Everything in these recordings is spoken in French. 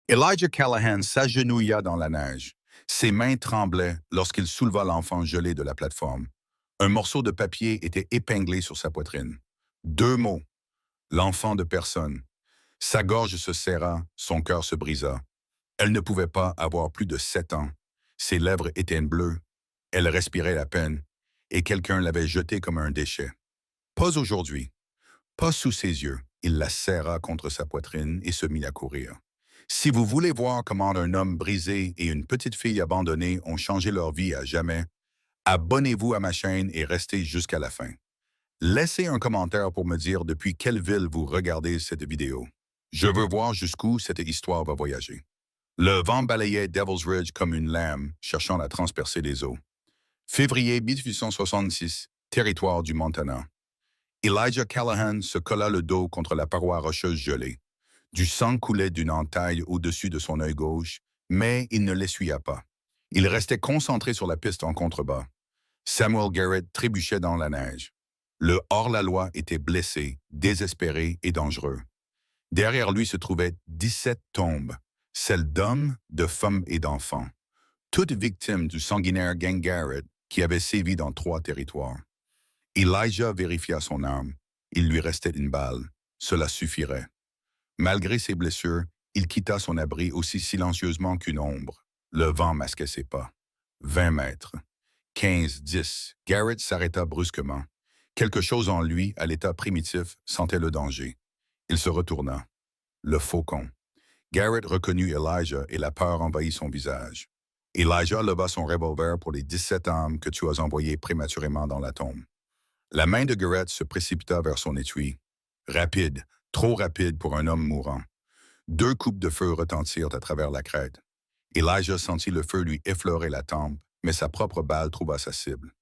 Elijah Callahan s'agenouilla dans la neige. Ses mains tremblaient lorsqu'il souleva l'enfant gelé de la plateforme. Un morceau de papier était épinglé sur sa poitrine. Deux mots, l'enfant de personne. Sa gorge se serra, son cœur se brisa. Elle ne pouvait pas avoir plus de 7 ans. Ses lèvres étaient bleues. Elle respirait à peine, et quelqu'un l'avait jetée comme un déchet. Pas aujourd'hui, pas sous ses yeux. Il la serra contre sa poitrine et se mit à courir. Si vous voulez voir comment un homme brisé et une petite fille abandonnée ont changé leur vie à jamais, abonnez-vous à ma chaîne et restez jusqu'à la fin. Laissez un commentaire pour me dire depuis quelle ville vous regardez cette vidéo. Je veux voir jusqu'où cette histoire va voyager. Le vent balayait Devil's Ridge comme une lame, cherchant à transpercer les eaux. Février 1866, territoire du Montana. Elijah Callahan se colla le dos contre la paroi rocheuse gelée. Du sang coulait d'une entaille au-dessus de son œil gauche, mais il ne l'essuya pas. Il restait concentré sur la piste en contrebas. Samuel Garrett trébuchait dans la neige. Le hors-la-loi était blessé, désespéré et dangereux. Derrière lui se trouvaient 17 tombes, celles d'hommes, de femmes et d'enfants, toutes victimes du sanguinaire gang Garrett qui avait sévi dans 3 territoires. Elijah vérifia son arme. Il lui restait une balle. Cela suffirait. Malgré ses blessures, il quitta son abri aussi silencieusement qu'une ombre. Le vent masquait ses pas. 20 mètres. 15, 10. Garrett s'arrêta brusquement. Quelque chose en lui, à l'état primitif, sentait le danger. Il se retourna. Le faucon. Garrett reconnut Elijah et la peur envahit son visage. Elijah leva son revolver pour les 17 âmes que tu as envoyées prématurément dans la tombe. La main de Garrett se précipita vers son étui. Rapide, trop rapide pour un homme mourant. 2 coupes de feu retentirent à travers la crête. Elijah sentit le feu lui effleurer la tempe, mais sa propre balle trouva sa cible.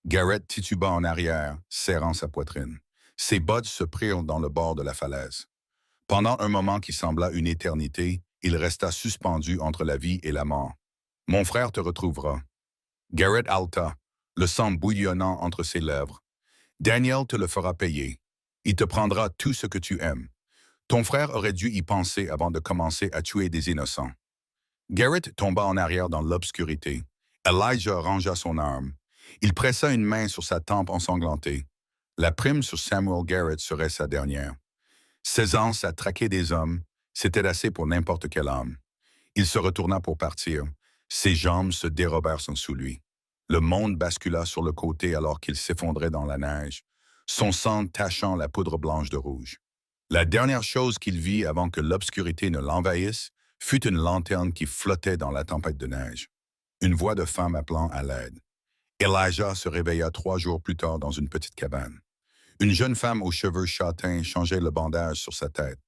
Garrett tituba en arrière, serrant sa poitrine. Ses bottes se prirent dans le bord de la falaise. Pendant un moment qui sembla une éternité, il resta suspendu entre la vie et la mort. « Mon frère te retrouvera. » Garrett halta, le sang bouillonnant entre ses lèvres. « Daniel te le fera payer. Il te prendra tout ce que tu aimes. Ton frère aurait dû y penser avant de commencer à tuer des innocents. » Garrett tomba en arrière dans l'obscurité. Elijah rangea son arme. Il pressa une main sur sa tempe ensanglantée. La prime sur Samuel Garrett serait sa dernière. 16 ans à traquer des hommes, c'était assez pour n'importe quelle âme. Il se retourna pour partir. Ses jambes se dérobèrent sous lui. Le monde bascula sur le côté alors qu'il s'effondrait dans la neige, son sang tachant la poudre blanche de rouge. La dernière chose qu'il vit avant que l'obscurité ne l'envahisse fut une lanterne qui flottait dans la tempête de neige. Une voix de femme appelant à l'aide. Elijah se réveilla 3 jours plus tard dans une petite cabane. Une jeune femme aux cheveux châtains changeait le bandage sur sa tête.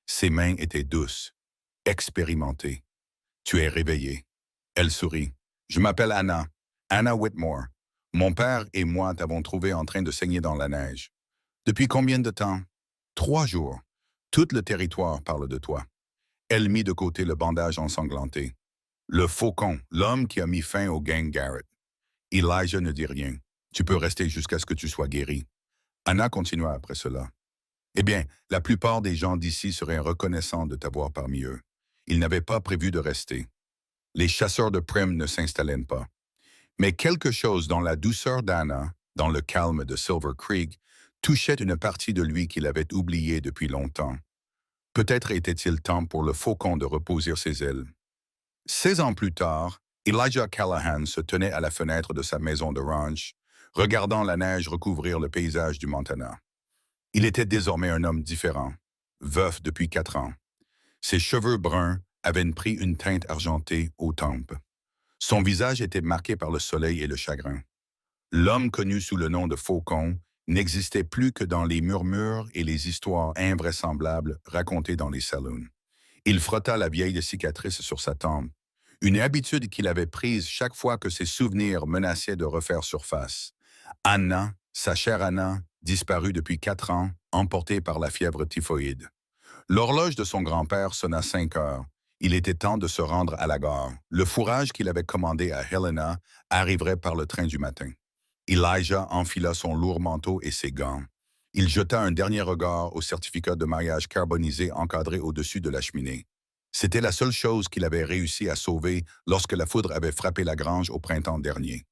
Ses mains étaient douces, expérimentées. « Tu es réveillée. » Elle sourit. « Je m'appelle Anna, Anna Whitmore. Mon père et moi t'avons trouvé en train de saigner dans la neige. Depuis combien de temps? 3 jours. Tout le territoire parle de toi. » Elle mit de côté le bandage ensanglanté. Le faucon, l'homme qui a mis fin au gang Garrett. Elijah ne dit rien. « Tu peux rester jusqu'à ce que tu sois guéri. » Anna continua après cela. « Eh bien, la plupart des gens d'ici seraient reconnaissants de t'avoir parmi eux. Ils n'avaient pas prévu de rester. Les chasseurs de primes ne s'installèrent pas. Mais quelque chose dans la douceur d'Anna, dans le calme de Silver Creek, touchait une partie de lui qu'il avait oubliée depuis longtemps. Peut-être était-il temps pour le faucon de reposer ses ailes. 16 ans plus tard, Elijah Callahan se tenait à la fenêtre de sa maison de ranch, regardant la neige recouvrir le paysage du Montana. Il était désormais un homme différent, veuf depuis 4 ans. Ses cheveux bruns avaient pris une teinte argentée aux tempes. Son visage était marqué par le soleil et le chagrin. L'homme connu sous le nom de Faucon n'existait plus que dans les murmures et les histoires invraisemblables racontées dans les saloons. Il frotta la vieille cicatrice sur sa tempe, une habitude qu'il avait prise chaque fois que ses souvenirs menaçaient de refaire surface. Anna, sa chère Anna, disparue depuis 4 ans, emportée par la fièvre typhoïde. L'horloge de son grand-père sonna 5 heures. Il était temps de se rendre à la gare. Le fourrage qu'il avait commandé à Helena arriverait par le train du matin. Elijah enfila son lourd manteau et ses gants. Il jeta un dernier regard au certificat de mariage carbonisé encadré au-dessus de la cheminée. C'était la seule chose qu'il avait réussi à sauver lorsque la foudre avait frappé la grange au printemps dernier.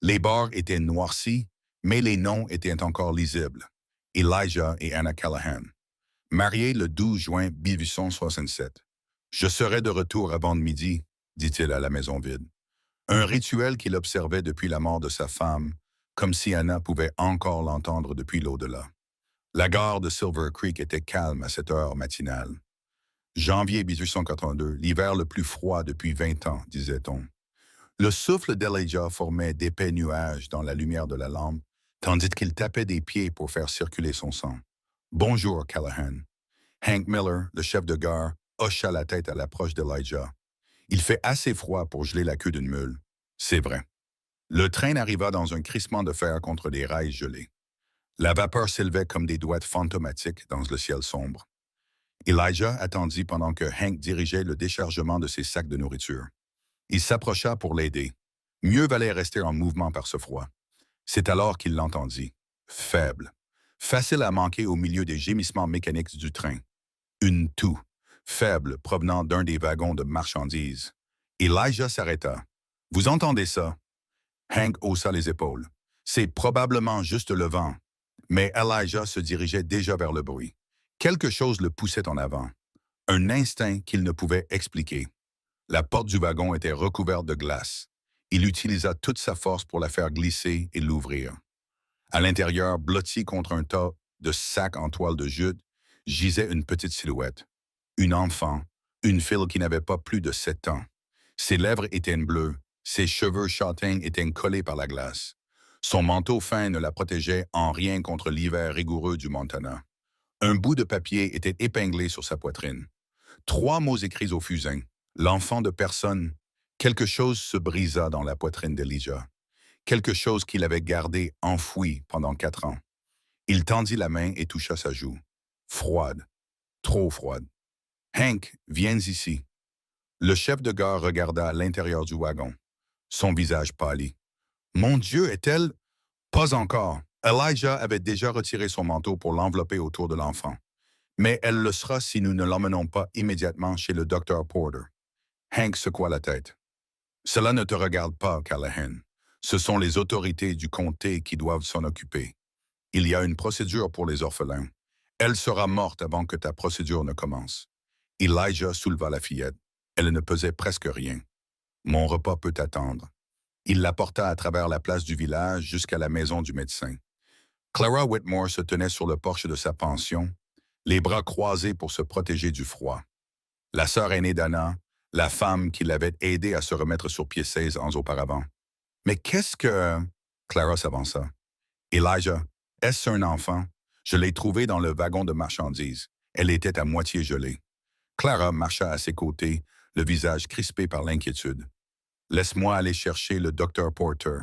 Les bords étaient noircis, mais les noms étaient encore lisibles. Elijah et Anna Callahan. Mariés le 12 juin 1867. Je serai de retour avant de midi, dit-il à la maison vide. Un rituel qu'il observait depuis la mort de sa femme, comme si Anna pouvait encore l'entendre depuis l'au-delà. La gare de Silver Creek était calme à cette heure matinale. Janvier 1882, l'hiver le plus froid depuis 20 ans, disait-on. Le souffle d'Elijah formait d'épais nuages dans la lumière de la lampe, tandis qu'il tapait des pieds pour faire circuler son sang. Bonjour, Callahan. Hank Miller, le chef de gare, hocha la tête à l'approche d'Elijah. Il fait assez froid pour geler la queue d'une mule. C'est vrai. Le train arriva dans un crissement de fer contre des rails gelés. La vapeur s'élevait comme des douettes fantomatiques dans le ciel sombre. Elijah attendit pendant que Hank dirigeait le déchargement de ses sacs de nourriture. Il s'approcha pour l'aider. Mieux valait rester en mouvement par ce froid. C'est alors qu'il l'entendit. Faible. Facile à manquer au milieu des gémissements mécaniques du train. Une toux, faible, provenant d'un des wagons de marchandises. Elijah s'arrêta. « Vous entendez ça? » Hank haussa les épaules. « C'est probablement juste le vent. » Mais Elijah se dirigeait déjà vers le bruit. Quelque chose le poussait en avant. Un instinct qu'il ne pouvait expliquer. La porte du wagon était recouverte de glace. Il utilisa toute sa force pour la faire glisser et l'ouvrir. À l'intérieur, blotti contre un tas de sacs en toile de jute, gisait une petite silhouette. Une enfant, une fille qui n'avait pas plus de 7 ans. Ses lèvres étaient bleues, ses cheveux châtains étaient collés par la glace. Son manteau fin ne la protégeait en rien contre l'hiver rigoureux du Montana. Un bout de papier était épinglé sur sa poitrine. 3 mots écrits au fusain. L'enfant de personne. Quelque chose se brisa dans la poitrine d'Elijah. Quelque chose qu'il avait gardé enfoui pendant 4 ans. Il tendit la main et toucha sa joue. Froide. Trop froide. « Hank, viens ici. » Le chef de gare regarda à l'intérieur du wagon. Son visage pâlit. « Mon Dieu, est-elle... » Pas encore. Elijah avait déjà retiré son manteau pour l'envelopper autour de l'enfant. Mais elle le sera si nous ne l'emmenons pas immédiatement chez le docteur Porter. Hank secoua la tête. « Cela ne te regarde pas, Callahan. Ce sont les autorités du comté qui doivent s'en occuper. Il y a une procédure pour les orphelins. Elle sera morte avant que ta procédure ne commence. » Elijah souleva la fillette. Elle ne pesait presque rien. « Mon repas peut attendre. » Il la porta à travers la place du village jusqu'à la maison du médecin. Clara Whitmore se tenait sur le porche de sa pension, les bras croisés pour se protéger du froid. La sœur aînée d'Anna, la femme qui l'avait aidée à se remettre sur pied 16 ans auparavant. « Mais qu'est-ce que... » Clara s'avança. « Elijah, est-ce un enfant? Je l'ai trouvée dans le wagon de marchandises. Elle était à moitié gelée. » Clara marcha à ses côtés, le visage crispé par l'inquiétude. « Laisse-moi aller chercher le docteur Porter.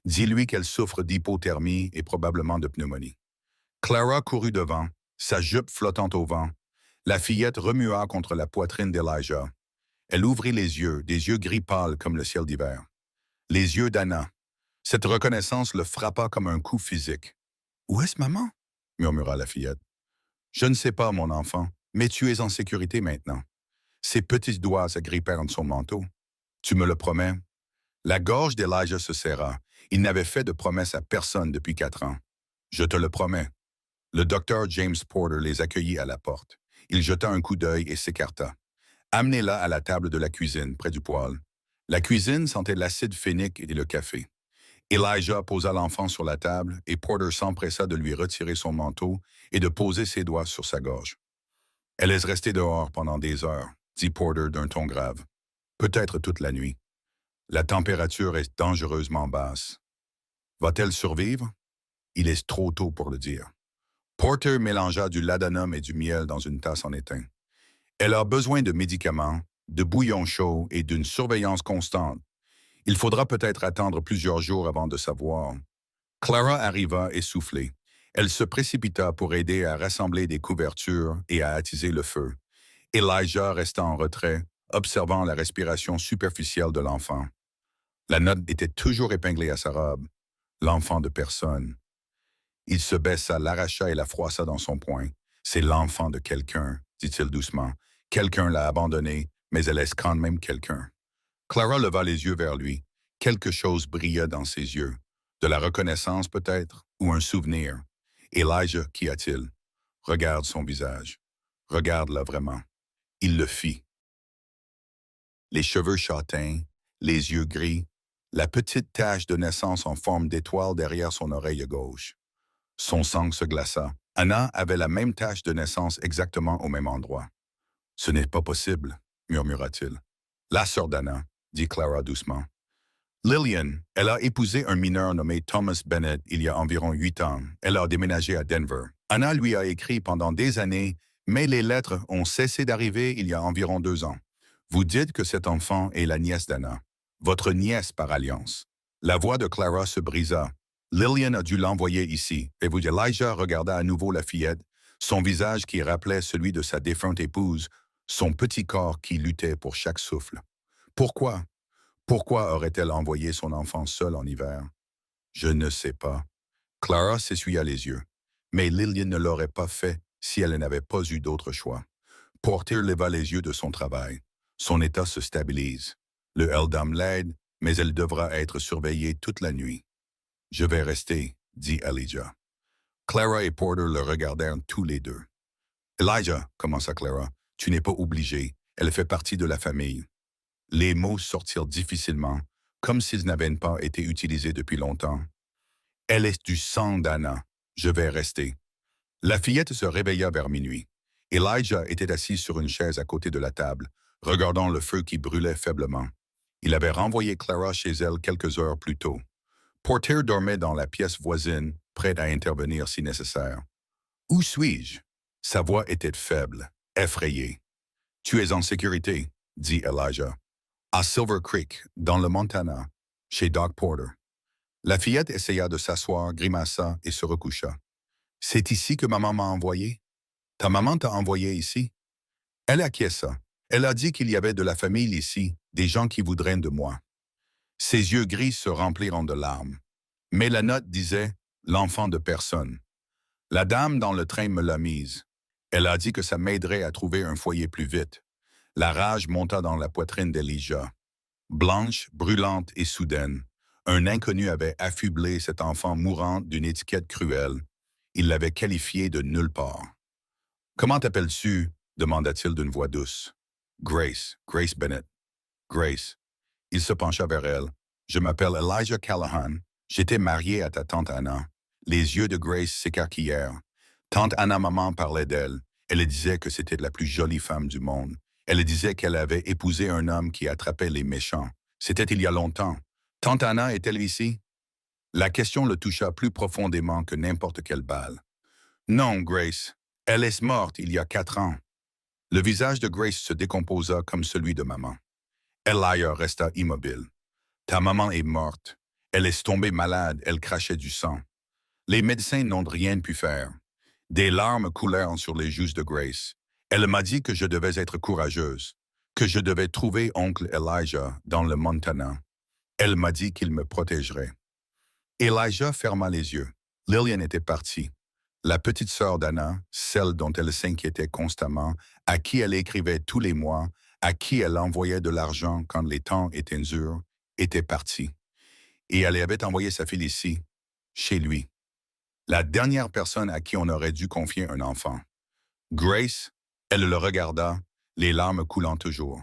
Dis-lui qu'elle souffre d'hypothermie et probablement de pneumonie. » Clara courut devant, sa jupe flottant au vent. La fillette remua contre la poitrine d'Elijah. Elle ouvrit les yeux, des yeux gris pâles comme le ciel d'hiver. Les yeux d'Anna. Cette reconnaissance le frappa comme un coup physique. « Où est-ce maman? » murmura la fillette. « Je ne sais pas, mon enfant. Mais tu es en sécurité maintenant. » Ses petits doigts s'agrippèrent de son manteau. « Tu me le promets? » La gorge d'Elijah se serra. Il n'avait fait de promesse à personne depuis 4 ans. « Je te le promets. » Le docteur James Porter les accueillit à la porte. Il jeta un coup d'œil et s'écarta. « Amenez-la à la table de la cuisine, près du poêle. » La cuisine sentait l'acide phénique et le café. Elijah posa l'enfant sur la table et Porter s'empressa de lui retirer son manteau et de poser ses doigts sur sa gorge. « Elle est restée dehors pendant des heures, » dit Porter d'un ton grave. « Peut-être toute la nuit. La température est dangereusement basse. Va-t-elle survivre? Il est trop tôt pour le dire. » Porter mélangea du laudanum et du miel dans une tasse en étain. « Elle a besoin de médicaments, de bouillon chaud et d'une surveillance constante. Il faudra peut-être attendre plusieurs jours avant de savoir. » Clara arriva essoufflée. Elle se précipita pour aider à rassembler des couvertures et à attiser le feu. Elijah resta en retrait, observant la respiration superficielle de l'enfant. La note était toujours épinglée à sa robe. L'enfant de personne. Il se baissa, l'arracha et la froissa dans son poing. « C'est l'enfant de quelqu'un, dit-il doucement. Quelqu'un l'a abandonnée, mais elle est quand même quelqu'un. Clara leva les yeux vers lui. Quelque chose brilla dans ses yeux. De la reconnaissance peut-être, ou un souvenir. Elijah, qu'y a-t-il? Regarde son visage. Regarde-la vraiment. Il le fit. Les cheveux châtains, les yeux gris, la petite tache de naissance en forme d'étoile derrière son oreille gauche. Son sang se glaça. Anna avait la même tache de naissance exactement au même endroit. Ce n'est pas possible, murmura-t-il. La sœur d'Anna, dit Clara doucement. Lillian, elle a épousé un mineur nommé Thomas Bennett il y a environ 8 ans. Elle a déménagé à Denver. Anna lui a écrit pendant des années, mais les lettres ont cessé d'arriver il y a environ 2 ans. Vous dites que cet enfant est la nièce d'Anna. Votre nièce par alliance. La voix de Clara se brisa. Lillian a dû l'envoyer ici. Et vous, Elijah regarda à nouveau la fillette, son visage qui rappelait celui de sa défunte épouse, son petit corps qui luttait pour chaque souffle. Pourquoi? Pourquoi aurait-elle envoyé son enfant seul en hiver? Je ne sais pas. Clara s'essuya les yeux. Mais Lillian ne l'aurait pas fait si elle n'avait pas eu d'autre choix. Porter leva les yeux de son travail. Son état se stabilise. Le Eldam l'aide, mais elle devra être surveillée toute la nuit. Je vais rester, dit Elijah. Clara et Porter le regardèrent tous les deux. Elijah, commença Clara, tu n'es pas obligé. Elle fait partie de la famille. Les mots sortirent difficilement, comme s'ils n'avaient pas été utilisés depuis longtemps. Elle est du sang d'Anna. Je vais rester. La fillette se réveilla vers minuit. Elijah était assis sur une chaise à côté de la table, regardant le feu qui brûlait faiblement. Il avait renvoyé Clara chez elle quelques heures plus tôt. Porter dormait dans la pièce voisine, prêt à intervenir si nécessaire. « Où suis-je? » Sa voix était faible, effrayée. « Tu es en sécurité, » dit Elijah. « À Silver Creek, dans le Montana, chez Doc Porter. » La fillette essaya de s'asseoir, grimaça et se recoucha. « C'est ici que maman m'a envoyé? Ta maman t'a envoyé ici? » Elle acquiesça. Elle a dit qu'il y avait de la famille ici, des gens qui voudraient de moi. Ses yeux gris se remplirent de larmes. Mais la note disait « l'enfant de personne ». La dame dans le train me l'a mise. Elle a dit que ça m'aiderait à trouver un foyer plus vite. La rage monta dans la poitrine d'Elijah. Blanche, brûlante et soudaine, un inconnu avait affublé cet enfant mourant d'une étiquette cruelle. Il l'avait qualifié de nulle part. « Comment t'appelles-tu? » demanda-t-il d'une voix douce. « Grace, Grace Bennett. »« Grace. » Il se pencha vers elle. « Je m'appelle Elijah Callahan. J'étais marié à ta tante Anna. » Les yeux de Grace s'écarquillèrent. Tante Anna-maman parlait d'elle. Elle disait que c'était la plus jolie femme du monde. Elle disait qu'elle avait épousé un homme qui attrapait les méchants. C'était il y a longtemps. Tante Anna est-elle ici? La question le toucha plus profondément que n'importe quelle balle. Non, Grace. Elle est morte il y a 4 ans. Le visage de Grace se décomposa comme celui de maman. Elijah resta immobile. Ta maman est morte. Elle est tombée malade, elle crachait du sang. Les médecins n'ont rien pu faire. Des larmes coulèrent sur les joues de Grace. Elle m'a dit que je devais être courageuse, que je devais trouver oncle Elijah dans le Montana. Elle m'a dit qu'il me protégerait. Elijah ferma les yeux. Lillian était partie. La petite sœur d'Anna, celle dont elle s'inquiétait constamment, à qui elle écrivait tous les mois, à qui elle envoyait de l'argent quand les temps étaient durs, était partie. Et elle avait envoyé sa fille ici, chez lui. La dernière personne à qui on aurait dû confier un enfant. Grace, elle le regarda, les larmes coulant toujours.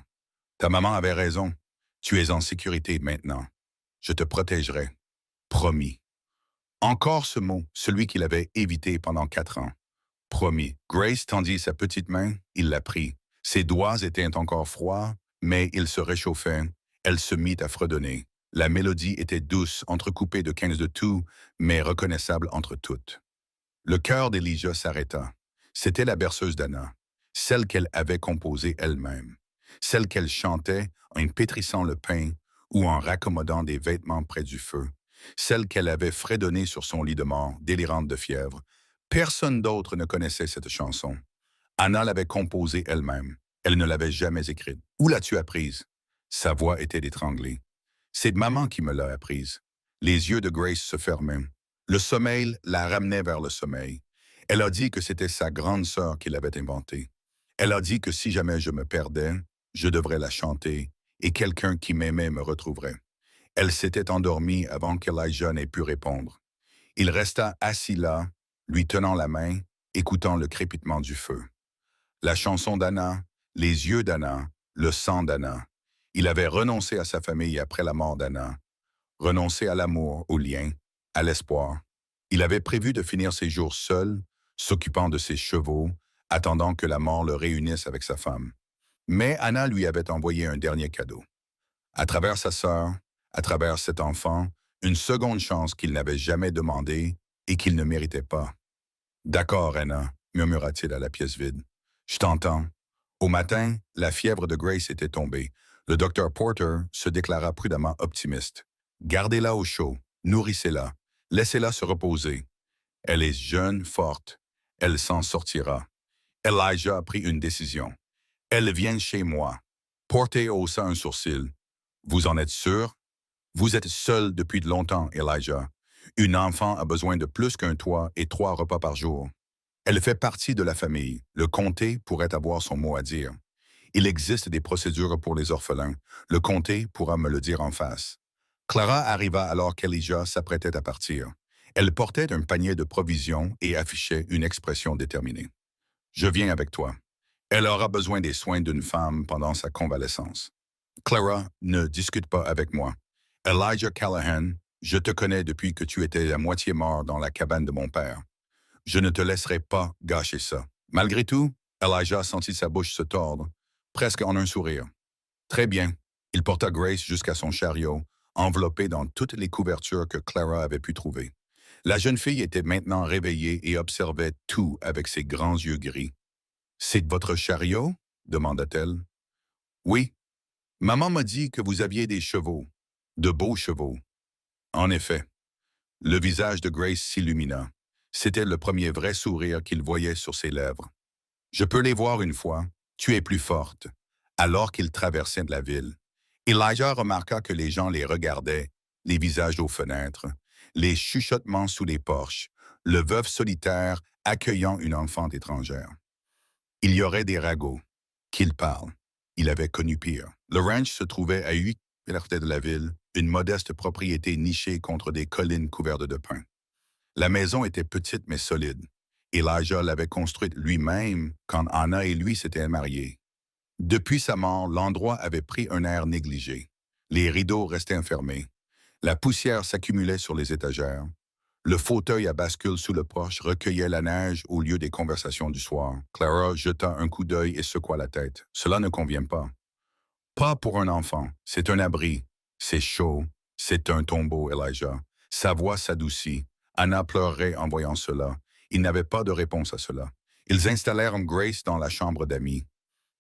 Ta maman avait raison. Tu es en sécurité maintenant. Je te protégerai. Promis. Encore ce mot, celui qu'il avait évité pendant 4 ans. Promis. Grace tendit sa petite main, il la prit. Ses doigts étaient encore froids, mais ils se réchauffaient. Elle se mit à fredonner. La mélodie était douce, entrecoupée de 15 de tout, mais reconnaissable entre toutes. Le cœur d'Elijah s'arrêta. C'était la berceuse d'Anna, celle qu'elle avait composée elle-même, celle qu'elle chantait en pétrissant le pain ou en raccommodant des vêtements près du feu, celle qu'elle avait fredonnée sur son lit de mort, délirante de fièvre. Personne d'autre ne connaissait cette chanson. Anna l'avait composée elle-même. Elle ne l'avait jamais écrite. Où l'as-tu apprise? Sa voix était étranglée. C'est maman qui me l'a apprise. Les yeux de Grace se fermaient. Le sommeil la ramenait vers le sommeil. Elle a dit que c'était sa grande sœur qui l'avait inventée. Elle a dit que si jamais je me perdais, je devrais la chanter et quelqu'un qui m'aimait me retrouverait. Elle s'était endormie avant qu'Elijah n'ait pu répondre. Il resta assis là, lui tenant la main, écoutant le crépitement du feu. La chanson d'Anna, les yeux d'Anna, le sang d'Anna. Il avait renoncé à sa famille après la mort d'Anna, renoncé à l'amour, au lien, à l'espoir. Il avait prévu de finir ses jours seul, s'occupant de ses chevaux, attendant que la mort le réunisse avec sa femme. Mais Anna lui avait envoyé un dernier cadeau. À travers sa sœur, à travers cet enfant, une seconde chance qu'il n'avait jamais demandée et qu'il ne méritait pas. D'accord, Anna, murmura-t-il à la pièce vide. Je t'entends. Au matin, la fièvre de Grace était tombée. Le docteur Porter se déclara prudemment optimiste. Gardez-la au chaud, nourrissez-la, laissez-la se reposer. Elle est jeune, forte, elle s'en sortira. Elijah a pris une décision. Elle vient chez moi. Porter haussa un sourcil. Vous en êtes sûr? Vous êtes seul depuis longtemps, Elijah. Une enfant a besoin de plus qu'un toit et 3 repas par jour. Elle fait partie de la famille. Le comté pourrait avoir son mot à dire. Il existe des procédures pour les orphelins. Le comté pourra me le dire en face. Clara arriva alors qu'Elijah s'apprêtait à partir. Elle portait un panier de provisions et affichait une expression déterminée. Je viens avec toi. Elle aura besoin des soins d'une femme pendant sa convalescence. Clara, ne discute pas avec moi. Elijah Callahan, je te connais depuis que tu étais à moitié mort dans la cabane de mon père. Je ne te laisserai pas gâcher ça. Malgré tout, Elijah sentit sa bouche se tordre, presque en un sourire. Très bien. Il porta Grace jusqu'à son chariot, enveloppé dans toutes les couvertures que Clara avait pu trouver. La jeune fille était maintenant réveillée et observait tout avec ses grands yeux gris. C'est votre chariot? Demanda-t-elle. Oui. Maman m'a dit que vous aviez des chevaux, de beaux chevaux. En effet. Le visage de Grace s'illumina. C'était le premier vrai sourire qu'il voyait sur ses lèvres. Je peux les voir une fois. Tu es plus forte. Alors qu'ils traversaient de la ville, Elijah remarqua que les gens les regardaient, les visages aux fenêtres, les chuchotements sous les porches, le veuf solitaire accueillant une enfante étrangère. Il y aurait des ragots. Qu'il parle. Il avait connu pire. Le ranch se trouvait à 8 kilomètres de la ville, une modeste propriété nichée contre des collines couvertes de pins. La maison était petite mais solide. Elijah l'avait construite lui-même quand Anna et lui s'étaient mariés. Depuis sa mort, l'endroit avait pris un air négligé. Les rideaux restaient fermés. La poussière s'accumulait sur les étagères. Le fauteuil à bascule sous le porche recueillait la neige au lieu des conversations du soir. Clara jeta un coup d'œil et secoua la tête. Cela ne convient pas. Pas pour un enfant. C'est un abri. C'est chaud. C'est un tombeau, Elijah. Sa voix s'adoucit. Anna pleurait en voyant cela. Il n'avait pas de réponse à cela. Ils installèrent Grace dans la chambre d'amis.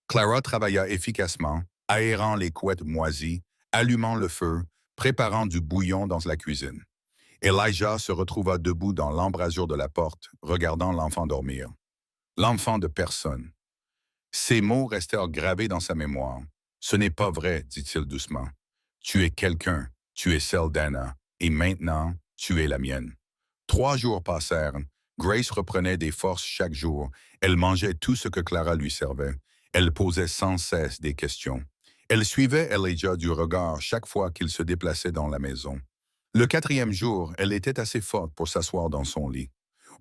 Clara travailla efficacement, aérant les couettes moisies, allumant le feu, préparant du bouillon dans la cuisine. Elijah se retrouva debout dans l'embrasure de la porte, regardant l'enfant dormir. L'enfant de personne. Ces mots restèrent gravés dans sa mémoire. Ce n'est pas vrai, dit-il doucement. Tu es quelqu'un, tu es celle d'Anna, et maintenant, tu es la mienne. 3 jours passèrent. Grace reprenait des forces chaque jour. Elle mangeait tout ce que Clara lui servait. Elle posait sans cesse des questions. Elle suivait Elijah du regard chaque fois qu'il se déplaçait dans la maison. Le 4e jour, elle était assez forte pour s'asseoir dans son lit.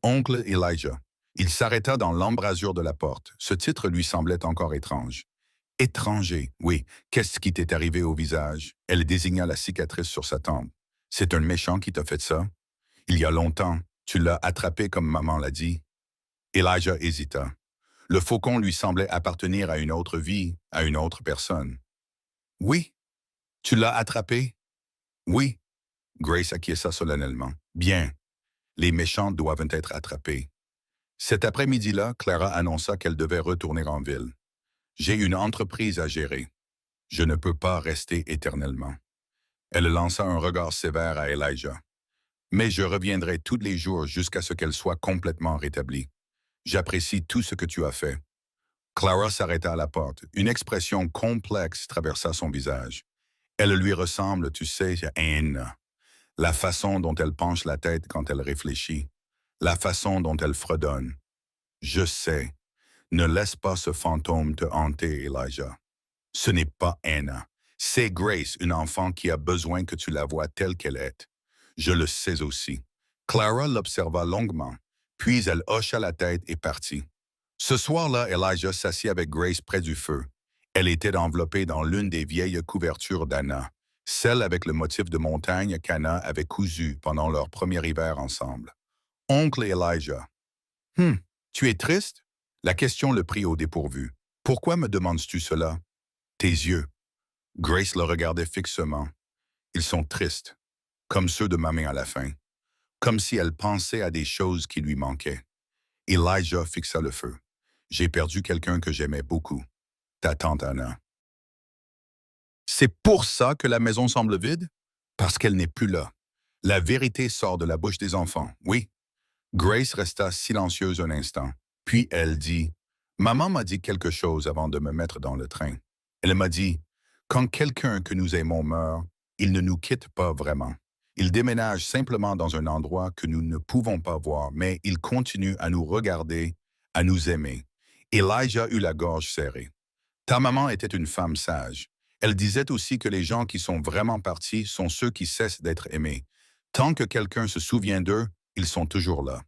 Oncle Elijah. Il s'arrêta dans l'embrasure de la porte. Ce titre lui semblait encore étrange. Étranger, oui. Qu'est-ce qui t'est arrivé au visage? Elle désigna la cicatrice sur sa tempe. C'est un méchant qui t'a fait ça? Il y a longtemps, tu l'as attrapé comme maman l'a dit. Elijah hésita. Le faucon lui semblait appartenir à une autre vie, à une autre personne. Oui. Tu l'as attrapé? Oui. Grace acquiesça solennellement. Bien. Les méchants doivent être attrapés. Cet après-midi-là, Clara annonça qu'elle devait retourner en ville. J'ai une entreprise à gérer. Je ne peux pas rester éternellement. Elle lança un regard sévère à Elijah. Mais je reviendrai tous les jours jusqu'à ce qu'elle soit complètement rétablie. J'apprécie tout ce que tu as fait. Clara s'arrêta à la porte. Une expression complexe traversa son visage. Elle lui ressemble, tu sais, à Anne. La façon dont elle penche la tête quand elle réfléchit. La façon dont elle fredonne. Je sais. Ne laisse pas ce fantôme te hanter, Elijah. Ce n'est pas Anna. C'est Grace, une enfant qui a besoin que tu la vois telle qu'elle est. Je le sais aussi. Clara l'observa longuement, puis elle hocha la tête et partit. Ce soir-là, Elijah s'assit avec Grace près du feu. Elle était enveloppée dans l'une des vieilles couvertures d'Anna, celle avec le motif de montagne qu'Anna avait cousu pendant leur premier hiver ensemble. Oncle Elijah. Tu es triste? La question le prit au dépourvu. Pourquoi me demandes-tu cela? Tes yeux. Grace le regardait fixement. Ils sont tristes, comme ceux de ma main à la fin, comme si elle pensait à des choses qui lui manquaient. Elijah fixa le feu. J'ai perdu quelqu'un que j'aimais beaucoup, ta tante Anna. C'est pour ça que la maison semble vide? Parce qu'elle n'est plus là. La vérité sort de la bouche des enfants, oui. Grace resta silencieuse un instant, puis elle dit, Maman m'a dit quelque chose avant de me mettre dans le train. Elle m'a dit, quand quelqu'un que nous aimons meurt, il ne nous quitte pas vraiment. Il déménage simplement dans un endroit que nous ne pouvons pas voir, mais il continue à nous regarder, à nous aimer. Elijah eut la gorge serrée. Ta maman était une femme sage. Elle disait aussi que les gens qui sont vraiment partis sont ceux qui cessent d'être aimés. Tant que quelqu'un se souvient d'eux, ils sont toujours là.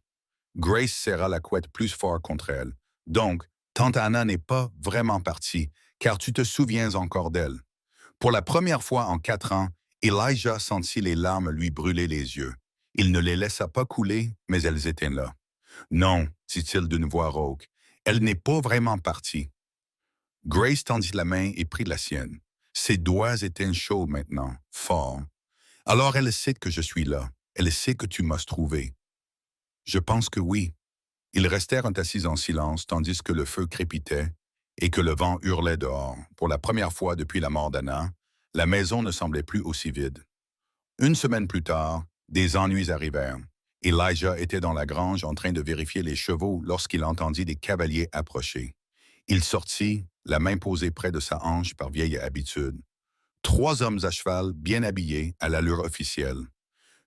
Grace serra la couette plus fort contre elle. Donc, tante Anna n'est pas vraiment partie, car tu te souviens encore d'elle. Pour la première fois en 4 ans, Elijah sentit les larmes lui brûler les yeux. Il ne les laissa pas couler, mais elles étaient là. Non, dit-il d'une voix rauque, elle n'est pas vraiment partie. Grace tendit la main et prit la sienne. Ses doigts étaient chauds maintenant, forts. Alors elle sait que je suis là. Elle sait que tu m'as trouvé. Je pense que oui. Ils restèrent assis en silence tandis que le feu crépitait et que le vent hurlait dehors. Pour la première fois depuis la mort d'Anna, la maison ne semblait plus aussi vide. Une semaine plus tard, des ennuis arrivèrent. Elijah était dans la grange en train de vérifier les chevaux lorsqu'il entendit des cavaliers approcher. Il sortit, la main posée près de sa hanche par vieille habitude. 3 hommes à cheval, bien habillés, à l'allure officielle.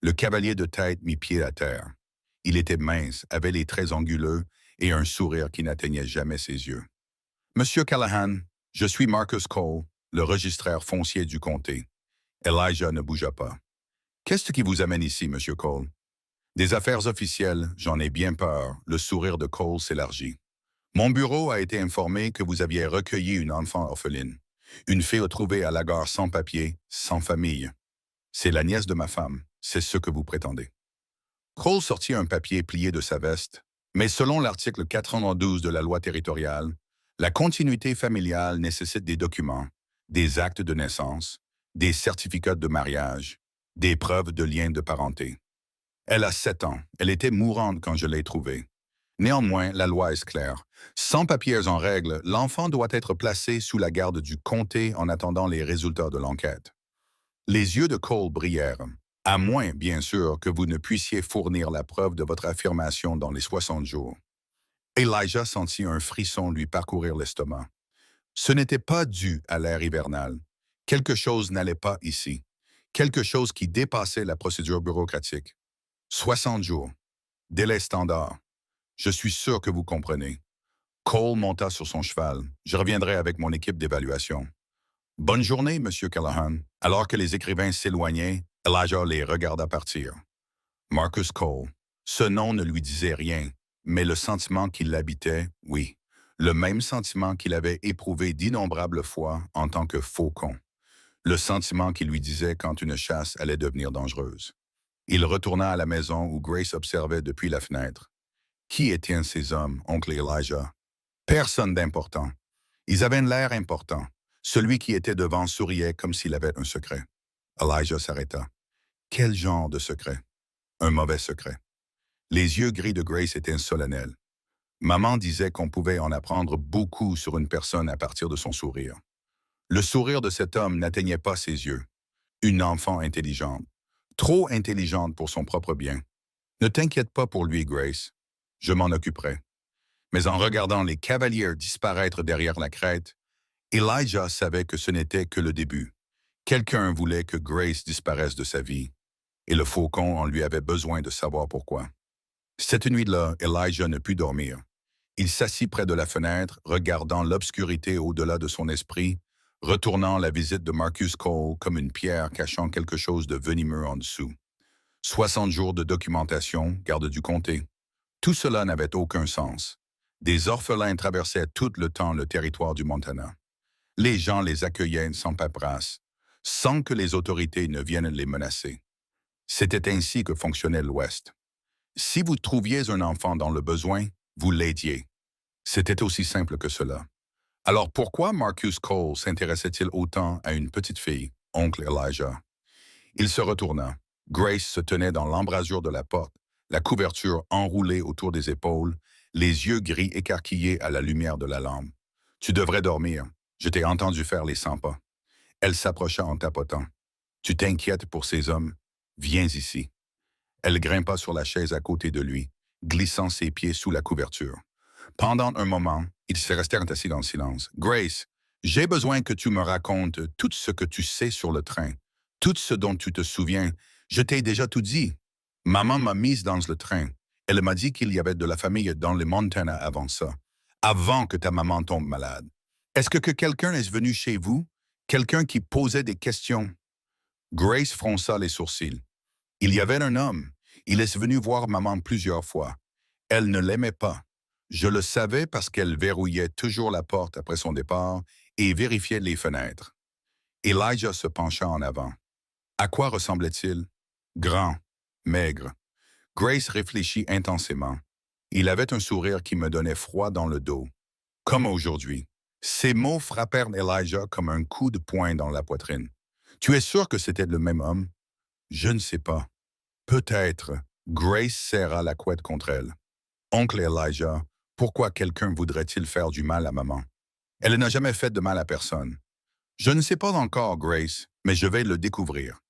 Le cavalier de tête mit pied à terre. Il était mince, avait les traits anguleux et un sourire qui n'atteignait jamais ses yeux. Monsieur Callahan, je suis Marcus Cole, le registraire foncier du comté. Elijah ne bougea pas. Qu'est-ce qui vous amène ici, Monsieur Cole? Des affaires officielles, j'en ai bien peur. Le sourire de Cole s'élargit. Mon bureau a été informé que vous aviez recueilli une enfant orpheline. Une fille retrouvée à la gare sans papier, sans famille. C'est la nièce de ma femme. C'est ce que vous prétendez. Cole sortit un papier plié de sa veste, mais selon l'article 412 de la loi territoriale, la continuité familiale nécessite des documents, des actes de naissance, des certificats de mariage, des preuves de lien de parenté. Elle a 7 ans. Elle était mourante quand je l'ai trouvée. Néanmoins, la loi est claire. Sans papiers en règle, l'enfant doit être placé sous la garde du comté en attendant les résultats de l'enquête. Les yeux de Cole brillèrent, à moins, bien sûr, que vous ne puissiez fournir la preuve de votre affirmation dans les 60 jours. Elijah sentit un frisson lui parcourir l'estomac. Ce n'était pas dû à l'air hivernal. Quelque chose n'allait pas ici. Quelque chose qui dépassait la procédure bureaucratique. 60 jours. Délai standard. Je suis sûr que vous comprenez. Cole monta sur son cheval. Je reviendrai avec mon équipe d'évaluation. Bonne journée, Monsieur Callahan. Alors que les écrivains s'éloignaient, Elijah les regarda partir. Marcus Cole. Ce nom ne lui disait rien, mais le sentiment qui l'habitait, oui. Le même sentiment qu'il avait éprouvé d'innombrables fois en tant que faucon. Le sentiment qui lui disait quand une chasse allait devenir dangereuse. Il retourna à la maison où Grace observait depuis la fenêtre. Qui étaient ces hommes, oncle Elijah? Personne d'important. Ils avaient l'air important. Celui qui était devant souriait comme s'il avait un secret. Elijah s'arrêta. Quel genre de secret? Un mauvais secret. Les yeux gris de Grace étaient solennels. Maman disait qu'on pouvait en apprendre beaucoup sur une personne à partir de son sourire. Le sourire de cet homme n'atteignait pas ses yeux. Une enfant intelligente. Trop intelligente pour son propre bien. Ne t'inquiète pas pour lui, Grace. Je m'en occuperai. Mais en regardant les cavaliers disparaître derrière la crête, Elijah savait que ce n'était que le début. Quelqu'un voulait que Grace disparaisse de sa vie, et le faucon en lui avait besoin de savoir pourquoi. Cette nuit-là, Elijah ne put dormir. Il s'assit près de la fenêtre, regardant l'obscurité au-delà de son esprit, retournant la visite de Marcus Cole comme une pierre cachant quelque chose de venimeux en dessous. 60 jours de documentation, garde du comté. Tout cela n'avait aucun sens. Des orphelins traversaient tout le temps le territoire du Montana. Les gens les accueillaient sans paperasse, sans que les autorités ne viennent les menacer. C'était ainsi que fonctionnait l'Ouest. Si vous trouviez un enfant dans le besoin, vous l'aidiez. C'était aussi simple que cela. Alors pourquoi Marcus Cole s'intéressait-il autant à une petite fille, oncle Elijah? Il se retourna. Grace se tenait dans l'embrasure de la porte, la couverture enroulée autour des épaules, les yeux gris écarquillés à la lumière de la lampe. « Tu devrais dormir. Je t'ai entendu faire les 100 pas. » Elle s'approcha en tapotant. « Tu t'inquiètes pour ces hommes? Viens ici. » Elle grimpa sur la chaise à côté de lui, glissant ses pieds sous la couverture. Pendant un moment, ils se restèrent assis dans le silence. « Grace, j'ai besoin que tu me racontes tout ce que tu sais sur le train, tout ce dont tu te souviens. Je t'ai déjà tout dit. Maman m'a mise dans le train. Elle m'a dit qu'il y avait de la famille dans le Montana avant ça, avant que ta maman tombe malade. Est-ce que quelqu'un est venu chez vous? Quelqu'un qui posait des questions? » Grace fronça les sourcils. « Il y avait un homme. Il est venu voir maman plusieurs fois. Elle ne l'aimait pas. Je le savais parce qu'elle verrouillait toujours la porte après son départ et vérifiait les fenêtres. » Elijah se pencha en avant. À quoi ressemblait-il? Grand, maigre. Grace réfléchit intensément. Il avait un sourire qui me donnait froid dans le dos. Comme aujourd'hui. Ces mots frappèrent Elijah comme un coup de poing dans la poitrine. « Tu es sûr que c'était le même homme? » « Je ne sais pas. Peut-être. » Grace serra la couette contre elle. « Oncle Elijah, pourquoi quelqu'un voudrait-il faire du mal à maman? Elle n'a jamais fait de mal à personne. » « Je ne sais pas encore, Grace, mais je vais le découvrir. »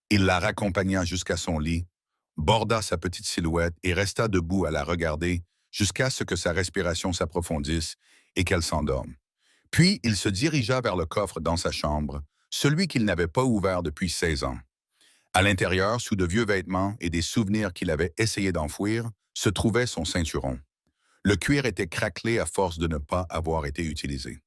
Il la raccompagna jusqu'à son lit, borda sa petite silhouette et resta debout à la regarder jusqu'à ce que sa respiration s'approfondisse et qu'elle s'endorme. Puis il se dirigea vers le coffre dans sa chambre, celui qu'il n'avait pas ouvert depuis 16 ans. À l'intérieur, sous de vieux vêtements et des souvenirs qu'il avait essayé d'enfouir, se trouvait son ceinturon. Le cuir était craquelé à force de ne pas avoir été utilisé.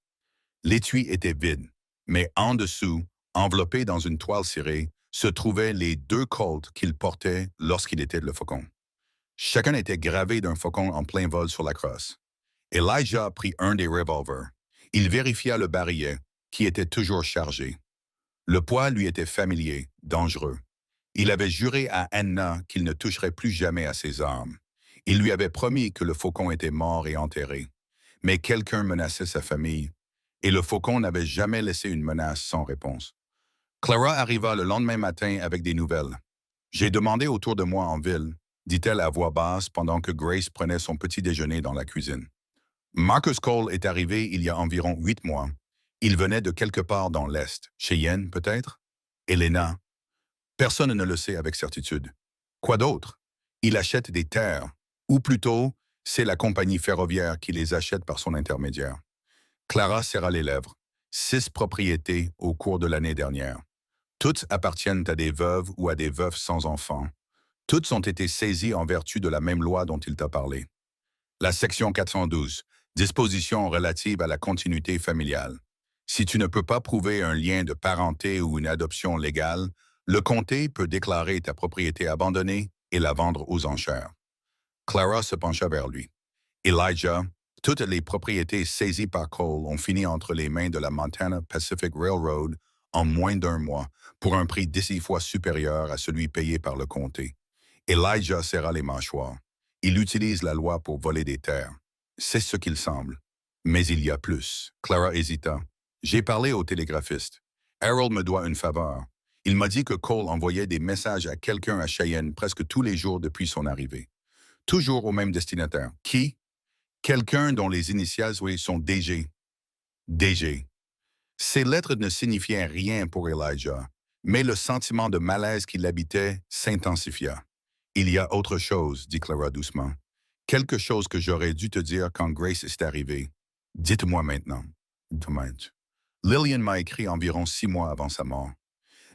L'étui était vide, mais en dessous, enveloppé dans une toile cirée, se trouvaient les 2 colts qu'il portait lorsqu'il était le faucon. Chacun était gravé d'un faucon en plein vol sur la crosse. Elijah prit un des revolvers. Il vérifia le barillet, qui était toujours chargé. Le poids lui était familier, dangereux. Il avait juré à Anna qu'il ne toucherait plus jamais à ses armes. Il lui avait promis que le faucon était mort et enterré. Mais quelqu'un menaçait sa famille, et le faucon n'avait jamais laissé une menace sans réponse. Clara arriva le lendemain matin avec des nouvelles. « J'ai demandé autour de moi en ville, » dit-elle à voix basse pendant que Grace prenait son petit déjeuner dans la cuisine. Marcus Cole est arrivé il y a environ 8 mois. Il venait de quelque part dans l'Est, Cheyenne peut-être? Elena? Personne ne le sait avec certitude. Quoi d'autre? Il achète des terres, ou plutôt, c'est la compagnie ferroviaire qui les achète par son intermédiaire. Clara serra les lèvres. 6 propriétés au cours de l'année dernière. Toutes appartiennent à des veuves ou à des veufs sans enfants. Toutes ont été saisies en vertu de la même loi dont il t'a parlé. La section 412, disposition relative à la continuité familiale. Si tu ne peux pas prouver un lien de parenté ou une adoption légale, le comté peut déclarer ta propriété abandonnée et la vendre aux enchères. Clara se pencha vers lui. Elijah, toutes les propriétés saisies par Cole ont fini entre les mains de la Montana Pacific Railroad en moins d'1 mois, pour un prix 10 fois supérieur à celui payé par le comté. Elijah serra les mâchoires. Il utilise la loi pour voler des terres. C'est ce qu'il semble. Mais il y a plus. Clara hésita. J'ai parlé au télégraphiste. Harold me doit une faveur. Il m'a dit que Cole envoyait des messages à quelqu'un à Cheyenne presque tous les jours depuis son arrivée. Toujours au même destinataire. Qui? Quelqu'un dont les initiales sont DG. DG. Ces lettres ne signifiaient rien pour Elijah, mais le sentiment de malaise qui l'habitait s'intensifia. Il y a autre chose, dit Clara doucement. Quelque chose que j'aurais dû te dire quand Grace est arrivée. Dites-moi maintenant. Lillian m'a écrit environ 6 mois avant sa mort.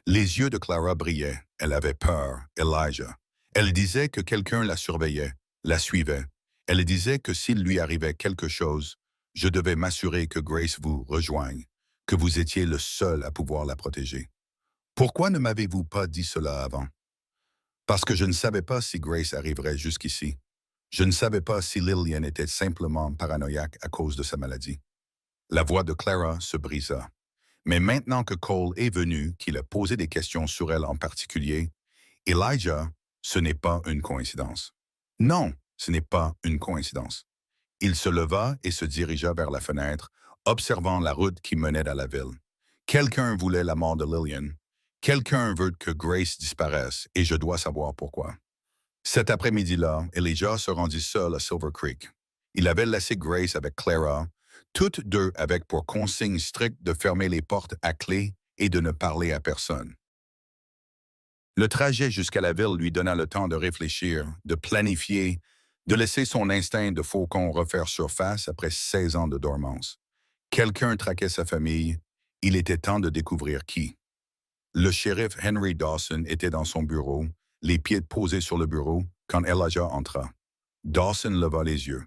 Les yeux de Clara brillaient. Elle avait peur, Elijah. Elle disait que quelqu'un la surveillait, la suivait. Elle disait que s'il lui arrivait quelque chose, je devais m'assurer que Grace vous rejoigne, que vous étiez le seul à pouvoir la protéger. Pourquoi ne m'avez-vous pas dit cela avant? Parce que je ne savais pas si Grace arriverait jusqu'ici. Je ne savais pas si Lillian était simplement paranoïaque à cause de sa maladie. La voix de Clara se brisa. Mais maintenant que Cole est venu, qu'il a posé des questions sur elle en particulier, Elijah, ce n'est pas une coïncidence. Non, ce n'est pas une coïncidence. Il se leva et se dirigea vers la fenêtre, observant la route qui menait à la ville. Quelqu'un voulait la mort de Lillian. Quelqu'un veut que Grace disparaisse, et je dois savoir pourquoi. Cet après-midi-là, Elijah se rendit seul à Silver Creek. Il avait laissé Grace avec Clara, toutes deux avec pour consigne stricte de fermer les portes à clé et de ne parler à personne. Le trajet jusqu'à la ville lui donna le temps de réfléchir, de planifier, de laisser son instinct de faucon refaire surface après 16 ans de dormance. Quelqu'un traquait sa famille, il était temps de découvrir qui. Le shérif Henry Dawson était dans son bureau, les pieds posés sur le bureau, quand Elijah entra. Dawson leva les yeux.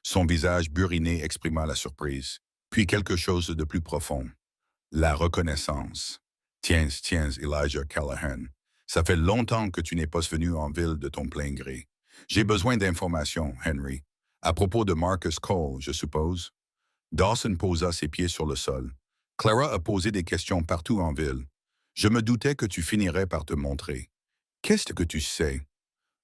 Son visage buriné exprima la surprise, puis quelque chose de plus profond. La reconnaissance. Tiens, tiens, Elijah Callahan. Ça fait longtemps que tu n'es pas venu en ville de ton plein gré. J'ai besoin d'informations, Henry. À propos de Marcus Cole, je suppose. Dawson posa ses pieds sur le sol. Clara a posé des questions partout en ville. Je me doutais que tu finirais par te montrer. Qu'est-ce que tu sais?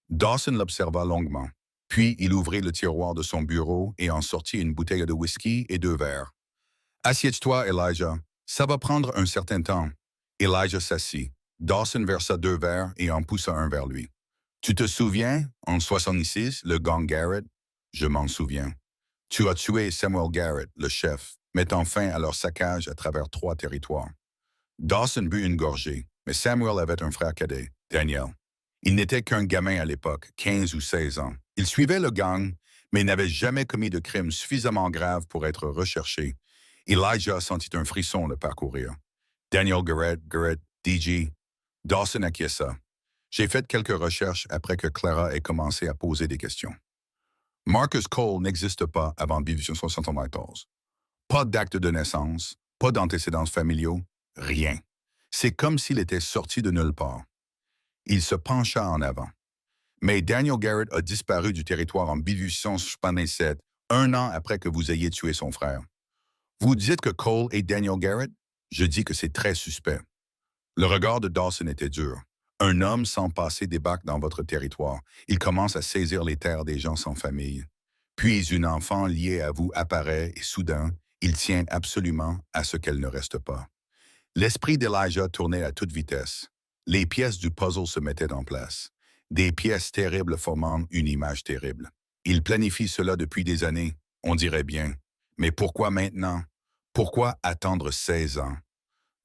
Dawson l'observa longuement. Puis il ouvrit le tiroir de son bureau et en sortit une bouteille de whisky et 2 verres. Assieds-toi, Elijah. Ça va prendre un certain temps. Elijah s'assit. Dawson versa 2 verres et en poussa un vers lui. Tu te souviens, en 66, le gang Garrett? Je m'en souviens. Tu as tué Samuel Garrett, le chef, mettant fin à leur saccage à travers 3 territoires. Dawson but une gorgée, mais Samuel avait un frère cadet, Daniel. Il n'était qu'un gamin à l'époque, 15 ou 16 ans. Il suivait le gang, mais n'avait jamais commis de crime suffisamment grave pour être recherché. Elijah sentit un frisson le parcourir. Daniel Garrett, DG. Dawson acquiesça. J'ai fait quelques recherches après que Clara ait commencé à poser des questions. Marcus Cole n'existe pas avant 1874. Pas d'acte de naissance, pas d'antécédents familiaux, rien. C'est comme s'il était sorti de nulle part. Il se pencha en avant. Mais Daniel Garrett a disparu du territoire en 1877, 1 an après que vous ayez tué son frère. Vous dites que Cole est Daniel Garrett? Je dis que c'est très suspect. Le regard de Dawson était dur. Un homme sans passé débarque dans votre territoire. Il commence à saisir les terres des gens sans famille. Puis une enfant liée à vous apparaît et soudain, il tient absolument à ce qu'elle ne reste pas. L'esprit d'Elijah tournait à toute vitesse. Les pièces du puzzle se mettaient en place. Des pièces terribles formant une image terrible. Il planifie cela depuis des années, on dirait bien. Mais pourquoi maintenant? Pourquoi attendre 16 ans?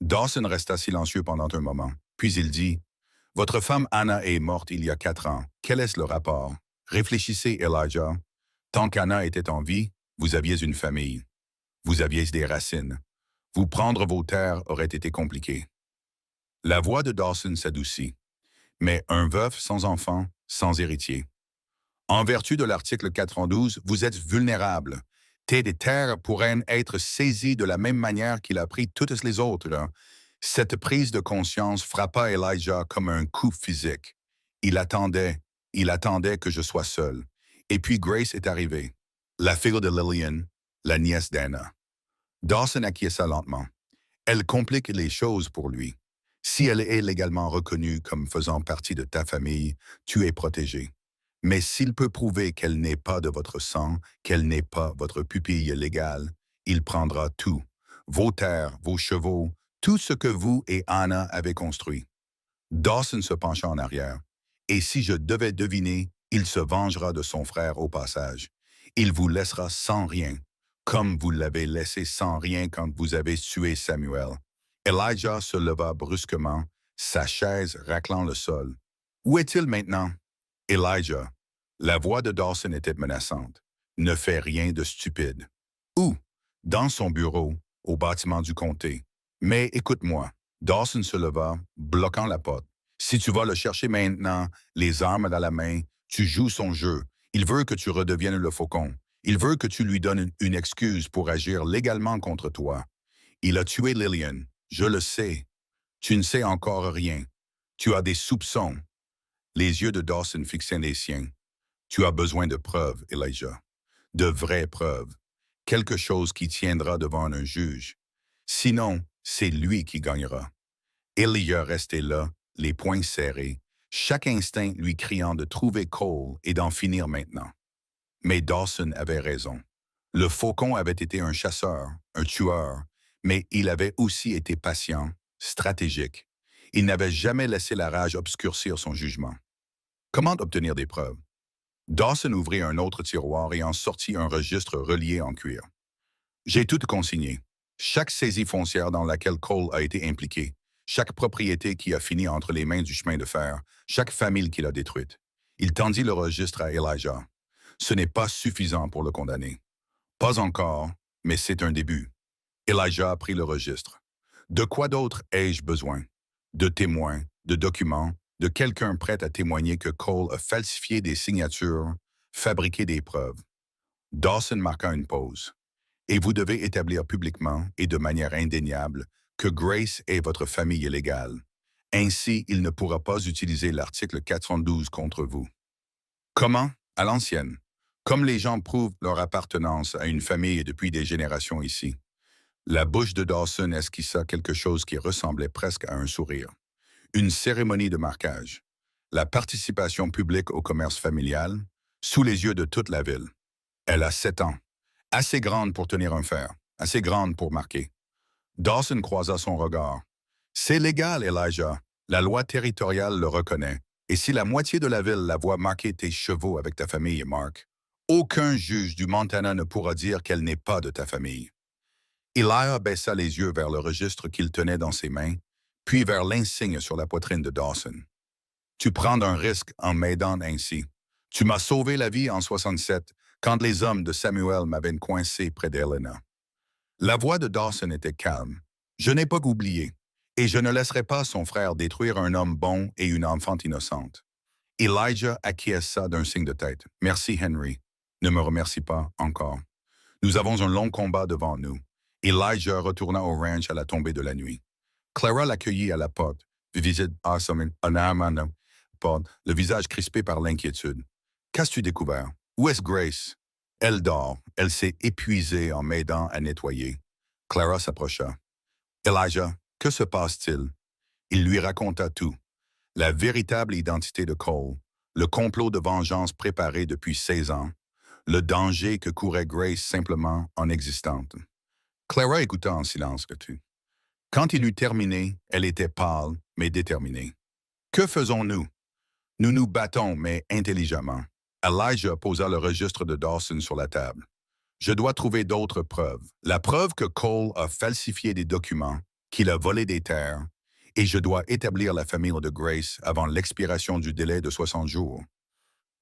Dawson resta silencieux pendant un moment. Puis il dit, « Votre femme Anna est morte il y a 4 ans. Quel est le rapport? Réfléchissez, Elijah. Tant qu'Anna était en vie, vous aviez une famille. Vous aviez des racines. Vous prendre vos terres aurait été compliqué. » La voix de Dawson s'adoucit. Mais un veuf sans enfant, sans héritier. En vertu de l'article 92, vous êtes vulnérable. Tes terres pourraient être saisies de la même manière qu'il a pris toutes les autres. Cette prise de conscience frappa Elijah comme un coup physique. Il attendait que je sois seul. Et puis Grace est arrivée. La fille de Lillian, la nièce d'Anna. Dawson acquiesça lentement. Elle complique les choses pour lui. Si elle est légalement reconnue comme faisant partie de ta famille, tu es protégé. Mais s'il peut prouver qu'elle n'est pas de votre sang, qu'elle n'est pas votre pupille légale, il prendra tout. Vos terres, vos chevaux, tout ce que vous et Anna avez construit. Dawson se pencha en arrière. Et si je devais deviner, il se vengera de son frère au passage. Il vous laissera sans rien, comme vous l'avez laissé sans rien quand vous avez tué Samuel. Elijah se leva brusquement, sa chaise raclant le sol. Où est-il maintenant? Elijah. La voix de Dawson était menaçante. Ne fais rien de stupide. Où? Dans son bureau, au bâtiment du comté. Mais écoute-moi. Dawson se leva, bloquant la porte. Si tu vas le chercher maintenant, les armes dans la main, tu joues son jeu. Il veut que tu redeviennes le faucon. Il veut que tu lui donnes une excuse pour agir légalement contre toi. Il a tué Lillian. Je le sais. Tu ne sais encore rien. Tu as des soupçons. Les yeux de Dawson fixaient les siens. Tu as besoin de preuves, Elijah. De vraies preuves. Quelque chose qui tiendra devant un juge. Sinon, c'est lui qui gagnera. Elijah restait là, les poings serrés, chaque instinct lui criant de trouver Cole et d'en finir maintenant. Mais Dawson avait raison. Le faucon avait été un chasseur, un tueur, mais il avait aussi été patient, stratégique. Il n'avait jamais laissé la rage obscurcir son jugement. Comment obtenir des preuves? Dawson ouvrit un autre tiroir et en sortit un registre relié en cuir. J'ai tout consigné. Chaque saisie foncière dans laquelle Cole a été impliqué, chaque propriété qui a fini entre les mains du chemin de fer, chaque famille qu'il a détruite. Il tendit le registre à Elijah. Ce n'est pas suffisant pour le condamner. Pas encore, mais c'est un début. Elijah a pris le registre. De quoi d'autre ai-je besoin? De témoins, de documents, de quelqu'un prêt à témoigner que Cole a falsifié des signatures, fabriqué des preuves. Dawson marqua une pause. Et vous devez établir publiquement et de manière indéniable que Grace est votre famille légale. Ainsi, il ne pourra pas utiliser l'article 412 contre vous. Comment? À l'ancienne. Comme les gens prouvent leur appartenance à une famille depuis des générations ici. La bouche de Dawson esquissa quelque chose qui ressemblait presque à un sourire. Une cérémonie de marquage. La participation publique au commerce familial, sous les yeux de toute la ville. Elle a 7 ans. Assez grande pour tenir un fer, assez grande pour marquer. Dawson croisa son regard. C'est légal, Elijah. La loi territoriale le reconnaît. Et si la moitié de la ville la voit marquer tes chevaux avec ta famille, Mark, aucun juge du Montana ne pourra dire qu'elle n'est pas de ta famille. Elijah baissa les yeux vers le registre qu'il tenait dans ses mains, puis vers l'insigne sur la poitrine de Dawson. Tu prends un risque en m'aidant ainsi. Tu m'as sauvé la vie en 67, quand les hommes de Samuel m'avaient coincé près d'Helena. La voix de Dawson était calme. Je n'ai pas oublié, et je ne laisserai pas son frère détruire un homme bon et une enfant innocente. Elijah acquiesça d'un signe de tête. Merci, Henry. Ne me remercie pas encore. Nous avons un long combat devant nous. Elijah retourna au ranch à la tombée de la nuit. Clara l'accueillit à la porte, le visage crispé par l'inquiétude. Qu'as-tu découvert? Où est-ce Grace? Elle dort. Elle s'est épuisée en m'aidant à nettoyer. Clara s'approcha. Elijah, que se passe-t-il? Il lui raconta tout. La véritable identité de Cole, le complot de vengeance préparé depuis 16 ans, le danger que courait Grace simplement en existant. Clara écouta en silence que tu. Quand il eut terminé, elle était pâle, mais déterminée. Que faisons-nous? Nous nous battons, mais intelligemment. Elijah posa le registre de Dawson sur la table. Je dois trouver d'autres preuves. La preuve que Cole a falsifié des documents, qu'il a volé des terres, et je dois établir la famille de Grace avant l'expiration du délai de 60 jours.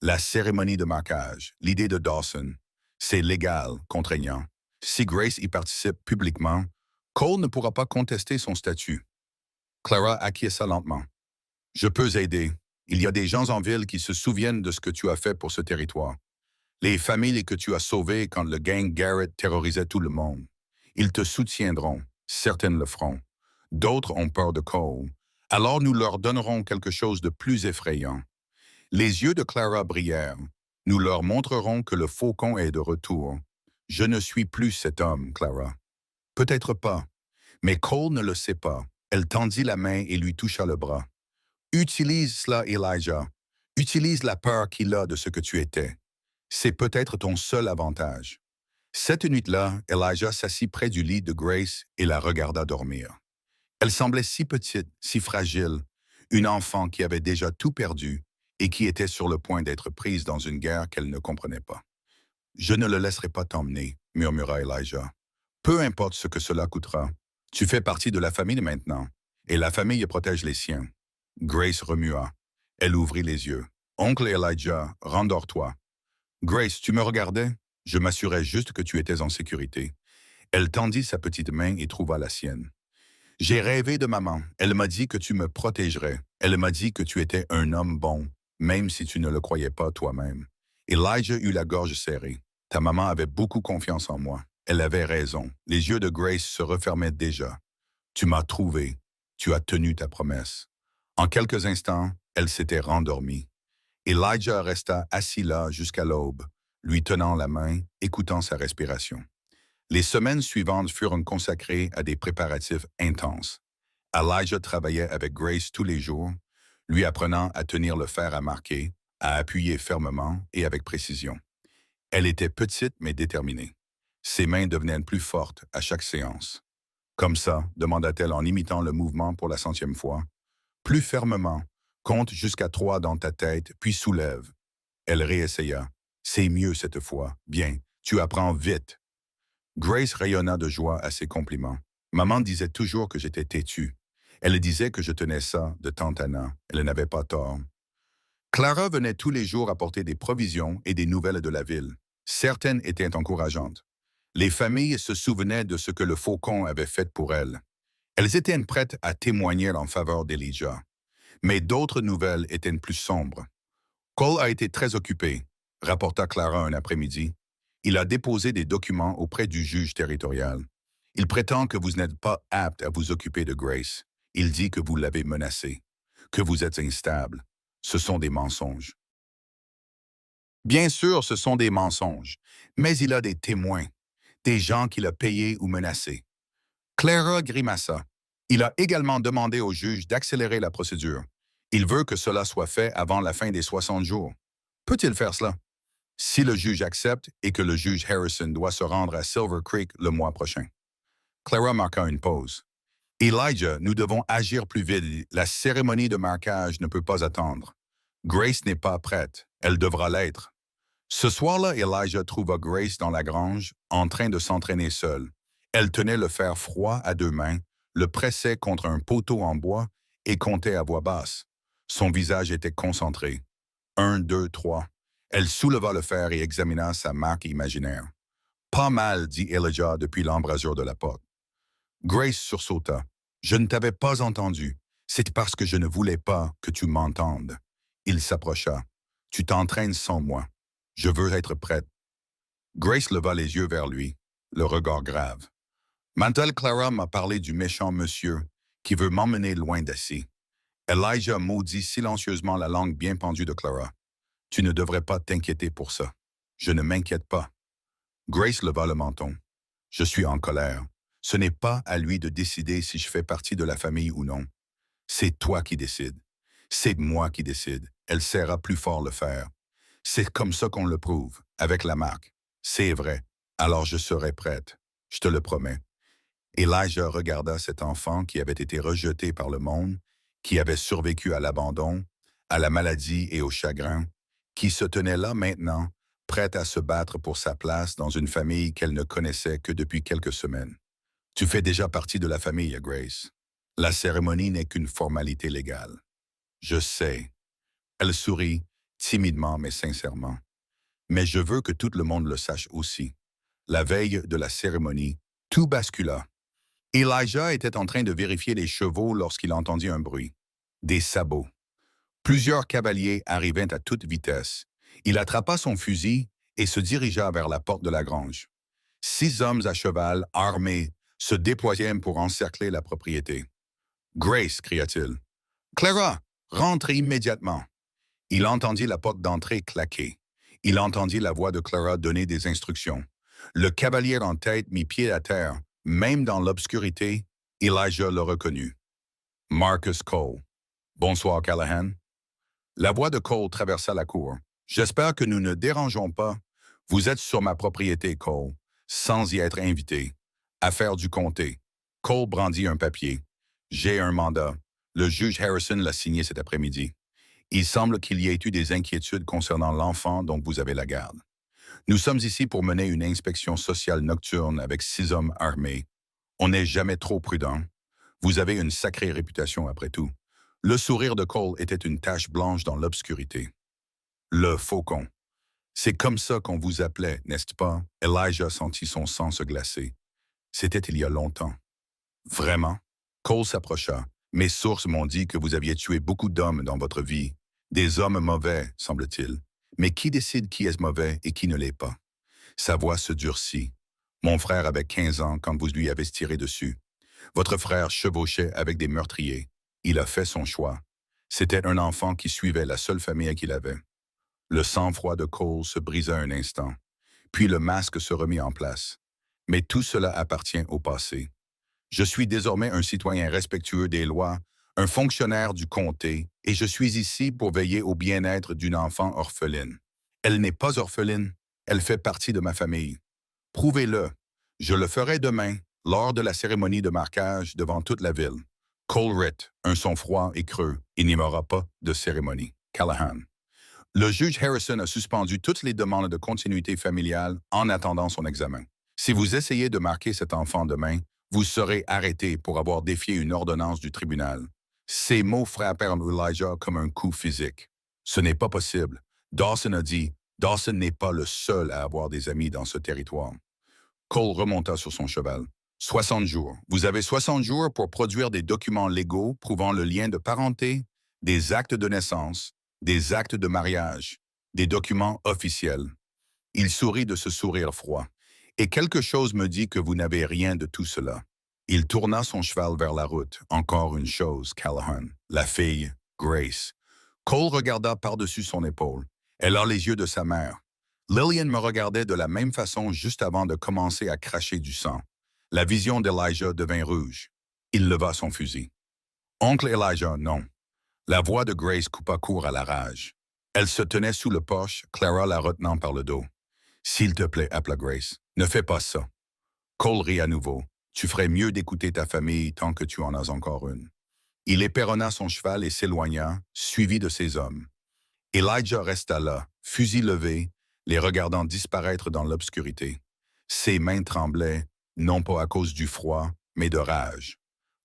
La cérémonie de marquage, l'idée de Dawson, c'est légal, contraignant. Si Grace y participe publiquement, Cole ne pourra pas contester son statut. Clara acquiesça lentement. Je peux aider. Il y a des gens en ville qui se souviennent de ce que tu as fait pour ce territoire. Les familles que tu as sauvées quand le gang Garrett terrorisait tout le monde. Ils te soutiendront. Certaines le feront. D'autres ont peur de Cole. Alors nous leur donnerons quelque chose de plus effrayant. Les yeux de Clara brillèrent. Nous leur montrerons que le faucon est de retour. Je ne suis plus cet homme, Clara. Peut-être pas. Mais Cole ne le sait pas. Elle tendit la main et lui toucha le bras. Utilise cela, Elijah. Utilise la peur qu'il a de ce que tu étais. C'est peut-être ton seul avantage. Cette nuit-là, Elijah s'assit près du lit de Grace et la regarda dormir. Elle semblait si petite, si fragile, une enfant qui avait déjà tout perdu et qui était sur le point d'être prise dans une guerre qu'elle ne comprenait pas. « Je ne le laisserai pas t'emmener », murmura Elijah. « Peu importe ce que cela coûtera. Tu fais partie de la famille maintenant, et la famille protège les siens. » Grace remua. Elle ouvrit les yeux. « Oncle Elijah, rendors-toi. » « Grace, tu me regardais? Je m'assurais juste que tu étais en sécurité. » Elle tendit sa petite main et trouva la sienne. « J'ai rêvé de maman. Elle m'a dit que tu me protégerais. Elle m'a dit que tu étais un homme bon, même si tu ne le croyais pas toi-même. Elijah eut la gorge serrée. Ta maman avait beaucoup confiance en moi. Elle avait raison. Les yeux de Grace se refermaient déjà. Tu m'as trouvé. Tu as tenu ta promesse. En quelques instants, elle s'était rendormie. Elijah resta assis là jusqu'à l'aube, lui tenant la main, écoutant sa respiration. Les semaines suivantes furent consacrées à des préparatifs intenses. Elijah travaillait avec Grace tous les jours, lui apprenant à tenir le fer à marquer, à appuyer fermement et avec précision. Elle était petite mais déterminée. Ses mains devenaient plus fortes à chaque séance. Comme ça, demanda-t-elle en imitant le mouvement pour la 100e fois. Plus fermement. Compte jusqu'à 3 dans ta tête, puis soulève. Elle réessaya. C'est mieux cette fois. Bien, tu apprends vite. Grace rayonna de joie à ses compliments. Maman disait toujours que j'étais têtu. Elle disait que je tenais ça de tante Anna. Elle n'avait pas tort. Clara venait tous les jours apporter des provisions et des nouvelles de la ville. Certaines étaient encourageantes. Les familles se souvenaient de ce que le faucon avait fait pour elles. Elles étaient prêtes à témoigner en faveur d'Elijah. Mais d'autres nouvelles étaient plus sombres. Cole a été très occupé, rapporta Clara un après-midi. Il a déposé des documents auprès du juge territorial. Il prétend que vous n'êtes pas apte à vous occuper de Grace. Il dit que vous l'avez menacée, que vous êtes instable. Ce sont des mensonges. Bien sûr, ce sont des mensonges, mais il a des témoins, des gens qu'il a payés ou menacés. Clara grimaça. Il a également demandé au juge d'accélérer la procédure. Il veut que cela soit fait avant la fin des 60 jours. Peut-il faire cela? Si le juge accepte et que le juge Harrison doit se rendre à Silver Creek le mois prochain. Clara marqua une pause. Elijah, nous devons agir plus vite. La cérémonie de marquage ne peut pas attendre. Grace n'est pas prête. Elle devra l'être. Ce soir-là, Elijah trouva Grace dans la grange, en train de s'entraîner seule. Elle tenait le fer froid à 2 mains, le pressait contre un poteau en bois et comptait à voix basse. Son visage était concentré. 1, 2, 3. Elle souleva le fer et examina sa marque imaginaire. Pas mal, dit Elijah depuis l'embrasure de la porte. Grace sursauta. Je ne t'avais pas entendu. C'est parce que je ne voulais pas que tu m'entendes. Il s'approcha. Tu t'entraînes sans moi. Je veux être prête. Grace leva les yeux vers lui, le regard grave. Mantel Clara m'a parlé du méchant monsieur qui veut m'emmener loin d'ici. Elijah maudit silencieusement la langue bien pendue de Clara. Tu ne devrais pas t'inquiéter pour ça. Je ne m'inquiète pas. Grace leva le menton. Je suis en colère. Ce n'est pas à lui de décider si je fais partie de la famille ou non. C'est toi qui décides. C'est moi qui décide. Elle serra plus fort le fer. C'est comme ça qu'on le prouve, avec la marque. C'est vrai. Alors je serai prête. Je te le promets. Elijah regarda cet enfant qui avait été rejeté par le monde, qui avait survécu à l'abandon, à la maladie et au chagrin, qui se tenait là maintenant, prête à se battre pour sa place dans une famille qu'elle ne connaissait que depuis quelques semaines. Tu fais déjà partie de la famille, Grace. La cérémonie n'est qu'une formalité légale. Je sais. Elle sourit, timidement mais sincèrement. Mais je veux que tout le monde le sache aussi. La veille de la cérémonie, tout bascula. Elijah était en train de vérifier les chevaux lorsqu'il entendit un bruit. Des sabots. Plusieurs cavaliers arrivaient à toute vitesse. Il attrapa son fusil et se dirigea vers la porte de la grange. 6 hommes à cheval, armés, se déployèrent pour encercler la propriété. « Grace » cria-t-il. « Clara, rentre immédiatement !» Il entendit la porte d'entrée claquer. Il entendit la voix de Clara donner des instructions. Le cavalier en tête mit pied à terre. Même dans l'obscurité, Elijah le reconnut. Marcus Cole. « Bonsoir, Callahan. » La voix de Cole traversa la cour. « J'espère que nous ne dérangeons pas. Vous êtes sur ma propriété, Cole, sans y être invité. Affaire du comté. » Cole brandit un papier. « J'ai un mandat. Le juge Harrison l'a signé cet après-midi. Il semble qu'il y ait eu des inquiétudes concernant l'enfant dont vous avez la garde. Nous sommes ici pour mener une inspection sociale nocturne avec 6 hommes armés. On n'est jamais trop prudent. Vous avez une sacrée réputation après tout. » Le sourire de Cole était une tache blanche dans l'obscurité. Le faucon. C'est comme ça qu'on vous appelait, n'est-ce pas? Elijah sentit son sang se glacer. C'était il y a longtemps. Vraiment? Cole s'approcha. Mes sources m'ont dit que vous aviez tué beaucoup d'hommes dans votre vie. Des hommes mauvais, semble-t-il. Mais qui décide qui est mauvais et qui ne l'est pas? Sa voix se durcit. Mon frère avait 15 ans quand vous lui avez tiré dessus. Votre frère chevauchait avec des meurtriers. Il a fait son choix. C'était un enfant qui suivait la seule famille qu'il avait. Le sang-froid de Cole se brisa un instant, puis le masque se remit en place. Mais tout cela appartient au passé. Je suis désormais un citoyen respectueux des lois, un fonctionnaire du comté, et je suis ici pour veiller au bien-être d'une enfant orpheline. Elle n'est pas orpheline, elle fait partie de ma famille. Prouvez-le. Je le ferai demain, lors de la cérémonie de marquage devant toute la ville. Cole Ritt, un son froid et creux, il n'y aura pas de cérémonie. Callahan. Le juge Harrison a suspendu toutes les demandes de continuité familiale en attendant son examen. Si vous essayez de marquer cet enfant demain, vous serez arrêté pour avoir défié une ordonnance du tribunal. Ces mots frappèrent Elijah comme un coup physique. Ce n'est pas possible. Dawson a dit, Dawson n'est pas le seul à avoir des amis dans ce territoire. Cole remonta sur son cheval. 60 jours. Vous avez 60 jours pour produire des documents légaux prouvant le lien de parenté, des actes de naissance, des actes de mariage, des documents officiels. Il sourit de ce sourire froid. Et quelque chose me dit que vous n'avez rien de tout cela. Il tourna son cheval vers la route. Encore une chose, Callahan. La fille, Grace. Cole regarda par-dessus son épaule. Elle a les yeux de sa mère. Lillian me regardait de la même façon juste avant de commencer à cracher du sang. La vision d'Elijah devint rouge. Il leva son fusil. Oncle Elijah, non. La voix de Grace coupa court à la rage. Elle se tenait sous le porche, Clara la retenant par le dos. S'il te plaît, appela Grace, ne fais pas ça. Cole rit à nouveau. Tu ferais mieux d'écouter ta famille tant que tu en as encore une. Il éperonna son cheval et s'éloigna, suivi de ses hommes. Elijah resta là, fusil levé, les regardant disparaître dans l'obscurité. Ses mains tremblaient, non pas à cause du froid, mais de rage.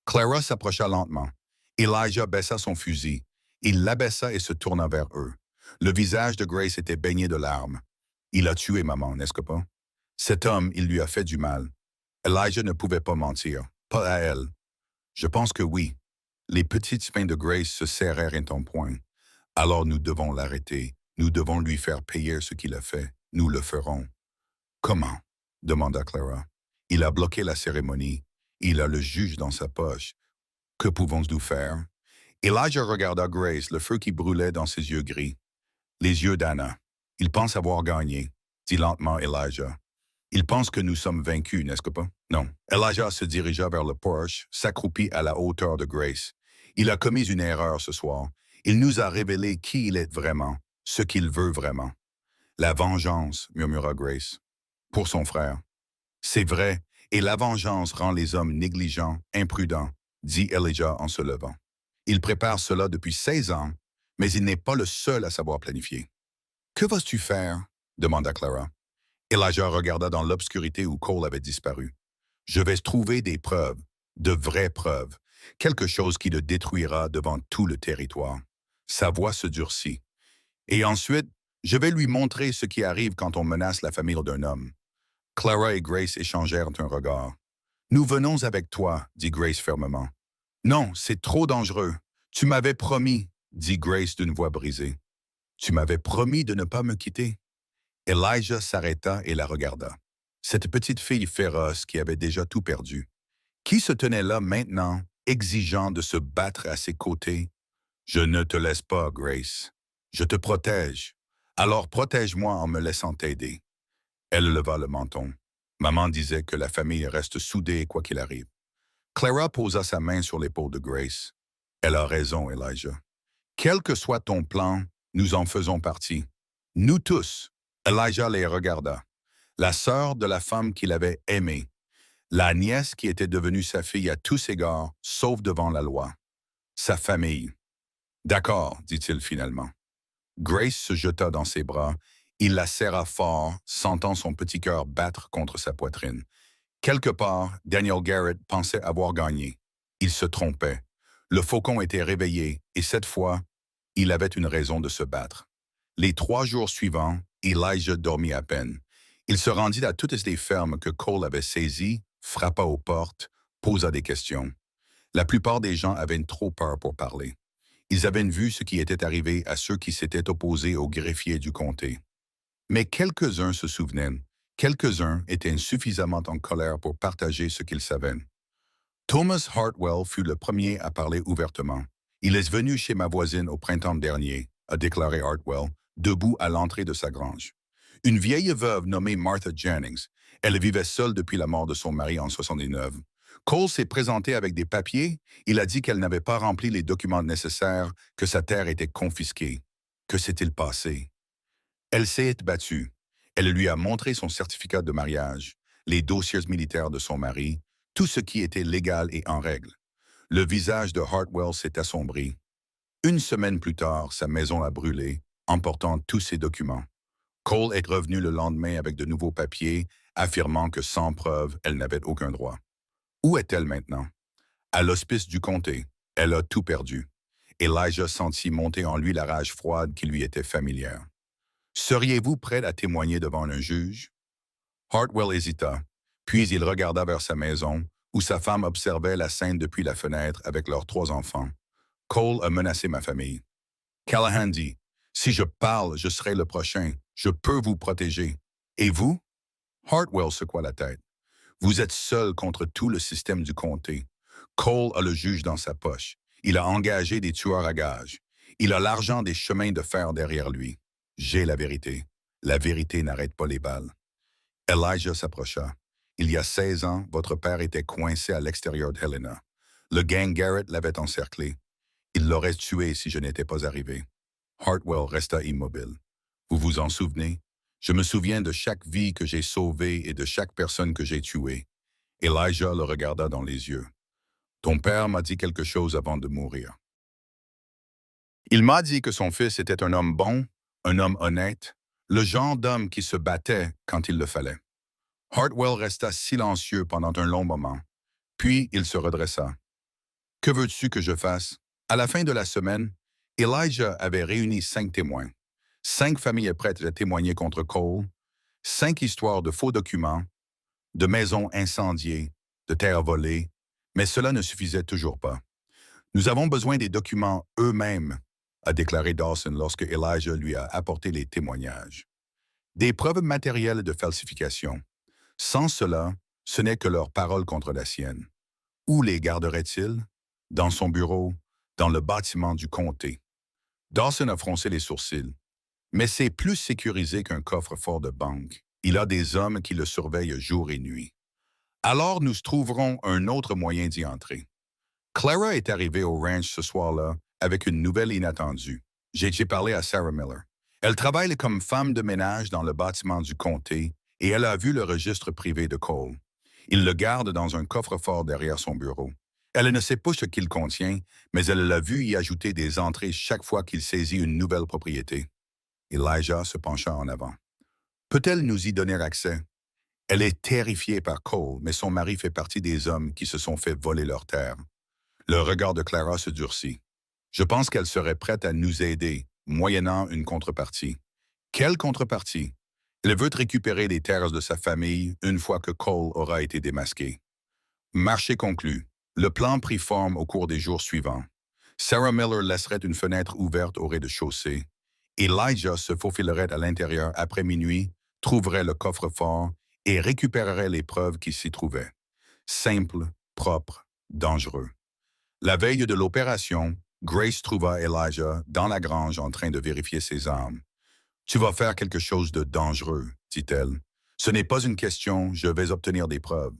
Clara s'approcha lentement. Elijah baissa son fusil. Il l'abaissa et se tourna vers eux. Le visage de Grace était baigné de larmes. Il a tué maman, n'est-ce que pas? Cet homme, il lui a fait du mal. Elijah ne pouvait pas mentir, pas à elle. Je pense que oui. Les petites mains de Grace se serrèrent en poing. Alors nous devons l'arrêter. Nous devons lui faire payer ce qu'il a fait. Nous le ferons. Comment? Demanda Clara. Il a bloqué la cérémonie. Il a le juge dans sa poche. Que pouvons-nous faire? Elijah regarda Grace, le feu qui brûlait dans ses yeux gris. Les yeux d'Anna. Il pense avoir gagné, dit lentement Elijah. Il pense que nous sommes vaincus, n'est-ce pas? Non. Elijah se dirigea vers le porche, s'accroupit à la hauteur de Grace. Il a commis une erreur ce soir. Il nous a révélé qui il est vraiment, ce qu'il veut vraiment. La vengeance, murmura Grace. Pour son frère. C'est vrai, et la vengeance rend les hommes négligents, imprudents, dit Elijah en se levant. Il prépare cela depuis 16 ans, mais il n'est pas le seul à savoir planifier. Que vas-tu faire? Demanda Clara. Elijah regarda dans l'obscurité où Cole avait disparu. Je vais trouver des preuves, de vraies preuves, quelque chose qui le détruira devant tout le territoire. Sa voix se durcit. Et ensuite, je vais lui montrer ce qui arrive quand on menace la famille d'un homme. Clara et Grace échangèrent un regard. Nous venons avec toi, dit Grace fermement. Non, c'est trop dangereux. Tu m'avais promis, dit Grace d'une voix brisée. Tu m'avais promis de ne pas me quitter. Elijah s'arrêta et la regarda. Cette petite fille féroce qui avait déjà tout perdu. Qui se tenait là maintenant, exigeant de se battre à ses côtés? Je ne te laisse pas, Grace. Je te protège. Alors protège-moi en me laissant t'aider. Elle leva le menton. Maman disait que la famille reste soudée quoi qu'il arrive. Clara posa sa main sur l'épaule de Grace. Elle a raison, Elijah. Quel que soit ton plan, nous en faisons partie. Nous tous. Elijah les regarda. La sœur de la femme qu'il avait aimée. La nièce qui était devenue sa fille à tous égards, sauf devant la loi. Sa famille. D'accord, dit-il finalement. Grace se jeta dans ses bras. Il la serra fort, sentant son petit cœur battre contre sa poitrine. Quelque part, Daniel Garrett pensait avoir gagné. Il se trompait. Le faucon était réveillé, et cette fois, il avait une raison de se battre. Les 3 jours suivants, Elijah dormit à peine. Il se rendit à toutes les fermes que Cole avait saisies, frappa aux portes, posa des questions. La plupart des gens avaient trop peur pour parler. Ils avaient vu ce qui était arrivé à ceux qui s'étaient opposés au greffier du comté. Mais quelques-uns se souvenaient, quelques-uns étaient suffisamment en colère pour partager ce qu'ils savaient. Thomas Hartwell fut le premier à parler ouvertement. Il est venu chez ma voisine au printemps dernier, a déclaré Hartwell, debout à l'entrée de sa grange. Une vieille veuve nommée Martha Jennings. Elle vivait seule depuis la mort de son mari en 79. Cole s'est présenté avec des papiers. Il a dit qu'elle n'avait pas rempli les documents nécessaires, que sa terre était confisquée. Que s'est-il passé? Elle s'est battue. Elle lui a montré son certificat de mariage, les dossiers militaires de son mari, tout ce qui était légal et en règle. Le visage de Hartwell s'est assombri. Une semaine plus tard, sa maison a brûlé, emportant tous ses documents. Cole est revenu le lendemain avec de nouveaux papiers, affirmant que sans preuve, elle n'avait aucun droit. Où est-elle maintenant? À l'hospice du comté. Elle a tout perdu. Elijah sentit monter en lui la rage froide qui lui était familière. Seriez-vous prêt à témoigner devant un juge? Hartwell hésita, puis il regarda vers sa maison, où sa femme observait la scène depuis la fenêtre avec leurs 3 enfants. Cole a menacé ma famille. Callahan dit, « Si je parle, je serai le prochain. Je peux vous protéger. Et vous? » Hartwell secoua la tête. « Vous êtes seul contre tout le système du comté. Cole a le juge dans sa poche. Il a engagé des tueurs à gages. Il a l'argent des chemins de fer derrière lui. J'ai la vérité. La vérité n'arrête pas les balles. » Elijah s'approcha. « Il y a 16 ans, votre père était coincé à l'extérieur de Helena. Le gang Garrett l'avait encerclé. Il l'aurait tué si je n'étais pas arrivé. » Hartwell resta immobile. « Vous vous en souvenez? Je me souviens de chaque vie que j'ai sauvée et de chaque personne que j'ai tuée. » Elijah le regarda dans les yeux. « Ton père m'a dit quelque chose avant de mourir. Il m'a dit que son fils était un homme bon, un homme honnête, le genre d'homme qui se battait quand il le fallait. » Hartwell resta silencieux pendant un long moment. Puis il se redressa. « Que veux-tu que je fasse? » À la fin de la semaine, Elijah avait réuni 5 témoins. 5 familles prêtes à témoigner contre Cole, 5 histoires de faux documents, de maisons incendiées, de terres volées, mais cela ne suffisait toujours pas. « Nous avons besoin des documents eux-mêmes, » a déclaré Dawson lorsque Elijah lui a apporté les témoignages. Des preuves matérielles de falsification. Sans cela, ce n'est que leur parole contre la sienne. Où les garderait-il? Dans son bureau, dans le bâtiment du comté. Dawson a froncé les sourcils. Mais c'est plus sécurisé qu'un coffre-fort de banque. Il a des hommes qui le surveillent jour et nuit. Alors nous trouverons un autre moyen d'y entrer. Clara est arrivée au ranch ce soir-là avec une nouvelle inattendue. J'ai parlé à Sarah Miller. Elle travaille comme femme de ménage dans le bâtiment du comté et elle a vu le registre privé de Cole. Il le garde dans un coffre-fort derrière son bureau. Elle ne sait pas ce qu'il contient, mais elle l'a vu y ajouter des entrées chaque fois qu'il saisit une nouvelle propriété. Elijah se pencha en avant. Peut-elle nous y donner accès? Elle est terrifiée par Cole, mais son mari fait partie des hommes qui se sont fait voler leur terre. Le regard de Clara se durcit. Je pense qu'elle serait prête à nous aider, moyennant une contrepartie. Quelle contrepartie? Elle veut récupérer les terres de sa famille une fois que Cole aura été démasqué. Marché conclu. Le plan prit forme au cours des jours suivants. Sarah Miller laisserait une fenêtre ouverte au rez-de-chaussée. Elijah se faufilerait à l'intérieur après minuit, trouverait le coffre-fort et récupérerait les preuves qui s'y trouvaient. Simple, propre, dangereux. La veille de l'opération, Grace trouva Elijah dans la grange en train de vérifier ses armes. « Tu vas faire quelque chose de dangereux, » dit-elle. « Ce n'est pas une question, je vais obtenir des preuves.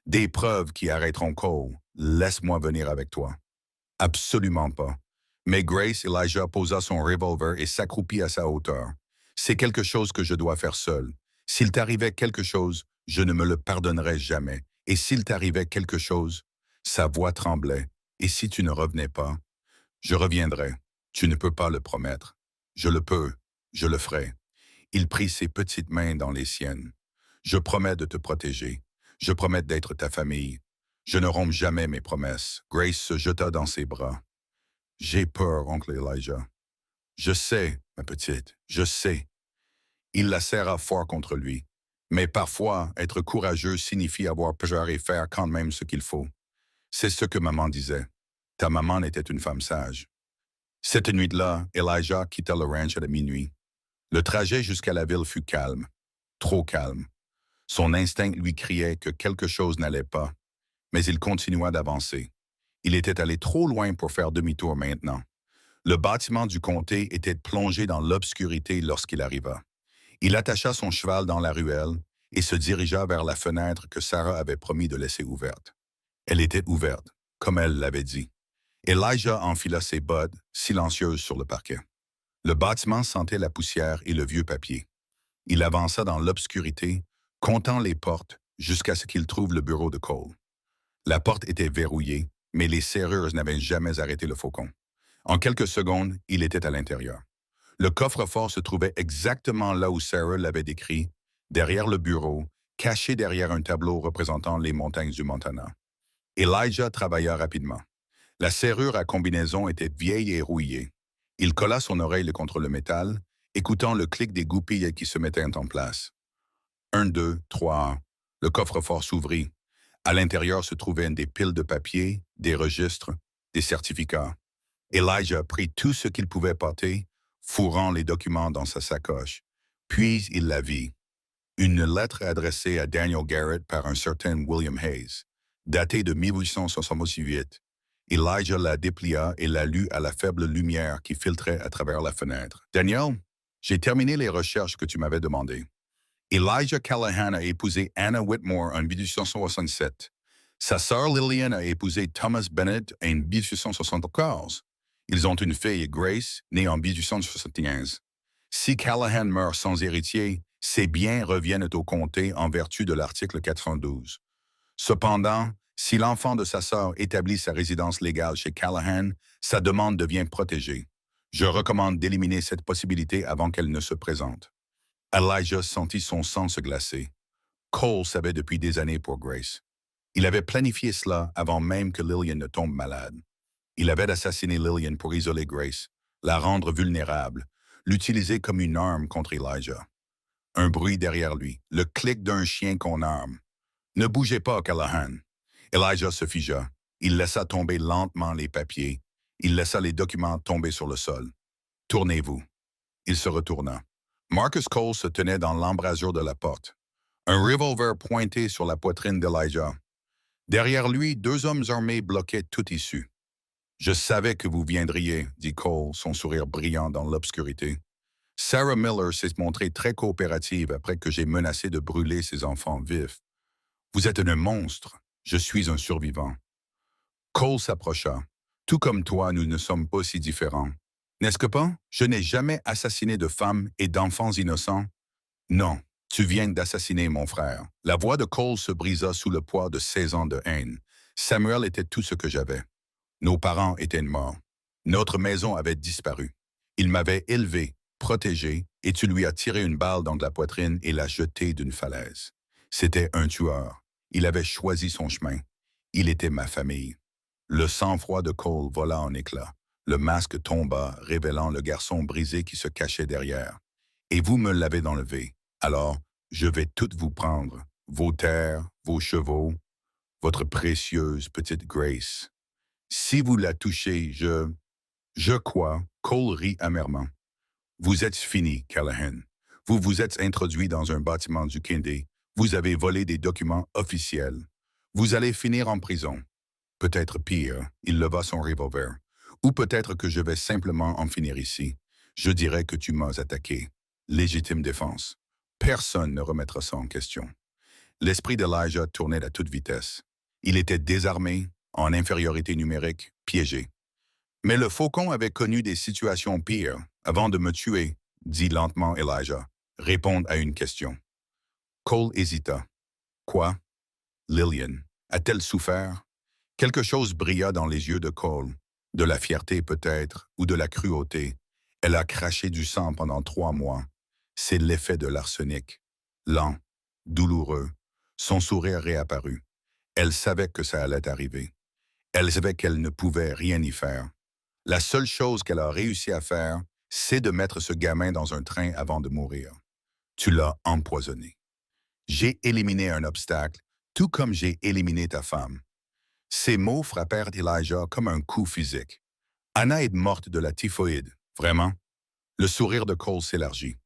Des preuves qui arrêteront Cole. Laisse-moi venir avec toi. » Absolument pas. Mais Grace Elijah posa son revolver et s'accroupit à sa hauteur. « C'est quelque chose que je dois faire seul. S'il t'arrivait quelque chose, je ne me le pardonnerais jamais. Et s'il t'arrivait quelque chose... » Sa voix tremblait. « Et si tu ne revenais pas? »« Je reviendrai. Tu ne peux pas le promettre. »« Je le peux. Je le ferai. » Il prit ses petites mains dans les siennes. « Je promets de te protéger. Je promets d'être ta famille. Je ne romps jamais mes promesses. » Grace se jeta dans ses bras. « J'ai peur, oncle Elijah. »« Je sais, ma petite, je sais. » Il la serra fort contre lui. Mais parfois, être courageux signifie avoir peur et faire quand même ce qu'il faut. C'est ce que maman disait. Ta maman était une femme sage. Cette nuit-là, Elijah quitta le ranch à la minuit. Le trajet jusqu'à la ville fut calme, trop calme. Son instinct lui criait que quelque chose n'allait pas, mais il continua d'avancer. Il était allé trop loin pour faire demi-tour maintenant. Le bâtiment du comté était plongé dans l'obscurité lorsqu'il arriva. Il attacha son cheval dans la ruelle et se dirigea vers la fenêtre que Sarah avait promis de laisser ouverte. Elle était ouverte, comme elle l'avait dit. Elijah enfila ses bottes, silencieuses sur le parquet. Le bâtiment sentait la poussière et le vieux papier. Il avança dans l'obscurité, comptant les portes jusqu'à ce qu'il trouve le bureau de Cole. La porte était verrouillée, mais les serrures n'avaient jamais arrêté le faucon. En quelques secondes, il était à l'intérieur. Le coffre-fort se trouvait exactement là où Sarah l'avait décrit, derrière le bureau, caché derrière un tableau représentant les montagnes du Montana. Elijah travailla rapidement. La serrure à combinaison était vieille et rouillée. Il colla son oreille contre le métal, écoutant le clic des goupilles qui se mettaient en place. 1, 2, 3. Le coffre-fort s'ouvrit. À l'intérieur se trouvaient des piles de papier, des registres, des certificats. Elijah prit tout ce qu'il pouvait porter, fourrant les documents dans sa sacoche. Puis il la vit. Une lettre adressée à Daniel Garrett par un certain William Hayes, datée de 1878. Elijah la déplia et la lut à la faible lumière qui filtrait à travers la fenêtre. « Daniel, j'ai terminé les recherches que tu m'avais demandées. Elijah Callahan a épousé Anna Whitmore en 1867. Sa sœur Lillian a épousé Thomas Bennett en 1874. Ils ont une fille, Grace, née en 1875. Si Callahan meurt sans héritier, ses biens reviennent au comté en vertu de l'article 412. Cependant, si l'enfant de sa sœur établit sa résidence légale chez Callahan, sa demande devient protégée. Je recommande d'éliminer cette possibilité avant qu'elle ne se présente. » Elijah sentit son sang se glacer. Cole savait depuis des années pour Grace. Il avait planifié cela avant même que Lillian ne tombe malade. Il avait assassiné Lillian pour isoler Grace, la rendre vulnérable, l'utiliser comme une arme contre Elijah. Un bruit derrière lui, le clic d'un chien qu'on arme. « Ne bougez pas, Callahan. » Elijah se figea. Il laissa tomber lentement les papiers. Il laissa les documents tomber sur le sol. « Tournez-vous. » Il se retourna. Marcus Cole se tenait dans l'embrasure de la porte. Un revolver pointé sur la poitrine d'Elijah. Derrière lui, 2 hommes armés bloquaient toute issue. « Je savais que vous viendriez, » dit Cole, son sourire brillant dans l'obscurité. « Sarah Miller s'est montrée très coopérative après que j'ai menacé de brûler ses enfants vifs. Vous êtes un monstre. Je suis un survivant. » Cole s'approcha. « Tout comme toi, nous ne sommes pas si différents. N'est-ce que pas? Je n'ai jamais assassiné de femmes et d'enfants innocents. » « Non, tu viens d'assassiner mon frère. » La voix de Cole se brisa sous le poids de 16 ans de haine. Samuel était tout ce que j'avais. Nos parents étaient morts. Notre maison avait disparu. Il m'avait élevé, protégé, et tu lui as tiré une balle dans la poitrine et l'a jeté d'une falaise. C'était un tueur. Il avait choisi son chemin. Il était ma famille. Le sang-froid de Cole vola en éclats. Le masque tomba, révélant le garçon brisé qui se cachait derrière. « Et vous me l'avez enlevé. Alors, je vais tout vous prendre, vos terres, vos chevaux, votre précieuse petite Grace. Si vous la touchez, Je crois, Cole rit amèrement. Vous êtes fini, Callahan. Vous vous êtes introduit dans un bâtiment du Kindy. Vous avez volé des documents officiels. Vous allez finir en prison. Peut-être pire, il leva son revolver. Ou peut-être que je vais simplement en finir ici. Je dirais que tu m'as attaqué. Légitime défense. Personne ne remettra ça en question. L'esprit d'Elijah tournait à toute vitesse. Il était désarmé, en infériorité numérique, piégé. Mais le faucon avait connu des situations pires avant de me tuer, dit lentement Elijah. Répondre à une question. Cole hésita. Quoi? Lillian. A-t-elle souffert? Quelque chose brilla dans les yeux de Cole. De la fierté peut-être, ou de la cruauté. Elle a craché du sang pendant 3 mois. C'est l'effet de l'arsenic. Lent, douloureux. Son sourire réapparut. Elle savait que ça allait arriver. Elle savait qu'elle ne pouvait rien y faire. La seule chose qu'elle a réussi à faire, c'est de mettre ce gamin dans un train avant de mourir. Tu l'as empoisonné. J'ai éliminé un obstacle, tout comme j'ai éliminé ta femme. Ces mots frappèrent Elijah comme un coup physique. Anna est morte de la typhoïde. Vraiment? Le sourire de Cole s'élargit.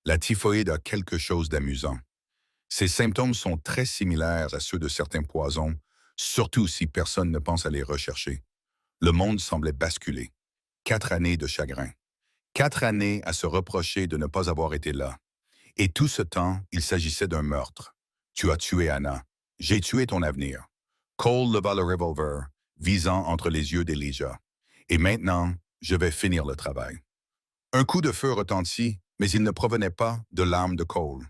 La typhoïde a quelque chose d'amusant. Ses symptômes sont très similaires à ceux de certains poisons, surtout si personne ne pense à les rechercher. Le monde semblait basculer. 4 années de chagrin. 4 années à se reprocher de ne pas avoir été là. Et tout ce temps, il s'agissait d'un meurtre. Tu as tué Anna. J'ai tué ton avenir. Cole leva le revolver, visant entre les yeux d'Elijah. Et maintenant, je vais finir le travail. Un coup de feu retentit, mais il ne provenait pas de l'âme de Cole.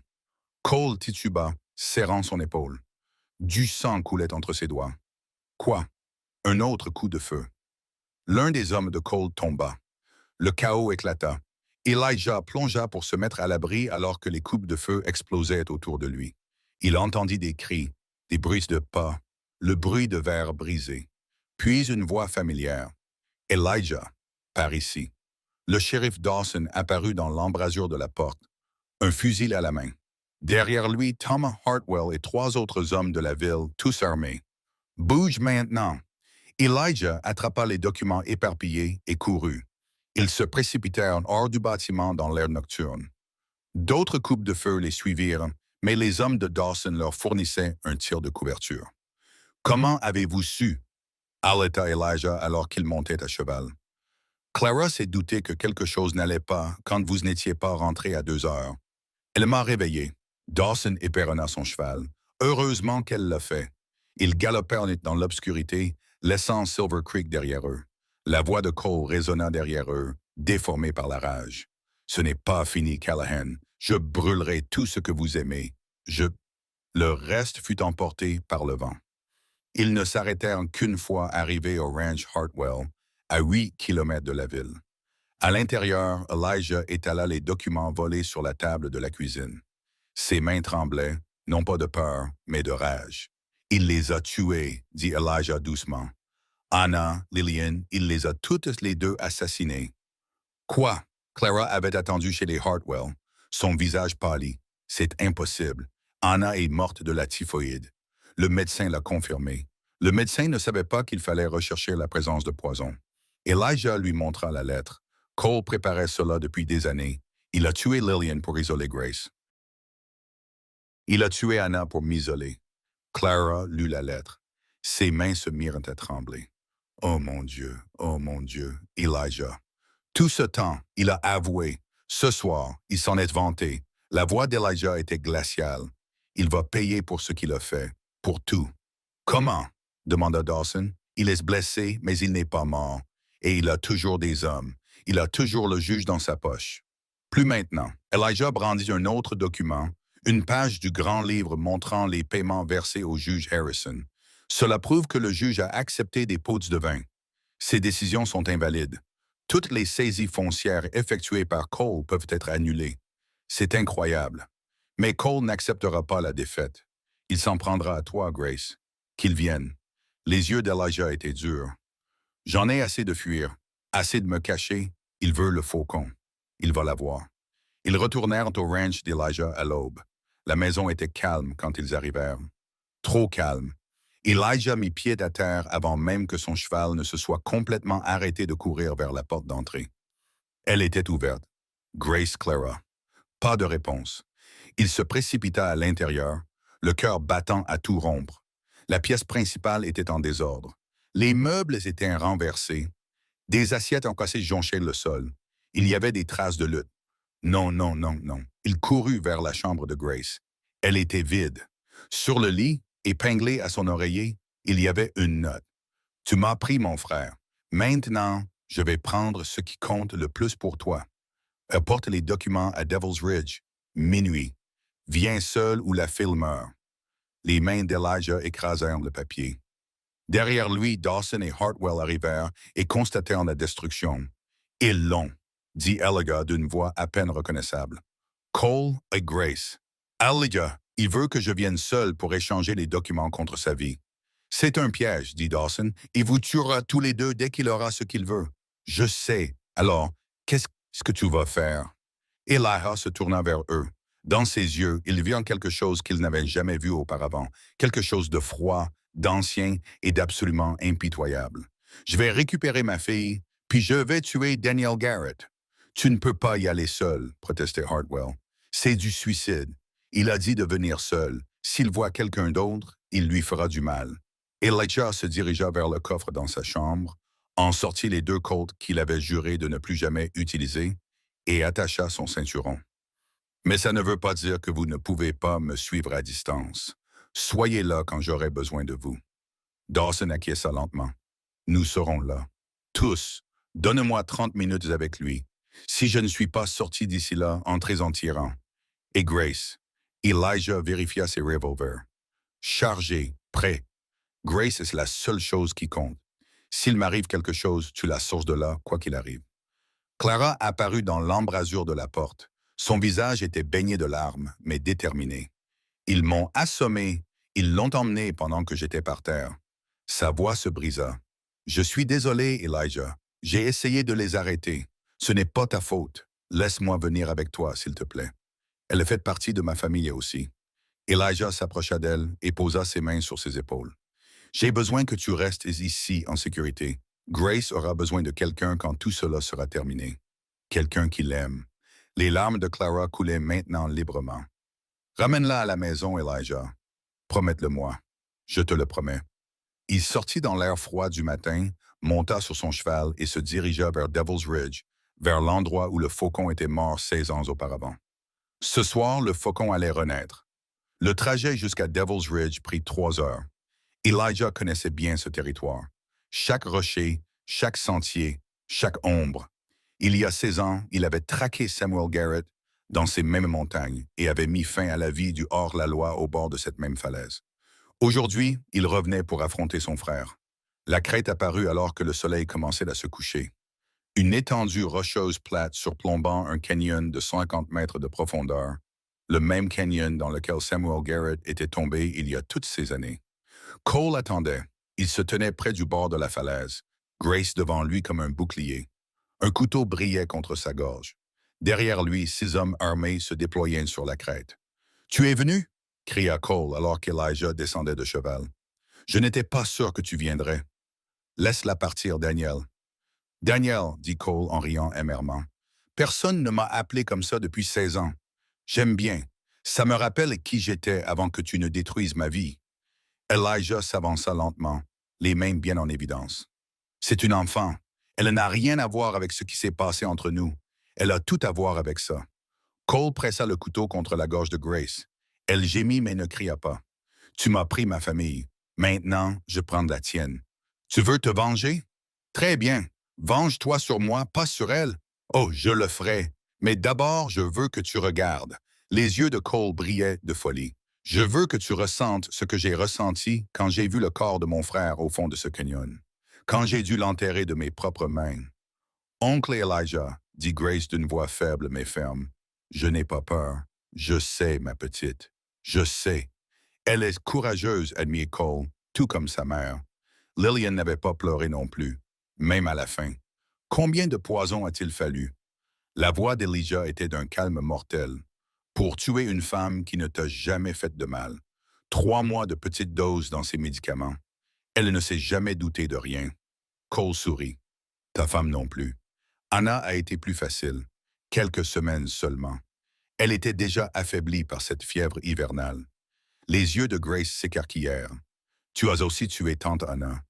Cole tituba, serrant son épaule. Du sang coulait entre ses doigts. Quoi? Un autre coup de feu. L'un des hommes de Cole tomba. Le chaos éclata. Elijah plongea pour se mettre à l'abri alors que les coupes de feu explosaient autour de lui. Il entendit des cris, des bruits de pas, le bruit de verres brisés. Puis une voix familière. Elijah, par ici. Le shérif Dawson apparut dans l'embrasure de la porte, un fusil à la main. Derrière lui, Tom Hartwell et 3 autres hommes de la ville, tous armés. Bouge maintenant! Elijah attrapa les documents éparpillés et courut. Ils se précipitèrent hors du bâtiment dans l'air nocturne. D'autres coupes de feu les suivirent, mais les hommes de Dawson leur fournissaient un tir de couverture. Comment avez-vous su? Haleta Elijah alors qu'il montait à cheval. Clara s'est doutée que quelque chose n'allait pas quand vous n'étiez pas rentré à 2 heures. Elle m'a réveillé. Dawson épéronna son cheval. Heureusement qu'elle l'a fait. Ils galopèrent dans l'obscurité, laissant Silver Creek derrière eux. La voix de Cole résonna derrière eux, déformée par la rage. Ce n'est pas fini, Callahan. Je brûlerai tout ce que vous aimez. Le reste fut emporté par le vent. Ils ne s'arrêtèrent qu'une fois arrivés au ranch Hartwell, à 8 kilomètres de la ville. À l'intérieur, Elijah étala les documents volés sur la table de la cuisine. Ses mains tremblaient, non pas de peur, mais de rage. « Il les a tués », dit Elijah doucement. « Anna, Lillian, il les a toutes les deux assassinées. » Quoi? Clara avait attendu chez les Hartwell. Son visage pâlit. « C'est impossible. Anna est morte de la typhoïde. » Le médecin l'a confirmé. Le médecin ne savait pas qu'il fallait rechercher la présence de poison. Elijah lui montra la lettre. Cole préparait cela depuis des années. Il a tué Lillian pour isoler Grace. Il a tué Anna pour m'isoler. Clara lut la lettre. Ses mains se mirent à trembler. Oh mon Dieu, Elijah. Tout ce temps, il a avoué. Ce soir, il s'en est vanté. La voix d'Elijah était glaciale. Il va payer pour ce qu'il a fait. Pour tout. Comment? Demanda Dawson. Il est blessé, mais il n'est pas mort. Et il a toujours des hommes. Il a toujours le juge dans sa poche. Plus maintenant. Elijah brandit un autre document, une page du grand livre montrant les paiements versés au juge Harrison. Cela prouve que le juge a accepté des pots de vin. Ces décisions sont invalides. Toutes les saisies foncières effectuées par Cole peuvent être annulées. C'est incroyable. Mais Cole n'acceptera pas la défaite. Il s'en prendra à toi, Grace. Qu'il vienne. Les yeux d'Elijah étaient durs. J'en ai assez de fuir, assez de me cacher. Il veut le faucon. Il va l'avoir. Ils retournèrent au ranch d'Elijah à l'aube. La maison était calme quand ils arrivèrent. Trop calme. Elijah mit pied à terre avant même que son cheval ne se soit complètement arrêté de courir vers la porte d'entrée. Elle était ouverte. Grace Clara. Pas de réponse. Il se précipita à l'intérieur, le cœur battant à tout rompre. La pièce principale était en désordre. Les meubles étaient renversés. Des assiettes en cassé jonchaient le sol. Il y avait des traces de lutte. Non. Il courut vers la chambre de Grace. Elle était vide. Sur le lit, épinglé à son oreiller, il y avait une note. « Tu m'as pris, mon frère. Maintenant, je vais prendre ce qui compte le plus pour toi. Apporte les documents à Devil's Ridge. Minuit. Viens seul ou la file meurt. » Les mains d'Elijah écrasèrent le papier. Derrière lui, Dawson et Hartwell arrivèrent et constatèrent la destruction. « Ils l'ont », dit Elijah d'une voix à peine reconnaissable. Cole et Grace. Elijah, il veut que je vienne seul pour échanger les documents contre sa vie. C'est un piège, dit Dawson. Il vous tuera tous les deux dès qu'il aura ce qu'il veut. Je sais. Alors, qu'est-ce que tu vas faire? Elijah se tourna vers eux. Dans ses yeux, il vit en quelque chose qu'il n'avait jamais vu auparavant, quelque chose de froid, d'ancien et d'absolument impitoyable. Je vais récupérer ma fille, Puis je vais tuer Daniel Garrett. Tu ne peux pas y aller seul, protestait Hartwell. C'est du suicide. Il a dit de venir seul. S'il voit quelqu'un d'autre, il lui fera du mal. Elijah se dirigea vers le coffre dans sa chambre, en sortit les 2 Colts qu'il avait juré de ne plus jamais utiliser et attacha son ceinturon. Mais ça ne veut pas dire que vous ne pouvez pas me suivre à distance. Soyez là quand j'aurai besoin de vous. Dawson acquiesça lentement. Nous serons là. Tous. Donne-moi 30 minutes avec lui. Si je ne suis pas sorti d'ici là, entrez en tirant. Et Grace. Elijah vérifia ses revolvers. Chargé, prêt. Grace est la seule chose qui compte. S'il m'arrive quelque chose, tu la source de là, quoi qu'il arrive. Clara apparut dans l'embrasure de la porte. Son visage était baigné de larmes, mais déterminé. Ils m'ont assommé. Ils l'ont emmené pendant que j'étais par terre. Sa voix se brisa. Je suis désolé, Elijah. J'ai essayé de les arrêter. Ce n'est pas ta faute. Laisse-moi venir avec toi, s'il te plaît. Elle fait partie de ma famille aussi. Elijah s'approcha d'elle et posa ses mains sur ses épaules. J'ai besoin que tu restes ici en sécurité. Grace aura besoin de quelqu'un quand tout cela sera terminé. Quelqu'un qui l'aime. Les larmes de Clara coulaient maintenant librement. Ramène-la à la maison, Elijah. Promette-le-moi. Je te le promets. Il sortit dans l'air froid du matin, monta sur son cheval et se dirigea vers Devil's Ridge, vers l'endroit où le faucon était mort 16 ans auparavant. Ce soir, le faucon allait renaître. Le trajet jusqu'à Devil's Ridge prit 3 heures. Elijah connaissait bien ce territoire. Chaque rocher, chaque sentier, chaque ombre. Il y a 16 ans, il avait traqué Samuel Garrett dans ces mêmes montagnes et avait mis fin à la vie du hors-la-loi au bord de cette même falaise. Aujourd'hui, il revenait pour affronter son frère. La crête apparut alors que le soleil commençait à se coucher. Une étendue rocheuse plate surplombant un canyon de 50 mètres de profondeur, le même canyon dans lequel Samuel Garrett était tombé il y a toutes ces années. Cole attendait. Il se tenait près du bord de la falaise, Grace devant lui comme un bouclier. Un couteau brillait contre sa gorge. Derrière lui, 6 hommes armés se déployaient sur la crête. « Tu es venu ?» cria Cole alors qu'Elijah descendait de cheval. « Je n'étais pas sûr que tu viendrais. »« Laisse-la partir, Daniel. »« Daniel, dit Cole en riant amèrement. Personne ne m'a appelé comme ça depuis 16 ans. J'aime bien. Ça me rappelle qui j'étais avant que tu ne détruises ma vie. » Elijah s'avança lentement, les mains bien en évidence. « C'est une enfant. Elle n'a rien à voir avec ce qui s'est passé entre nous. Elle a tout à voir avec ça. » Cole pressa le couteau contre la gorge de Grace. Elle gémit mais ne cria pas. « Tu m'as pris ma famille. Maintenant, je prends la tienne. Tu veux te venger? Très bien. Venge-toi sur moi, pas sur elle. Oh, je le ferai. Mais d'abord, je veux que tu regardes. » Les yeux de Cole brillaient de folie. « Je veux que tu ressentes ce que j'ai ressenti quand j'ai vu le corps de mon frère au fond de ce canyon. Quand j'ai dû l'enterrer de mes propres mains. »« Oncle Elijah, dit Grace d'une voix faible mais ferme, je n'ai pas peur. Je sais, ma petite. Je sais. Elle est courageuse, admit Cole, tout comme sa mère. Lillian n'avait pas pleuré non plus, même à la fin. Combien de poison a-t-il fallu? La voix d'Elijah était d'un calme mortel. Pour tuer une femme qui ne t'a jamais fait de mal. 3 mois de petites doses dans ses médicaments. Elle ne s'est jamais doutée de rien. Cole sourit. Ta femme non plus. Anna a été plus facile. Quelques semaines seulement. Elle était déjà affaiblie par cette fièvre hivernale. Les yeux de Grace s'écarquillèrent. Tu as aussi tué tante Anna.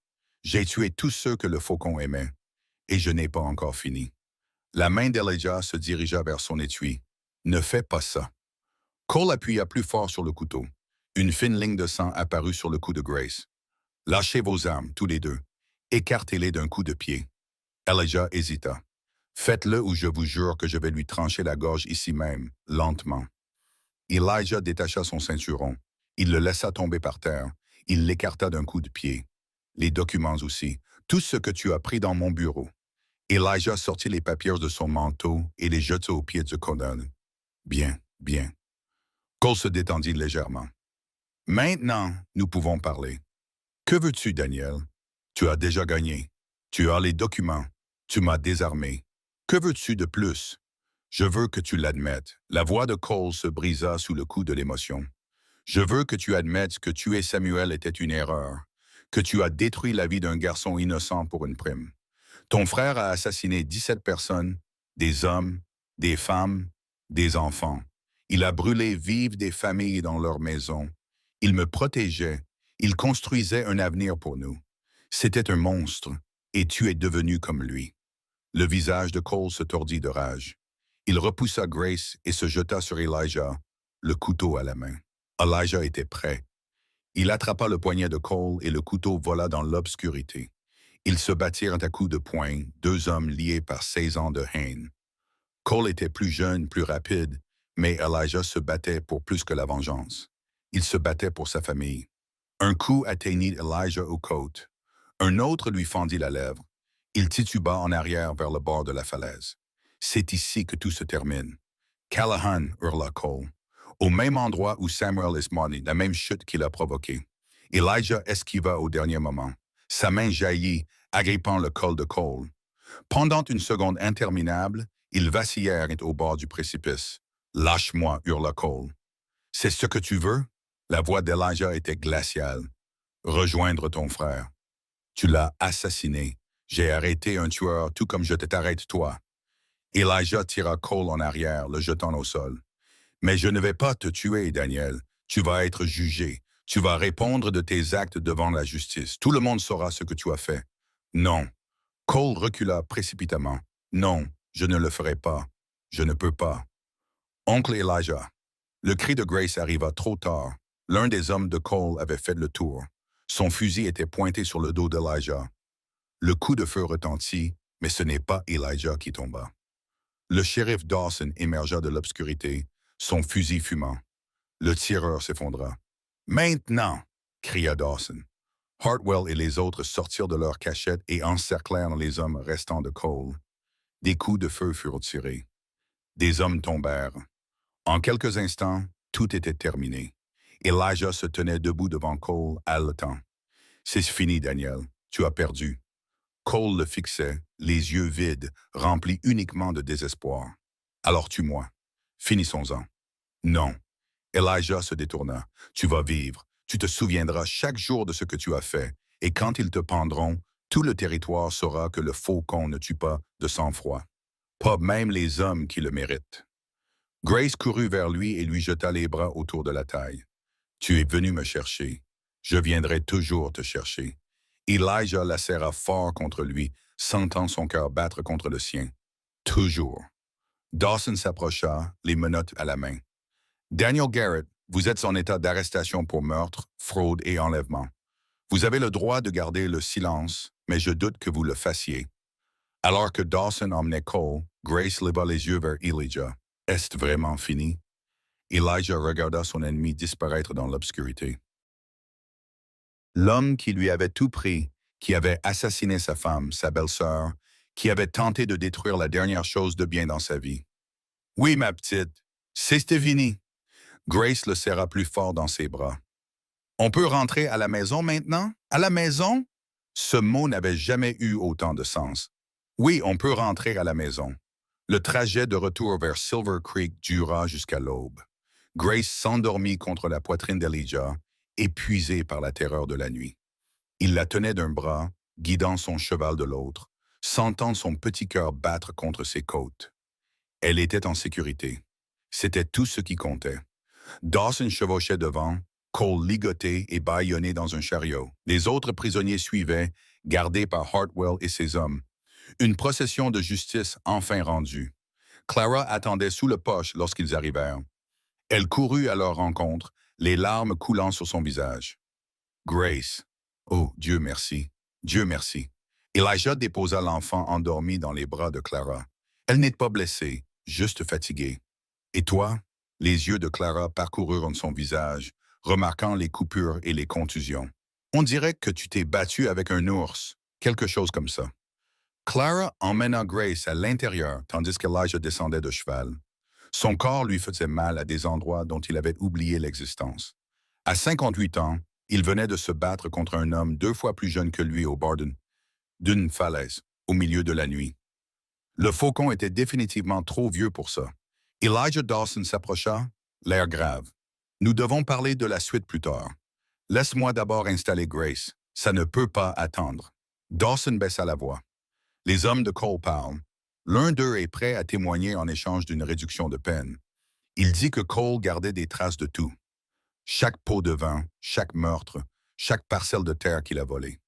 J'ai tué tous ceux que le faucon aimait. Et je n'ai pas encore fini. La main d'Elijah se dirigea vers son étui. Ne fais pas ça. Cole appuya plus fort sur le couteau. Une fine ligne de sang apparut sur le cou de Grace. Lâchez vos armes, tous les deux. Écartez-les d'un coup de pied. Elijah hésita. Faites-le ou je vous jure que je vais lui trancher la gorge ici même, lentement. Elijah détacha son ceinturon. Il le laissa tomber par terre. Il l'écarta d'un coup de pied. Les documents aussi. Tout ce que tu as pris dans mon bureau. Elijah sortit les papiers de son manteau et les jeta aux pieds de Conan. Bien, bien. Cole se détendit légèrement. Maintenant, nous pouvons parler. Que veux-tu, Daniel? Tu as déjà gagné. Tu as les documents. Tu m'as désarmé. Que veux-tu de plus? Je veux que tu l'admettes. La voix de Cole se brisa sous le coup de l'émotion. Je veux que tu admettes que tuer Samuel était une erreur, que tu as détruit la vie d'un garçon innocent pour une prime. Ton frère a assassiné 17 personnes, des hommes, des femmes, des enfants. Il a brûlé vives des familles dans leurs maisons. Il me protégeait. Il construisait un avenir pour nous. C'était un monstre, et tu es devenu comme lui. Le visage de Cole se tordit de rage. Il repoussa Grace et se jeta sur Elijah, le couteau à la main. Elijah était prêt. Il attrapa le poignet de Cole et le couteau vola dans l'obscurité. Ils se battirent à coups de poing, deux hommes liés par 16 ans de haine. Cole était plus jeune, plus rapide, mais Elijah se battait pour plus que la vengeance. Il se battait pour sa famille. Un coup atteignit Elijah aux côtes. Un autre lui fendit la lèvre. Il tituba en arrière vers le bord de la falaise. C'est ici que tout se termine. Callahan, hurla Cole. Au même endroit où Samuel est mort, la même chute qu'il a provoquée. Elijah esquiva au dernier moment. Sa main jaillit, agrippant le col de Cole. Pendant une seconde interminable, ils vacillèrent au bord du précipice. « Lâche-moi, hurla Cole. C'est ce que tu veux? » La voix d'Elijah était glaciale. « Rejoindre ton frère. Tu l'as assassiné. J'ai arrêté un tueur tout comme je t'arrête toi. » Elijah tira Cole en arrière, le jetant au sol. « Mais je ne vais pas te tuer, Daniel. Tu vas être jugé. Tu vas répondre de tes actes devant la justice. Tout le monde saura ce que tu as fait. » « Non. » Cole recula précipitamment. « Non, je ne le ferai pas. Je ne peux pas. » Oncle Elijah. Le cri de Grace arriva trop tard. L'un des hommes de Cole avait fait le tour. Son fusil était pointé sur le dos d'Elijah. Le coup de feu retentit, mais ce n'est pas Elijah qui tomba. Le shérif Dawson émergea de l'obscurité, son fusil fumant. Le tireur s'effondra. « Maintenant! » cria Dawson. Hartwell et les autres sortirent de leur cachette et encerclèrent les hommes restants de Cole. Des coups de feu furent tirés. Des hommes tombèrent. En quelques instants, tout était terminé. Elijah se tenait debout devant Cole, haletant. « C'est fini, Daniel. Tu as perdu. » Cole le fixait, les yeux vides, remplis uniquement de désespoir. « Alors tue-moi. Finissons-en. » « Non. » Elijah se détourna. « Tu vas vivre. Tu te souviendras chaque jour de ce que tu as fait. Et quand ils te pendront, tout le territoire saura que le faucon ne tue pas de sang-froid. Pas même les hommes qui le méritent. » Grace courut vers lui et lui jeta les bras autour de la taille. « Tu es venu me chercher. Je viendrai toujours te chercher. » Elijah la serra fort contre lui, sentant son cœur battre contre le sien. « Toujours. » Dawson s'approcha, les menottes à la main. « Daniel Garrett, vous êtes en état d'arrestation pour meurtre, fraude et enlèvement. Vous avez le droit de garder le silence, mais je doute que vous le fassiez. » Alors que Dawson emmenait Cole, Grace leva les yeux vers Elijah. « Est-ce vraiment fini? » Elijah regarda son ennemi disparaître dans l'obscurité. L'homme qui lui avait tout pris, qui avait assassiné sa femme, sa belle-sœur, qui avait tenté de détruire la dernière chose de bien dans sa vie. « Oui, ma petite, c'est fini. » Grace le serra plus fort dans ses bras. « On peut rentrer à la maison maintenant? À la maison? » Ce mot n'avait jamais eu autant de sens. Oui, on peut rentrer à la maison. Le trajet de retour vers Silver Creek dura jusqu'à l'aube. Grace s'endormit contre la poitrine d'Elijah, épuisée par la terreur de la nuit. Il la tenait d'un bras, guidant son cheval de l'autre, sentant son petit cœur battre contre ses côtes. Elle était en sécurité. C'était tout ce qui comptait. Dawson chevauchait devant, Cole ligoté et bâillonné dans un chariot. Les autres prisonniers suivaient, gardés par Hartwell et ses hommes. Une procession de justice enfin rendue. Clara attendait sous le porche lorsqu'ils arrivèrent. Elle courut à leur rencontre, les larmes coulant sur son visage. Grace. Oh, Dieu merci. Dieu merci. Elijah déposa l'enfant endormi dans les bras de Clara. Elle n'est pas blessée, juste fatiguée. Et toi? Les yeux de Clara parcoururent son visage, remarquant les coupures et les contusions. On dirait que tu t'es battu avec un ours, quelque chose comme ça. Clara emmena Grace à l'intérieur tandis qu'Elijah descendait de cheval. Son corps lui faisait mal à des endroits dont il avait oublié l'existence. À 58 ans, il venait de se battre contre un homme 2 fois plus jeune que lui au bord d'une falaise, au milieu de la nuit. Le faucon était définitivement trop vieux pour ça. Elijah Dawson s'approcha, l'air grave. « Nous devons parler de la suite plus tard. Laisse-moi d'abord installer Grace. Ça ne peut pas attendre. » Dawson baissa la voix. Les hommes de Cole parlent. L'un d'eux est prêt à témoigner en échange d'une réduction de peine. Il dit que Cole gardait des traces de tout. Chaque pot de vin, chaque meurtre, chaque parcelle de terre qu'il a volée.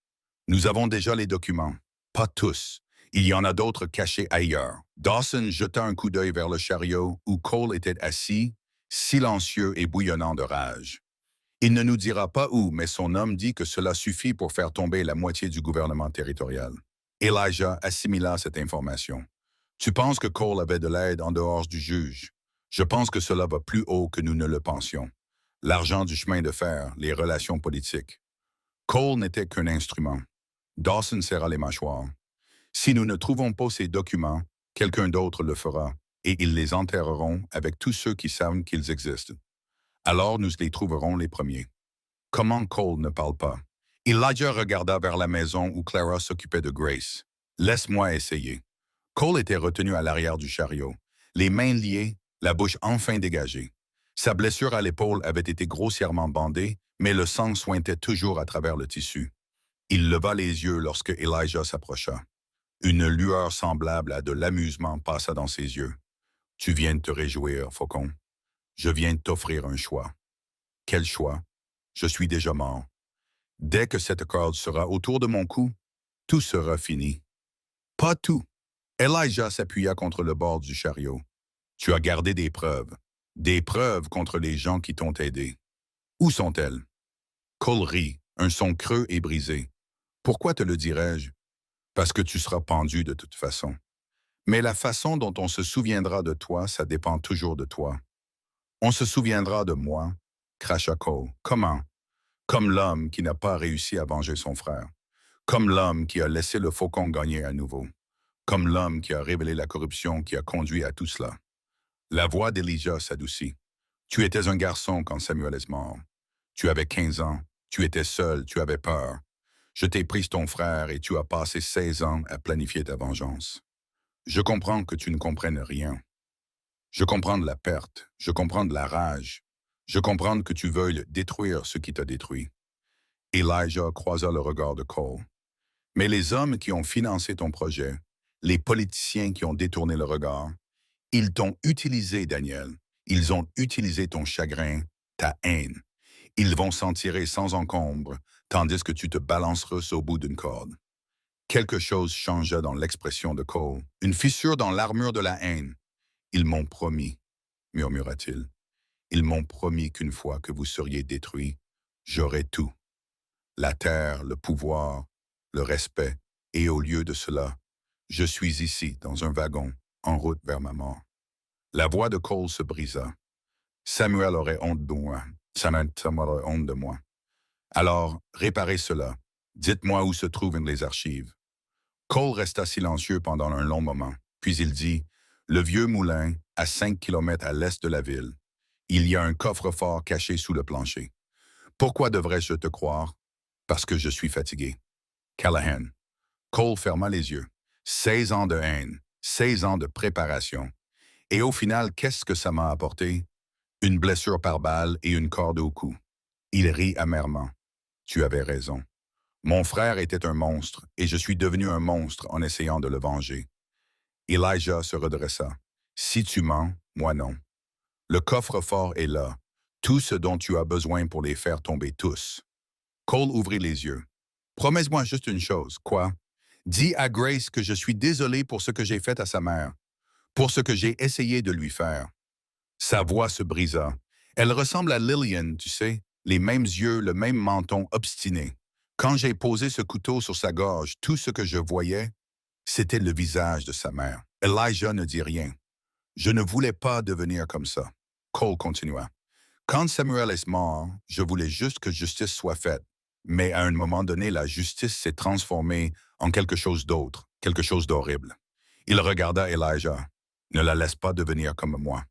Nous avons déjà les documents. Pas tous. Il y en a d'autres cachés ailleurs. Dawson jeta un coup d'œil vers le chariot où Cole était assis, silencieux et bouillonnant de rage. Il ne nous dira pas où, mais son homme dit que cela suffit pour faire tomber la moitié du gouvernement territorial. Elijah assimila cette information. Tu penses que Cole avait de l'aide en dehors du juge. Je pense que cela va plus haut que nous ne le pensions. L'argent du chemin de fer, les relations politiques. Cole n'était qu'un instrument. Dawson serra les mâchoires. Si nous ne trouvons pas ces documents, quelqu'un d'autre le fera, et ils les enterreront avec tous ceux qui savent qu'ils existent. Alors nous les trouverons les premiers. Comment Cole ne parle pas? Elijah regarda vers la maison où Clara s'occupait de Grace. Laisse-moi essayer. Cole était retenu à l'arrière du chariot, les mains liées, la bouche enfin dégagée. Sa blessure à l'épaule avait été grossièrement bandée, mais le sang suintait toujours à travers le tissu. Il leva les yeux lorsque Elijah s'approcha. Une lueur semblable à de l'amusement passa dans ses yeux. « Tu viens de te réjouir, Faucon. Je viens de t'offrir un choix. » « Quel choix? Je suis déjà mort. Dès que cette corde sera autour de mon cou, tout sera fini. » « Pas tout. » Elijah s'appuya contre le bord du chariot. « Tu as gardé des preuves contre les gens qui t'ont aidé. Où sont-elles? » Cole rit, un son creux et brisé. « Pourquoi te le dirais-je? Parce que tu seras pendu de toute façon. Mais la façon dont on se souviendra de toi, ça dépend toujours de toi. On se souviendra de moi, cracha Cole. Comment? Comme l'homme qui n'a pas réussi à venger son frère. Comme l'homme qui a laissé le faucon gagner à nouveau. Comme l'homme qui a révélé la corruption qui a conduit à tout cela. La voix d'Elijah s'adoucit. Tu étais un garçon quand Samuel est mort. Tu avais 15 ans. Tu étais seul. Tu avais peur. Je t'ai pris ton frère et tu as passé 16 ans à planifier ta vengeance. Je comprends que tu ne comprennes rien. Je comprends de la perte. Je comprends de la rage. Je comprends que tu veuilles détruire ce qui t'a détruit. Elijah croisa le regard de Cole. Mais les hommes qui ont financé ton projet, les politiciens qui ont détourné le regard, ils t'ont utilisé, Daniel. Ils ont utilisé ton chagrin, ta haine. Ils vont s'en tirer sans encombre, tandis que tu te balanceras au bout d'une corde. Quelque chose changea dans l'expression de Cole, une fissure dans l'armure de la haine. Ils m'ont promis, murmura-t-il. Ils m'ont promis qu'une fois que vous seriez détruits, j'aurais tout. La terre, le pouvoir, le respect, et au lieu de cela, je suis ici, dans un wagon, en route vers ma mort. La voix de Cole se brisa. Samuel aurait honte de moi. Samuel aurait honte de moi. Alors, réparez cela. Dites-moi où se trouvent les archives. Cole resta silencieux pendant un long moment, puis il dit, « Le vieux moulin, à 5 kilomètres à l'est de la ville. Il y a un coffre-fort caché sous le plancher. Pourquoi devrais-je te croire? Parce que je suis fatigué. » Callahan. Cole ferma les yeux. 16 ans de haine, 16 ans de préparation. Et au final, qu'est-ce que ça m'a apporté? Une blessure par balle et une corde au cou. Il rit amèrement. Tu avais raison. Mon frère était un monstre, et je suis devenu un monstre en essayant de le venger. Elijah se redressa. Si tu mens, moi non. Le coffre-fort est là. Tout ce dont tu as besoin pour les faire tomber tous. Cole ouvrit les yeux. Promets-moi juste une chose. Quoi? Dis à Grace que je suis désolé pour ce que j'ai fait à sa mère, pour ce que j'ai essayé de lui faire. Sa voix se brisa. Elle ressemble à Lillian, tu sais, les mêmes yeux, le même menton obstiné. Quand j'ai posé ce couteau sur sa gorge, tout ce que je voyais, c'était le visage de sa mère. Elijah ne dit rien. Je ne voulais pas devenir comme ça. Cole continua. Quand Samuel est mort, je voulais juste que justice soit faite. Mais à un moment donné, la justice s'est transformée en quelque chose d'autre, quelque chose d'horrible. Il regarda Elijah. Ne la laisse pas devenir comme moi.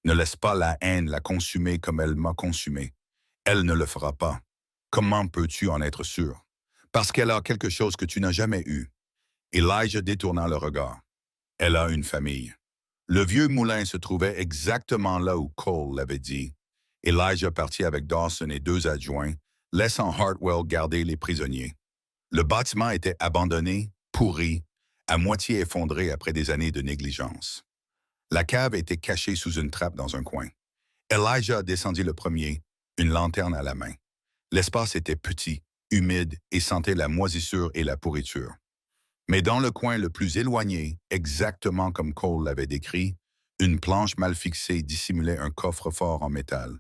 Ne laisse pas la haine la consumer comme elle m'a consumé. Elle ne le fera pas. Comment peux-tu en être sûr? Parce qu'elle a quelque chose que tu n'as jamais eu. Elijah détourna le regard. Elle a une famille. Le vieux moulin se trouvait exactement là où Cole l'avait dit. Elijah partit avec Dawson et 2 adjoints, laissant Hartwell garder les prisonniers. Le bâtiment était abandonné, pourri, à moitié effondrée après des années de négligence. La cave était cachée sous une trappe dans un coin. Elijah descendit le premier, une lanterne à la main. L'espace était petit, humide et sentait la moisissure et la pourriture. Mais dans le coin le plus éloigné, exactement comme Cole l'avait décrit, une planche mal fixée dissimulait un coffre-fort en métal.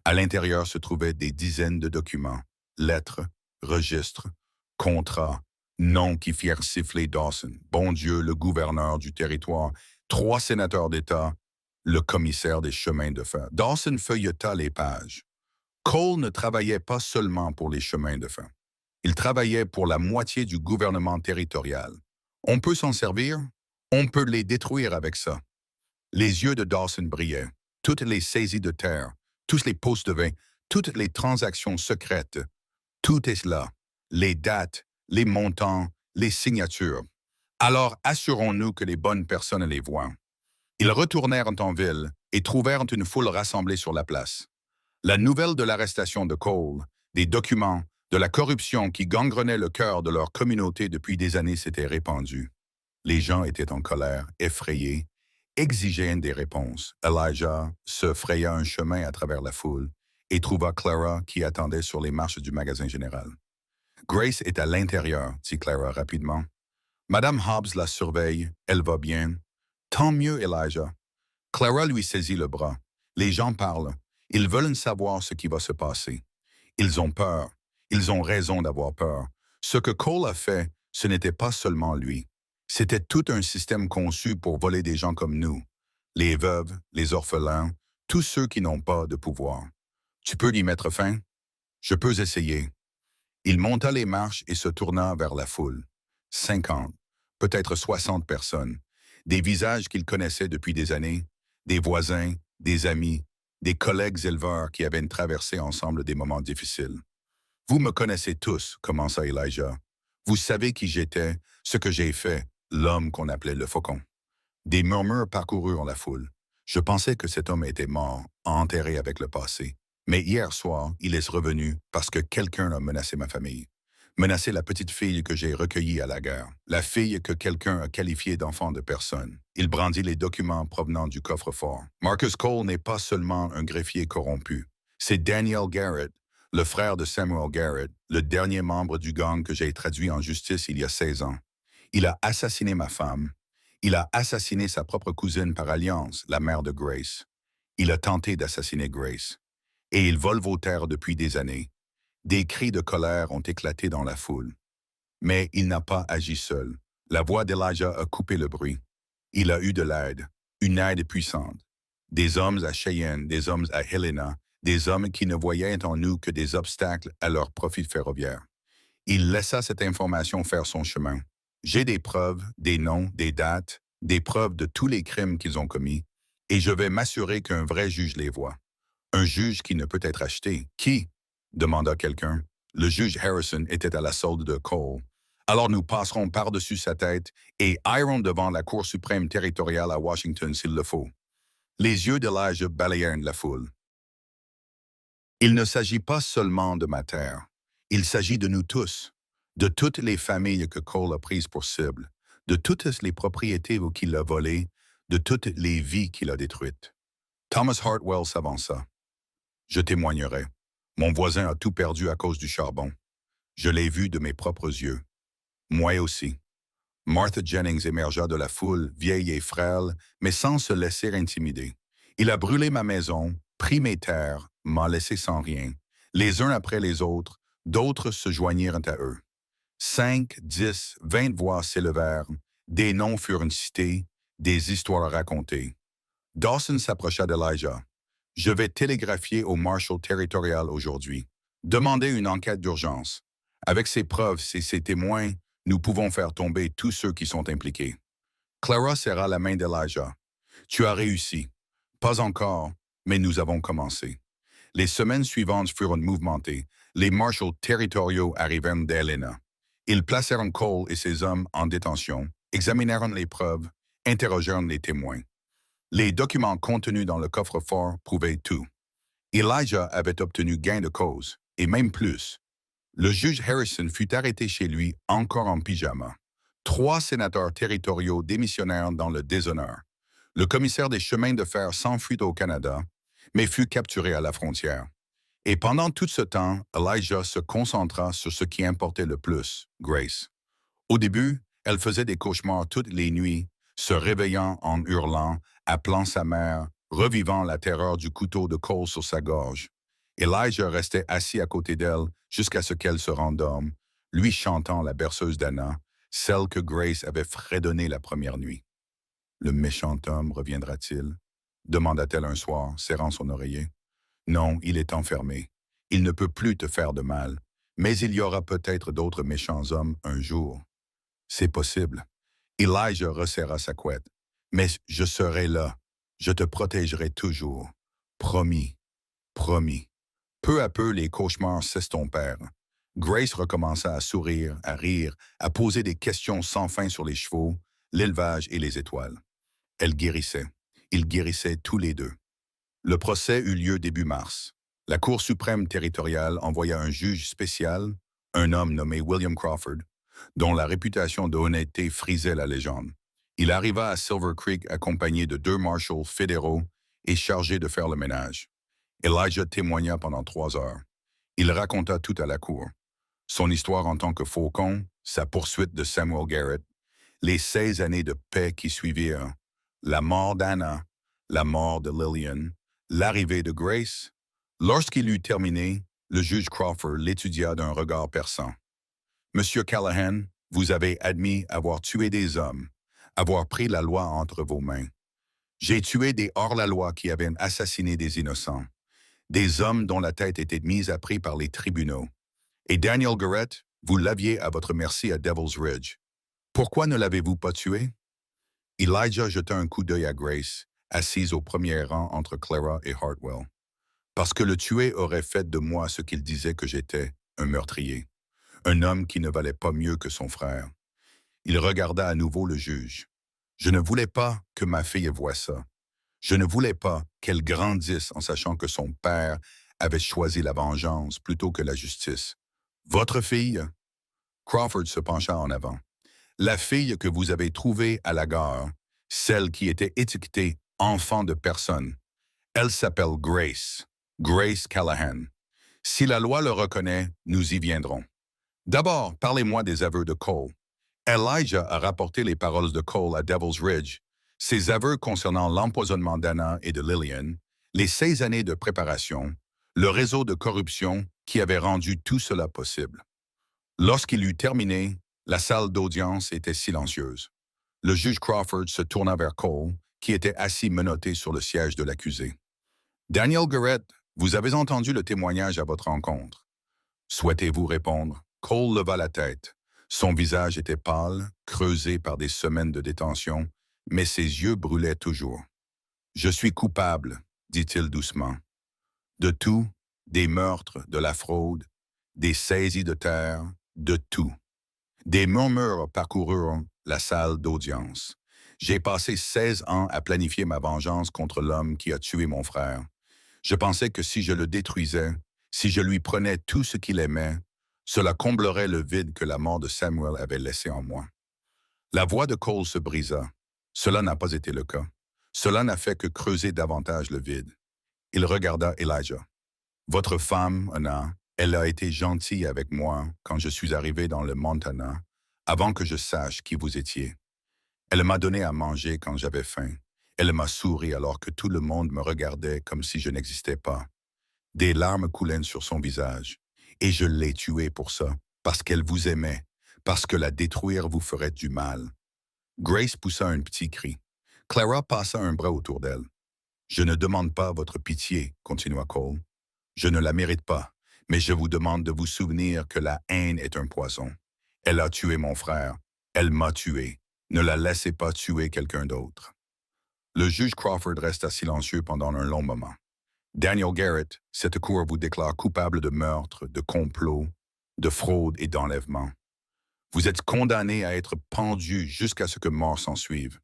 À l'intérieur se trouvaient des dizaines de documents, lettres, registres, contrats, noms qui firent siffler Dawson, bon Dieu, le gouverneur du territoire, 3 sénateurs d'État, le commissaire des chemins de fer. Dawson feuilleta les pages. Cole ne travaillait pas seulement pour les chemins de fer. Il travaillait pour la moitié du gouvernement territorial. On peut s'en servir, on peut les détruire avec ça. Les yeux de Dawson brillaient. Toutes les saisies de terre, tous les postes de vin, toutes les transactions secrètes, tout est là. Les dates, les montants, les signatures. Alors assurons-nous que les bonnes personnes les voient. Ils retournèrent en ville et trouvèrent une foule rassemblée sur la place. La nouvelle de l'arrestation de Cole, des documents, de la corruption qui gangrenait le cœur de leur communauté depuis des années s'était répandue. Les gens étaient en colère, effrayés, exigeaient des réponses. Elijah se fraya un chemin à travers la foule et trouva Clara qui attendait sur les marches du magasin général. Grace est à l'intérieur, dit Clara rapidement. Madame Hobbs la surveille, elle va bien. Tant mieux, Elijah. Clara lui saisit le bras. Les gens parlent. Ils veulent savoir ce qui va se passer. Ils ont peur. Ils ont raison d'avoir peur. Ce que Cole a fait, ce n'était pas seulement lui. C'était tout un système conçu pour voler des gens comme nous. Les veuves, les orphelins, tous ceux qui n'ont pas de pouvoir. Tu peux y mettre fin? Je peux essayer. Il monta les marches et se tourna vers la foule. 50, peut-être 60 personnes. Des visages qu'il connaissait depuis des années, des voisins, des amis, des collègues éleveurs qui avaient traversé ensemble des moments difficiles. Vous me connaissez tous, commença Elijah. Vous savez qui j'étais, ce que j'ai fait, l'homme qu'on appelait le faucon. Des murmures parcoururent la foule. Je pensais que cet homme était mort, enterré avec le passé. Mais hier soir, il est revenu parce que quelqu'un a menacé ma famille. Menacé la petite fille que j'ai recueillie à la guerre. La fille que quelqu'un a qualifiée d'enfant de personne. Il brandit les documents provenant du coffre-fort. Marcus Cole n'est pas seulement un greffier corrompu. C'est Daniel Garrett, le frère de Samuel Garrett, le dernier membre du gang que j'ai traduit en justice il y a 16 ans. Il a assassiné ma femme. Il a assassiné sa propre cousine par alliance, la mère de Grace. Il a tenté d'assassiner Grace. Et il vole vos terres depuis des années. Des cris de colère ont éclaté dans la foule. Mais il n'a pas agi seul. La voix d'Elijah a coupé le bruit. Il a eu de l'aide, une aide puissante. Des hommes à Cheyenne, des hommes à Helena, des hommes qui ne voyaient en nous que des obstacles à leur profit ferroviaire. Il laissa cette information faire son chemin. J'ai des preuves, des noms, des dates, des preuves de tous les crimes qu'ils ont commis, et je vais m'assurer qu'un vrai juge les voit. Un juge qui ne peut être acheté. Qui? Demanda quelqu'un. Le juge Harrison était à la solde de Cole. Alors nous passerons par-dessus sa tête et irons devant la Cour suprême territoriale à Washington s'il le faut. Les yeux d'Elijah balayèrent la foule. Il ne s'agit pas seulement de ma terre. Il s'agit de nous tous, de toutes les familles que Cole a prises pour cible, de toutes les propriétés qu'il a volées, de toutes les vies qu'il a détruites. Thomas Hartwell s'avança. Je témoignerai. Mon voisin a tout perdu à cause du charbon. Je l'ai vu de mes propres yeux. Moi aussi. Martha Jennings émergea de la foule, vieille et frêle, mais sans se laisser intimider. Il a brûlé ma maison, pris mes terres, m'a laissé sans rien. Les uns après les autres, d'autres se joignirent à eux. 5, 10, 20 voix s'élevèrent, des noms furent cités, des histoires racontées. Dawson s'approcha d'Elijah. Je vais télégraphier au Marshal territorial aujourd'hui. Demandez une enquête d'urgence. Avec ces preuves et ces témoins, nous pouvons faire tomber tous ceux qui sont impliqués. Clara serra la main d'Elijah. Tu as réussi. Pas encore, mais nous avons commencé. Les semaines suivantes furent mouvementées. Les marshals territoriaux arrivèrent d'Helena. Ils placèrent Cole et ses hommes en détention, examinèrent les preuves, interrogèrent les témoins. Les documents contenus dans le coffre-fort prouvaient tout. Elijah avait obtenu gain de cause, et même plus. Le juge Harrison fut arrêté chez lui encore en pyjama. 3 sénateurs territoriaux démissionnèrent dans le déshonneur. Le commissaire des chemins de fer s'enfuit au Canada, mais fut capturé à la frontière. Et pendant tout ce temps, Elijah se concentra sur ce qui importait le plus, Grace. Au début, elle faisait des cauchemars toutes les nuits, se réveillant en hurlant, appelant sa mère, revivant la terreur du couteau de Cole sur sa gorge. Elijah restait assis à côté d'elle jusqu'à ce qu'elle se rendorme, lui chantant la berceuse d'Anna, celle que Grace avait fredonnée la première nuit. Le méchant homme reviendra-t-il? Demanda-t-elle un soir, serrant son oreiller. Non, il est enfermé. Il ne peut plus te faire de mal, mais il y aura peut-être d'autres méchants hommes un jour. C'est possible. Elijah resserra sa couette. Mais je serai là. Je te protégerai toujours. Promis. Promis. Peu à peu, les cauchemars s'estompèrent. Grace recommença à sourire, à rire, à poser des questions sans fin sur les chevaux, l'élevage et les étoiles. Elle guérissait. Ils guérissaient tous les deux. Le procès eut lieu début mars. La Cour suprême territoriale envoya un juge spécial, un homme nommé William Crawford, dont la réputation de honnêteté frisait la légende. Il arriva à Silver Creek accompagné de 2 marshals fédéraux et chargé de faire le ménage. Elijah témoigna pendant 3 heures. Il raconta tout à la cour. Son histoire en tant que faucon, sa poursuite de Samuel Garrett, les 16 années de paix qui suivirent, la mort d'Anna, la mort de Lillian, l'arrivée de Grace. Lorsqu'il eut terminé, le juge Crawford l'étudia d'un regard perçant. Monsieur Callahan, vous avez admis avoir tué des hommes, avoir pris la loi entre vos mains. J'ai tué des hors-la-loi qui avaient assassiné des innocents, des hommes dont la tête était mise à prix par les tribunaux. Et Daniel Garrett, vous l'aviez à votre merci à Devil's Ridge. Pourquoi ne l'avez-vous pas tué? Elijah jeta un coup d'œil à Grace, assise au premier rang entre Clara et Hartwell. Parce que le tuer aurait fait de moi ce qu'il disait que j'étais, un meurtrier. Un homme qui ne valait pas mieux que son frère. Il regarda à nouveau le juge. Je ne voulais pas que ma fille voie ça. Je ne voulais pas qu'elle grandisse en sachant que son père avait choisi la vengeance plutôt que la justice. Votre fille? Crawford se pencha en avant. La fille que vous avez trouvée à la gare, celle qui était étiquetée enfant de personne. Elle s'appelle Grace. Grace Callahan. Si la loi le reconnaît, nous y viendrons. D'abord, parlez-moi des aveux de Cole. Elijah a rapporté les paroles de Cole à Devil's Ridge, ses aveux concernant l'empoisonnement d'Anna et de Lillian, les 16 années de préparation, le réseau de corruption qui avait rendu tout cela possible. Lorsqu'il eut terminé, la salle d'audience était silencieuse. Le juge Crawford se tourna vers Cole, qui était assis menotté sur le siège de l'accusé. Daniel Garrett, vous avez entendu le témoignage à votre rencontre. Souhaitez-vous répondre? Cole leva la tête. Son visage était pâle, creusé par des semaines de détention, mais ses yeux brûlaient toujours. Je suis coupable, dit-il doucement. De tout, des meurtres, de la fraude, des saisies de terre, de tout. Des murmures parcoururent la salle d'audience. J'ai passé 16 ans à planifier ma vengeance contre l'homme qui a tué mon frère. Je pensais que si je le détruisais, si je lui prenais tout ce qu'il aimait, cela comblerait le vide que la mort de Samuel avait laissé en moi. La voix de Cole se brisa. Cela n'a pas été le cas. Cela n'a fait que creuser davantage le vide. Il regarda Elijah. Votre femme, Anna, elle a été gentille avec moi quand je suis arrivé dans le Montana, avant que je sache qui vous étiez. Elle m'a donné à manger quand j'avais faim. Elle m'a souri alors que tout le monde me regardait comme si je n'existais pas. Des larmes coulaient sur son visage. Et je l'ai tuée pour ça, parce qu'elle vous aimait, parce que la détruire vous ferait du mal. Grace poussa un petit cri. Clara passa un bras autour d'elle. Je ne demande pas votre pitié, continua Cole. Je ne la mérite pas, mais je vous demande de vous souvenir que la haine est un poison. Elle a tué mon frère. Elle m'a tué. Ne la laissez pas tuer quelqu'un d'autre. Le juge Crawford resta silencieux pendant un long moment. Daniel Garrett, cette cour vous déclare coupable de meurtre, de complot, de fraude et d'enlèvement. Vous êtes condamné à être pendu jusqu'à ce que mort s'ensuive.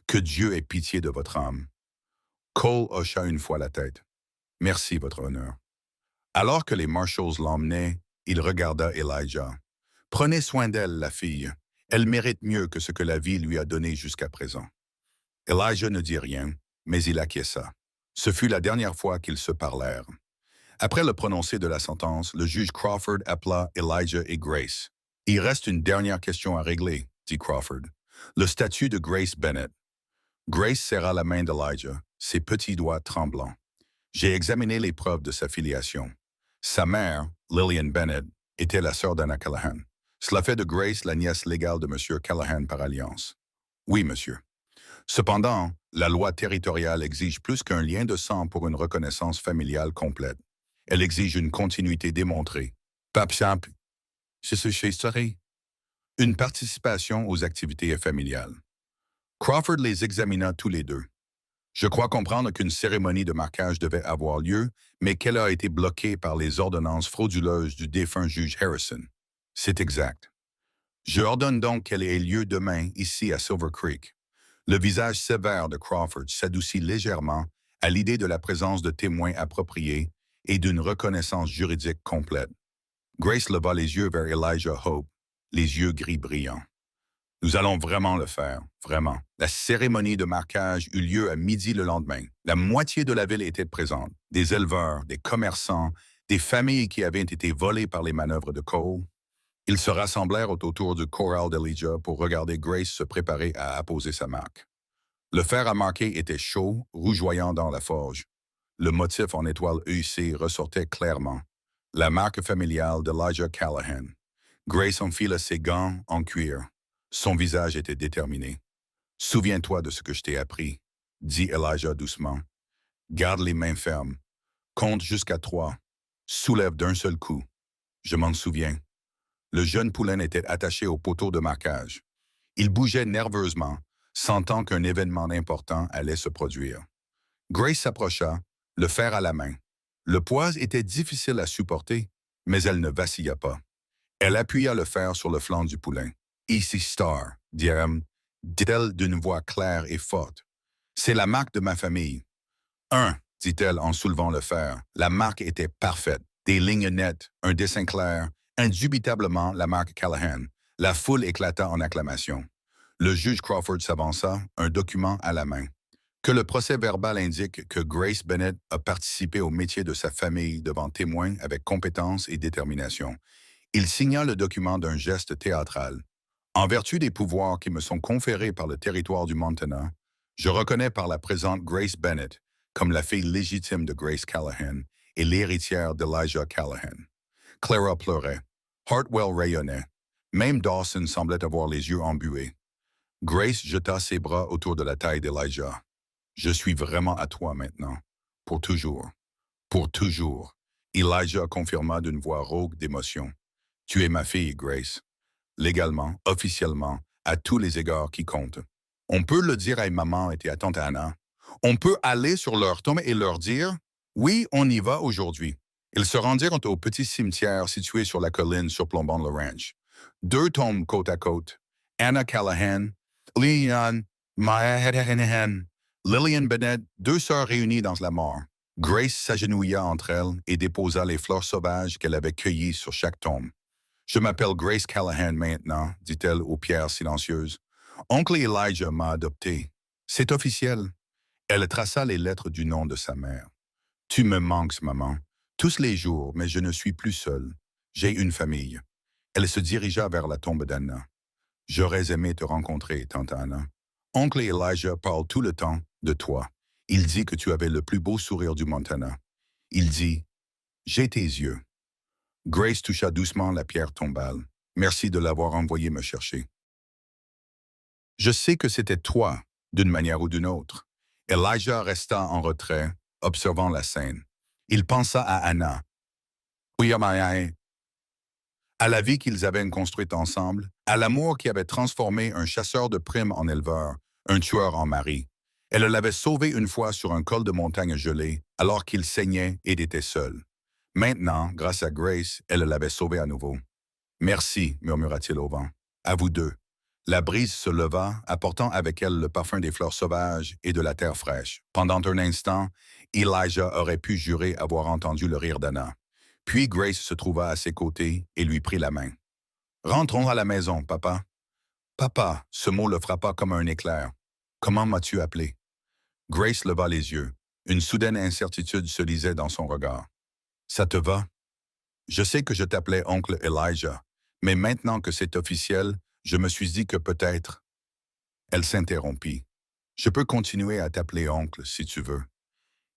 Que Dieu ait pitié de votre âme. Cole hocha une fois la tête. Merci, votre honneur. Alors que les marshals l'emmenaient, il regarda Elijah. Prenez soin d'elle, la fille. Elle mérite mieux que ce que la vie lui a donné jusqu'à présent. Elijah ne dit rien, mais il acquiesça. Ce fut la dernière fois qu'ils se parlèrent. Après le prononcé de la sentence, le juge Crawford appela Elijah et Grace. Il reste une dernière question à régler, dit Crawford. Le statut de Grace Bennett. Grace serra la main d'Elijah, ses petits doigts tremblants. J'ai examiné les preuves de sa filiation. Sa mère, Lillian Bennett, était la sœur d'Anna Callahan. Cela fait de Grace la nièce légale de M. Callahan par alliance. Oui, monsieur. Cependant, la loi territoriale exige plus qu'un lien de sang pour une reconnaissance familiale complète. Elle exige une continuité démontrée. Papchap, c'est ce chez serait. Une participation aux activités familiales. Crawford les examina tous les deux. Je crois comprendre qu'une cérémonie de marquage devait avoir lieu, mais qu'elle a été bloquée par les ordonnances frauduleuses du défunt juge Harrison. C'est exact. Je ordonne donc qu'elle ait lieu demain, ici à Silver Creek. Le visage sévère de Crawford s'adoucit légèrement à l'idée de la présence de témoins appropriés et d'une reconnaissance juridique complète. Grace leva les yeux vers Elijah Hope, les yeux gris brillants. Nous allons vraiment le faire, vraiment. La cérémonie de marquage eut lieu à midi le lendemain. La moitié de la ville était présente. Des éleveurs, des commerçants, des familles qui avaient été volées par les manœuvres de Cole. Ils se rassemblèrent autour du corral d'Elijah pour regarder Grace se préparer à apposer sa marque. Le fer à marquer était chaud, rougeoyant dans la forge. Le motif en étoile EUC ressortait clairement. La marque familiale d'Elijah Callahan. Grace enfila ses gants en cuir. Son visage était déterminé. « Souviens-toi de ce que je t'ai appris, » dit Elijah doucement. « Garde les mains fermes. Compte jusqu'à 3. Soulève d'un seul coup. Je m'en souviens. » Le jeune poulain était attaché au poteau de marquage. Il bougeait nerveusement, sentant qu'un événement important allait se produire. Grace s'approcha, le fer à la main. Le poids était difficile à supporter, mais elle ne vacilla pas. Elle appuya le fer sur le flanc du poulain. « Ici Star, dit-elle d'une voix claire et forte. C'est la marque de ma famille. « 1, dit-elle en soulevant le fer. La marque était parfaite. Des lignes nettes, un dessin clair, indubitablement la marque Callahan. La foule éclata en acclamation. Le juge Crawford s'avança, un document à la main. Que le procès-verbal indique que Grace Bennett a participé au métier de sa famille devant témoins avec compétence et détermination. Il signa le document d'un geste théâtral. En vertu des pouvoirs qui me sont conférés par le territoire du Montana, je reconnais par la présente Grace Bennett comme la fille légitime de Grace Callahan et l'héritière d'Elijah Callahan. Clara pleurait. Hartwell rayonnait. Même Dawson semblait avoir les yeux embués. Grace jeta ses bras autour de la taille d'Elijah. « Je suis vraiment à toi maintenant. Pour toujours. Pour toujours. » Elijah confirma d'une voix rauque d'émotion. « Tu es ma fille, Grace. Légalement, officiellement, à tous les égards qui comptent. On peut le dire à maman et à tante Anna. On peut aller sur leur tombe et leur dire « Oui, on y va aujourd'hui. » Ils se rendirent au petit cimetière situé sur la colline surplombant le ranch. 2 tombes côte à côte. Anna Callahan, Lillian Bennett, 2 sœurs réunies dans la mort. Grace s'agenouilla entre elles et déposa les fleurs sauvages qu'elle avait cueillies sur chaque tombe. « Je m'appelle Grace Callahan maintenant, » dit-elle aux pierres silencieuses. « Oncle Elijah m'a adopté. C'est officiel. » Elle traça les lettres du nom de sa mère. « Tu me manques, maman. Tous les jours, mais je ne suis plus seule. J'ai une famille. » Elle se dirigea vers la tombe d'Anna. « J'aurais aimé te rencontrer, tante Anna. Oncle Elijah parle tout le temps de toi. Il dit que tu avais le plus beau sourire du Montana. Il dit, « J'ai tes yeux. » Grace toucha doucement la pierre tombale. « Merci de l'avoir envoyé me chercher. » Je sais que c'était toi, d'une manière ou d'une autre. Elijah resta en retrait, observant la scène. Il pensa à Anna. Oui, à la vie qu'ils avaient construite ensemble, à l'amour qui avait transformé un chasseur de primes en éleveur, un tueur en mari. Elle l'avait sauvé une fois sur un col de montagne gelé, alors qu'il saignait et était seul. Maintenant, grâce à Grace, elle l'avait sauvé à nouveau. « Merci, murmura-t-il au vent. À vous deux. » La brise se leva, apportant avec elle le parfum des fleurs sauvages et de la terre fraîche. Pendant un instant, Elijah aurait pu jurer avoir entendu le rire d'Anna. Puis Grace se trouva à ses côtés et lui prit la main. « Rentrons à la maison, papa. » Papa, ce mot le frappa comme un éclair. Comment m'as-tu appelé? Grace leva les yeux. Une soudaine incertitude se lisait dans son regard. Ça te va? Je sais que je t'appelais oncle Elijah, mais maintenant que c'est officiel, je me suis dit que peut-être... Elle s'interrompit. Je peux continuer à t'appeler oncle si tu veux.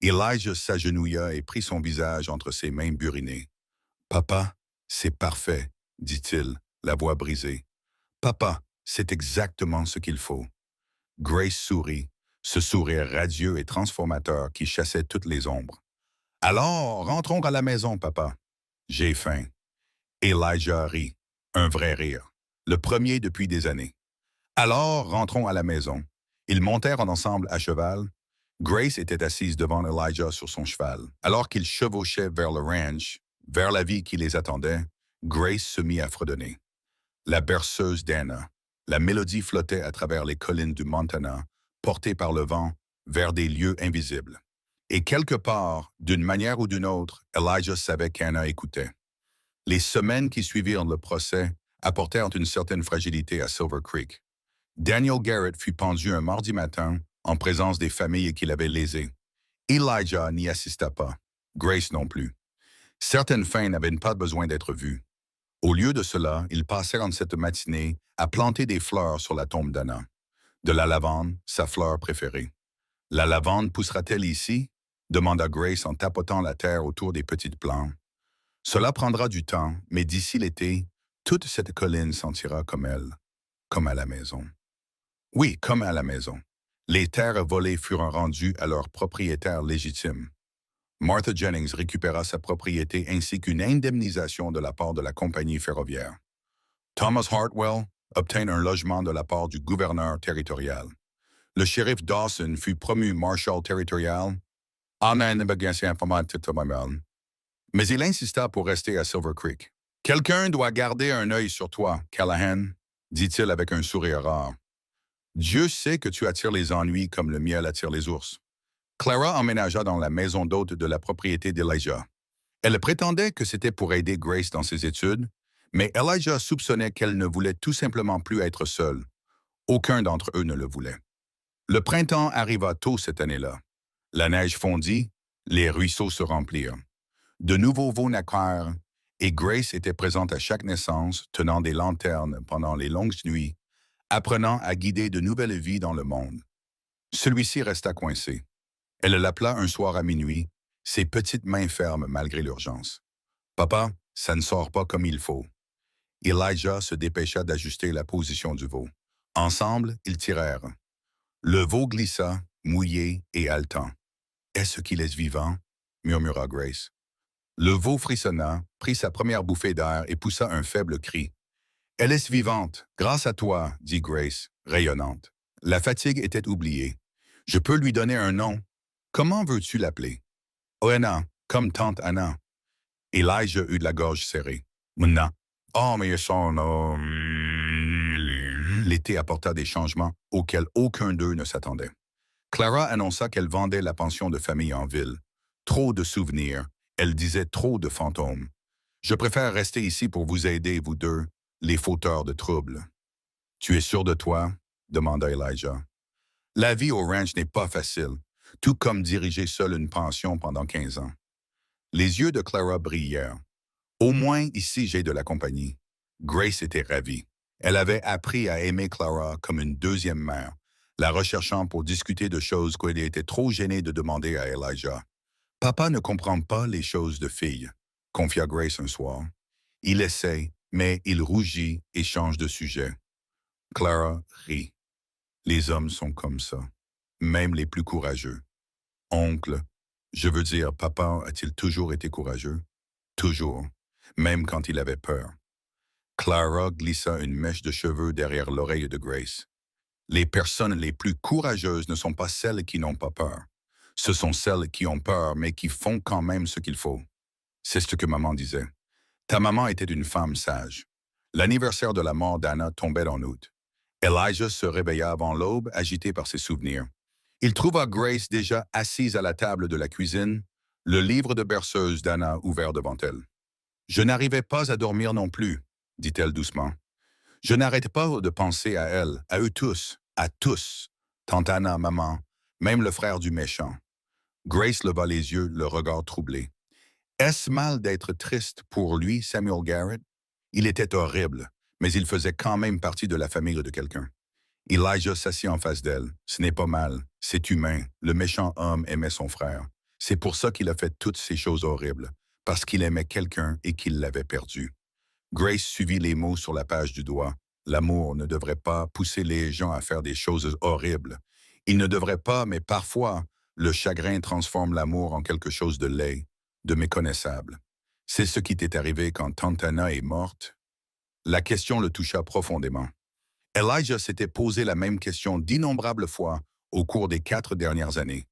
Elijah s'agenouilla et prit son visage entre ses mains burinées. Papa, c'est parfait, dit-il, la voix brisée. Papa, c'est exactement ce qu'il faut. Grace sourit, ce sourire radieux et transformateur qui chassait toutes les ombres. Alors, rentrons à la maison, papa. J'ai faim. Elijah rit, un vrai rire, le premier depuis des années. Alors, rentrons à la maison. Ils montèrent ensemble à cheval. Grace était assise devant Elijah sur son cheval. Alors qu'ils chevauchaient vers le ranch, vers la vie qui les attendait, Grace se mit à fredonner. La berceuse d'Anna. La mélodie flottait à travers les collines du Montana, portée par le vent, vers des lieux invisibles. Et quelque part, d'une manière ou d'une autre, Elijah savait qu'Anna écoutait. Les semaines qui suivirent le procès apportèrent une certaine fragilité à Silver Creek. Daniel Garrett fut pendu un mardi matin en présence des familles qu'il avait lésées. Elijah n'y assista pas, Grace non plus. Certaines fins n'avaient pas besoin d'être vues. Au lieu de cela, ils passèrent cette matinée à planter des fleurs sur la tombe d'Anna. De la lavande, sa fleur préférée. La lavande poussera-t-elle ici? Demanda Grace en tapotant la terre autour des petites plantes. Cela prendra du temps, mais d'ici l'été, toute cette colline sentira comme elle, comme à la maison. Oui, comme à la maison. Les terres volées furent rendues à leurs propriétaires légitimes. Martha Jennings récupéra sa propriété ainsi qu'une indemnisation de la part de la compagnie ferroviaire. Thomas Hartwell obtint un logement de la part du gouverneur territorial. Le shérif Dawson fut promu marshal territorial. Mais il insista pour rester à Silver Creek. Quelqu'un doit garder un œil sur toi, Callahan, dit-il avec un sourire rare. Dieu sait que tu attires les ennuis comme le miel attire les ours. Clara emménagea dans la maison d'hôte de la propriété d'Elijah. Elle prétendait que c'était pour aider Grace dans ses études, mais Elijah soupçonnait qu'elle ne voulait tout simplement plus être seule. Aucun d'entre eux ne le voulait. Le printemps arriva tôt cette année-là. La neige fondit, les ruisseaux se remplirent. De nouveaux veaux naquirent, et Grace était présente à chaque naissance, tenant des lanternes pendant les longues nuits, apprenant à guider de nouvelles vies dans le monde. Celui-ci resta coincé. Elle l'appela un soir à minuit, ses petites mains fermes malgré l'urgence. « Papa, ça ne sort pas comme il faut. » Elijah se dépêcha d'ajuster la position du veau. Ensemble, ils tirèrent. Le veau glissa, mouillé et haletant. « Est-ce qu'il est vivant? » murmura Grace. Le veau frissonna, prit sa première bouffée d'air et poussa un faible cri. « Elle est vivante, grâce à toi, » dit Grace, rayonnante. La fatigue était oubliée. « Je peux lui donner un nom. Comment veux-tu l'appeler? »« Oena, comme tante Anna. » Elijah eut de la gorge serrée. « Mna. »« Oh, mais son nom... » L'été apporta des changements auxquels aucun d'eux ne s'attendait. Clara annonça qu'elle vendait la pension de famille en ville. Trop de souvenirs. Elle disait trop de fantômes. « Je préfère rester ici pour vous aider, vous deux, les fauteurs de troubles. »« Tu es sûr de toi? » demanda Elijah. « La vie au ranch n'est pas facile, tout comme diriger seul une pension pendant 15 ans. » Les yeux de Clara brillèrent. « Au moins, ici, j'ai de la compagnie. » Grace était ravie. Elle avait appris à aimer Clara comme une deuxième mère, la recherchant pour discuter de choses qu'elle était trop gênée de demander à Elijah. « Papa ne comprend pas les choses de fille, » confia Grace un soir. Il essaie, mais il rougit et change de sujet. Clara rit. Les hommes sont comme ça, même les plus courageux. Oncle, je veux dire, papa a-t-il toujours été courageux? Toujours, même quand il avait peur. Clara glissa une mèche de cheveux derrière l'oreille de Grace. Les personnes les plus courageuses ne sont pas celles qui n'ont pas peur. Ce sont celles qui ont peur, mais qui font quand même ce qu'il faut. C'est ce que maman disait. Ta maman était une femme sage. L'anniversaire de la mort d'Anna tombait en août. Elijah se réveilla avant l'aube, agité par ses souvenirs. Il trouva Grace déjà assise à la table de la cuisine, le livre de berceuse d'Anna ouvert devant elle. « Je n'arrivais pas à dormir non plus, » dit-elle doucement. « Je n'arrête pas de penser à elle, à eux tous, à tous. Tante Anna, maman, même le frère du méchant. Grace leva les yeux, le regard troublé. Est-ce mal d'être triste pour lui, Samuel Garrett? Il était horrible, mais il faisait quand même partie de la famille de quelqu'un. Elijah s'assit en face d'elle. Ce n'est pas mal, c'est humain. Le méchant homme aimait son frère. C'est pour ça qu'il a fait toutes ces choses horribles, parce qu'il aimait quelqu'un et qu'il l'avait perdu. Grace suivit les mots sur la page du doigt. L'amour ne devrait pas pousser les gens à faire des choses horribles. Il ne devrait pas, mais parfois, le chagrin transforme l'amour en quelque chose de laid, de méconnaissable. C'est ce qui t'est arrivé quand Tante Anna est morte? La question le toucha profondément. Elijah s'était posé la même question d'innombrables fois au cours des 4 dernières années.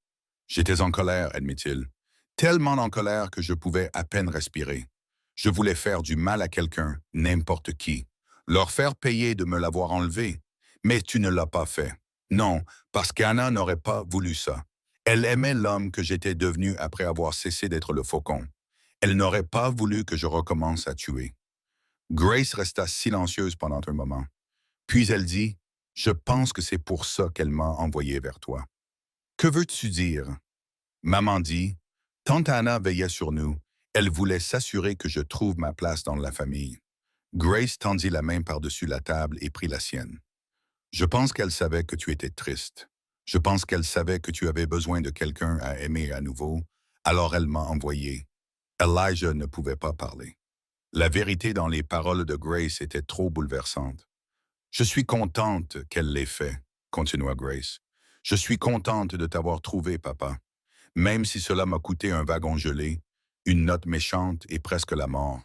J'étais en colère, admit-il. Tellement en colère que je pouvais à peine respirer. Je voulais faire du mal à quelqu'un, n'importe qui. Leur faire payer de me l'avoir enlevé. Mais tu ne l'as pas fait. Non, parce qu'Anna n'aurait pas voulu ça. Elle aimait l'homme que j'étais devenu après avoir cessé d'être le faucon. Elle n'aurait pas voulu que je recommence à tuer. Grace resta silencieuse pendant un moment. Puis elle dit, « Je pense que c'est pour ça qu'elle m'a envoyé vers toi. » Que veux-tu dire? Maman dit, « Tante Anna veillait sur nous. Elle voulait s'assurer que je trouve ma place dans la famille. » Grace tendit la main par-dessus la table et prit la sienne. « Je pense qu'elle savait que tu étais triste. Je pense qu'elle savait que tu avais besoin de quelqu'un à aimer à nouveau. Alors elle m'a envoyé. » Elijah ne pouvait pas parler. La vérité dans les paroles de Grace était trop bouleversante. « Je suis contente qu'elle l'ait fait, » continua Grace. « Je suis contente de t'avoir trouvé, papa. Même si cela m'a coûté un wagon gelé, une note méchante et presque la mort.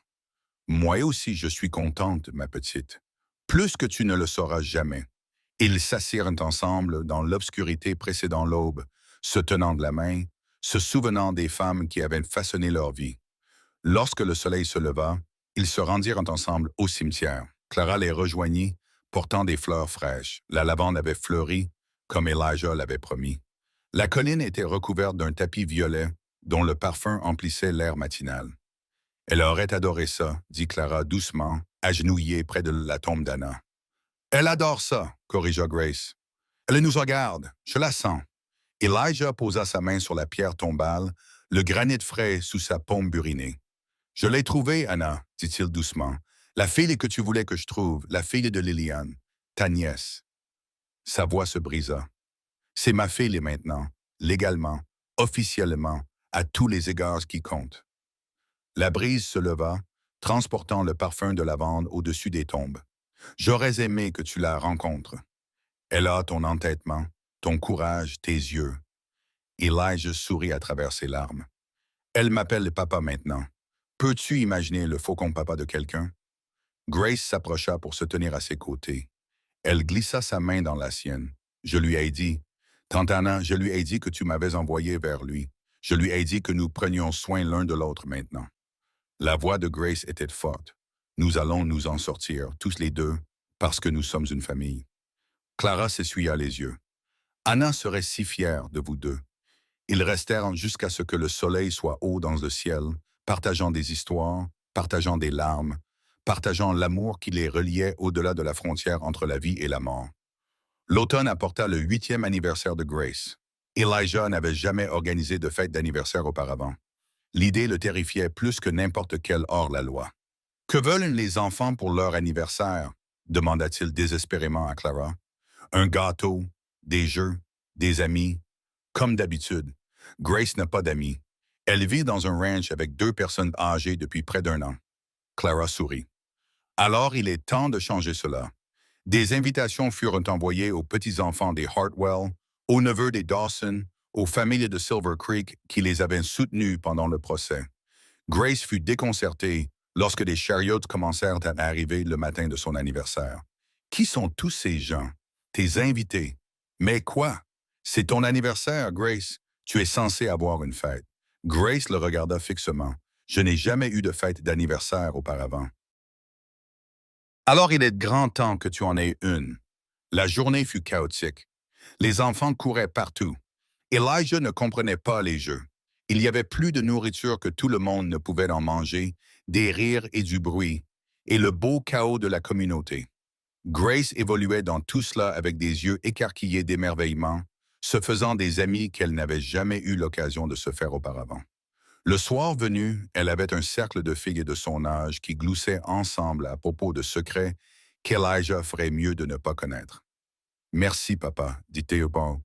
Moi aussi, je suis contente, ma petite. Plus que tu ne le sauras jamais. » Ils s'assirent ensemble dans l'obscurité précédant l'aube, se tenant de la main, se souvenant des femmes qui avaient façonné leur vie. Lorsque le soleil se leva, ils se rendirent ensemble au cimetière. Clara les rejoignit, portant des fleurs fraîches. La lavande avait fleuri, comme Elijah l'avait promis. La colline était recouverte d'un tapis violet dont le parfum emplissait l'air matinal. « Elle aurait adoré ça, » dit Clara doucement, agenouillée près de la tombe d'Anna. « Elle adore ça, » corrigea Grace. « Elle nous regarde, je la sens. » Elijah posa sa main sur la pierre tombale, le granit frais sous sa paume burinée. « Je l'ai trouvée, Anna, » dit-il doucement. « La fille que tu voulais que je trouve, la fille de Liliane, ta nièce. » Sa voix se brisa. « C'est ma fille maintenant, légalement, officiellement, à tous les égards qui comptent. » La brise se leva, transportant le parfum de lavande au-dessus des tombes. « J'aurais aimé que tu la rencontres. Elle a ton entêtement, ton courage, tes yeux. » Elijah sourit à travers ses larmes. « Elle m'appelle papa maintenant. Peux-tu imaginer le faucon papa de quelqu'un? » Grace s'approcha pour se tenir à ses côtés. Elle glissa sa main dans la sienne. Je lui ai dit, « Tante Anna, je lui ai dit que tu m'avais envoyé vers lui. Je lui ai dit que nous prenions soin l'un de l'autre maintenant. » La voix de Grace était forte. « Nous allons nous en sortir, tous les deux, parce que nous sommes une famille. » Clara s'essuya les yeux. « Anna serait si fière de vous deux. » Ils restèrent jusqu'à ce que le soleil soit haut dans le ciel, partageant des histoires, partageant des larmes, partageant l'amour qui les reliait au-delà de la frontière entre la vie et la mort. L'automne apporta le 8e anniversaire de Grace. Elijah n'avait jamais organisé de fête d'anniversaire auparavant. L'idée le terrifiait plus que n'importe quel hors-la-loi. « Que veulent les enfants pour leur anniversaire? » demanda-t-il désespérément à Clara. « Un gâteau, des jeux, des amis. » Comme d'habitude, Grace n'a pas d'amis. Elle vit dans un ranch avec 2 personnes âgées depuis près d'1 an. Clara sourit. « Alors il est temps de changer cela. » Des invitations furent envoyées aux petits-enfants des Hartwell, aux neveux des Dawson, aux familles de Silver Creek qui les avaient soutenus pendant le procès. Grace fut déconcertée lorsque des chariots commencèrent à arriver le matin de son anniversaire. « Qui sont tous ces gens? Tes invités? » « Mais quoi? C'est ton anniversaire, Grace. Tu es censée avoir une fête. » Grace le regarda fixement. « Je n'ai jamais eu de fête d'anniversaire auparavant. » « Alors il est grand temps que tu en aies une. » La journée fut chaotique. Les enfants couraient partout. Elijah ne comprenait pas les jeux. Il y avait plus de nourriture que tout le monde ne pouvait en manger, des rires et du bruit, et le beau chaos de la communauté. Grace évoluait dans tout cela avec des yeux écarquillés d'émerveillement, se faisant des amis qu'elle n'avait jamais eu l'occasion de se faire auparavant. Le soir venu, elle avait un cercle de filles de son âge qui gloussaient ensemble à propos de secrets qu'Elijah ferait mieux de ne pas connaître. Merci, papa, dit Théobald,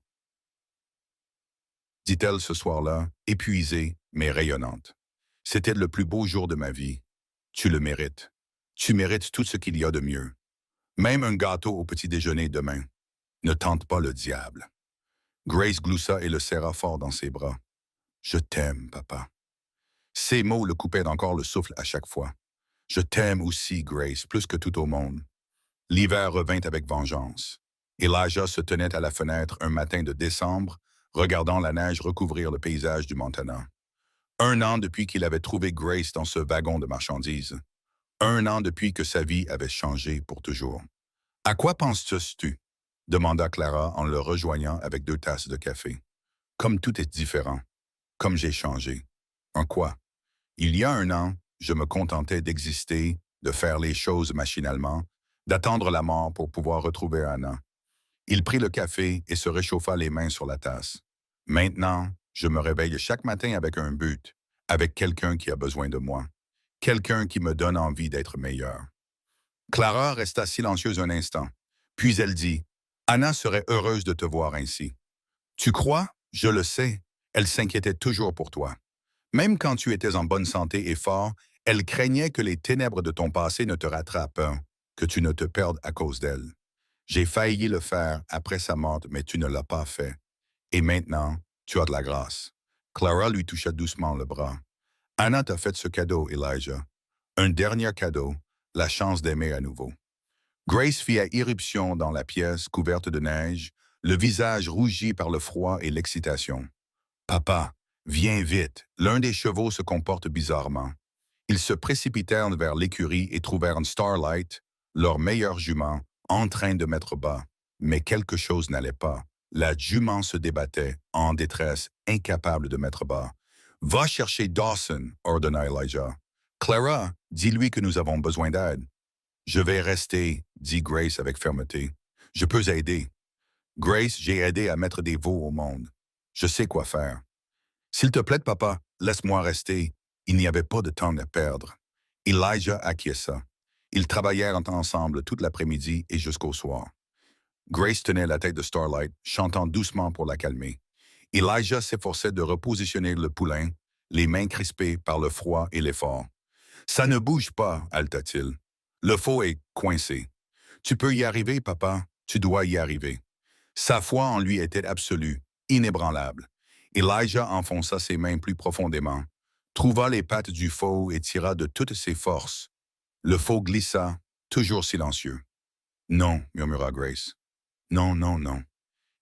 dit-elle ce soir-là, épuisée mais rayonnante. C'était le plus beau jour de ma vie. Tu le mérites. Tu mérites tout ce qu'il y a de mieux. Même un gâteau au petit déjeuner demain. Ne tente pas le diable. Grace gloussa et le serra fort dans ses bras. Je t'aime, papa. Ces mots le coupaient encore le souffle à chaque fois. Je t'aime aussi, Grace, plus que tout au monde. L'hiver revint avec vengeance. Elijah se tenait à la fenêtre un matin de décembre, regardant la neige recouvrir le paysage du Montana. 1 an depuis qu'il avait trouvé Grace dans ce wagon de marchandises. 1 an depuis que sa vie avait changé pour toujours. « À quoi penses-tu » demanda Clara en le rejoignant avec 2 tasses de café. « Comme tout est différent. Comme j'ai changé. »« En quoi ?» ?»« Il y a 1 an, je me contentais d'exister, de faire les choses machinalement, d'attendre la mort pour pouvoir retrouver Anna. Il prit le café et se réchauffa les mains sur la tasse. Maintenant, je me réveille chaque matin avec un but, avec quelqu'un qui a besoin de moi, quelqu'un qui me donne envie d'être meilleur. Clara resta silencieuse un instant, puis elle dit, « Anna serait heureuse de te voir ainsi. »« Tu crois? Je le sais. Elle s'inquiétait toujours pour toi. Même quand tu étais en bonne santé et fort, elle craignait que les ténèbres de ton passé ne te rattrapent, que tu ne te perdes à cause d'elle. J'ai failli le faire après sa mort, mais tu ne l'as pas fait. Et maintenant, tu as de la grâce. » Clara lui toucha doucement le bras. « Anna t'a fait ce cadeau, Elijah. Un dernier cadeau, la chance d'aimer à nouveau. » Grace fit irruption dans la pièce couverte de neige, le visage rougi par le froid et l'excitation. « Papa, viens vite. L'un des chevaux se comporte bizarrement. » Ils se précipitèrent vers l'écurie et trouvèrent Starlight, leur meilleur jument, en train de mettre bas. Mais quelque chose n'allait pas. La jument se débattait, en détresse, incapable de mettre bas. « Va chercher Dawson, » ordonna Elijah. « Clara, dis-lui que nous avons besoin d'aide. »« Je vais rester, » dit Grace avec fermeté. « Je peux aider. »« Grace, j'ai aidé à mettre des veaux au monde. Je sais quoi faire. »« S'il te plaît, papa, laisse-moi rester. » Il n'y avait pas de temps à perdre. Elijah acquiesça. Ils travaillèrent ensemble toute l'après-midi et jusqu'au soir. Grace tenait la tête de Starlight, chantant doucement pour la calmer. Elijah s'efforçait de repositionner le poulain, les mains crispées par le froid et l'effort. « Ça ne bouge pas, » haleta-t-il. « Le faux est coincé. Tu peux y arriver, papa. Tu dois y arriver. » Sa foi en lui était absolue, inébranlable. Elijah enfonça ses mains plus profondément, trouva les pattes du faux et tira de toutes ses forces. Le faux glissa, toujours silencieux. « Non, » murmura Grace. « Non, non, non. »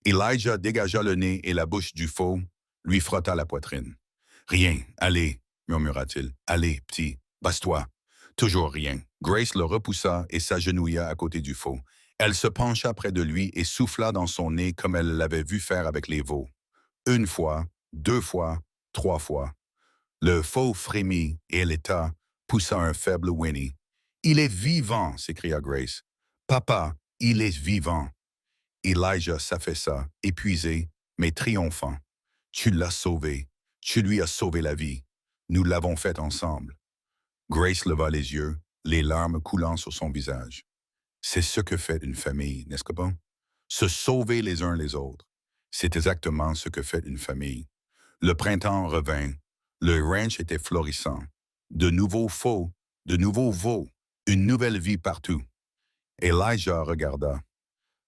Elijah dégagea le nez et la bouche du faux, lui frotta la poitrine. « Rien, allez, » murmura-t-il. « Allez, petit, basse-toi. » Toujours rien. Grace le repoussa et s'agenouilla à côté du faux. Elle se pencha près de lui et souffla dans son nez comme elle l'avait vu faire avec les veaux. 1 fois, 2 fois, 3 fois. Le faux frémit et l'État poussa un faible whinny. « Il est vivant !» s'écria Grace. « Papa, il est vivant !» Elijah s'affaissa, épuisé, mais triomphant. « Tu l'as sauvé. Tu lui as sauvé la vie. Nous l'avons fait ensemble. » Grace leva les yeux, les larmes coulant sur son visage. « C'est ce que fait une famille, n'est-ce pas? Se sauver les uns les autres. C'est exactement ce que fait une famille. » Le printemps revint. Le ranch était florissant. De nouveaux faux, de nouveaux veaux, une nouvelle vie partout. Elijah regarda.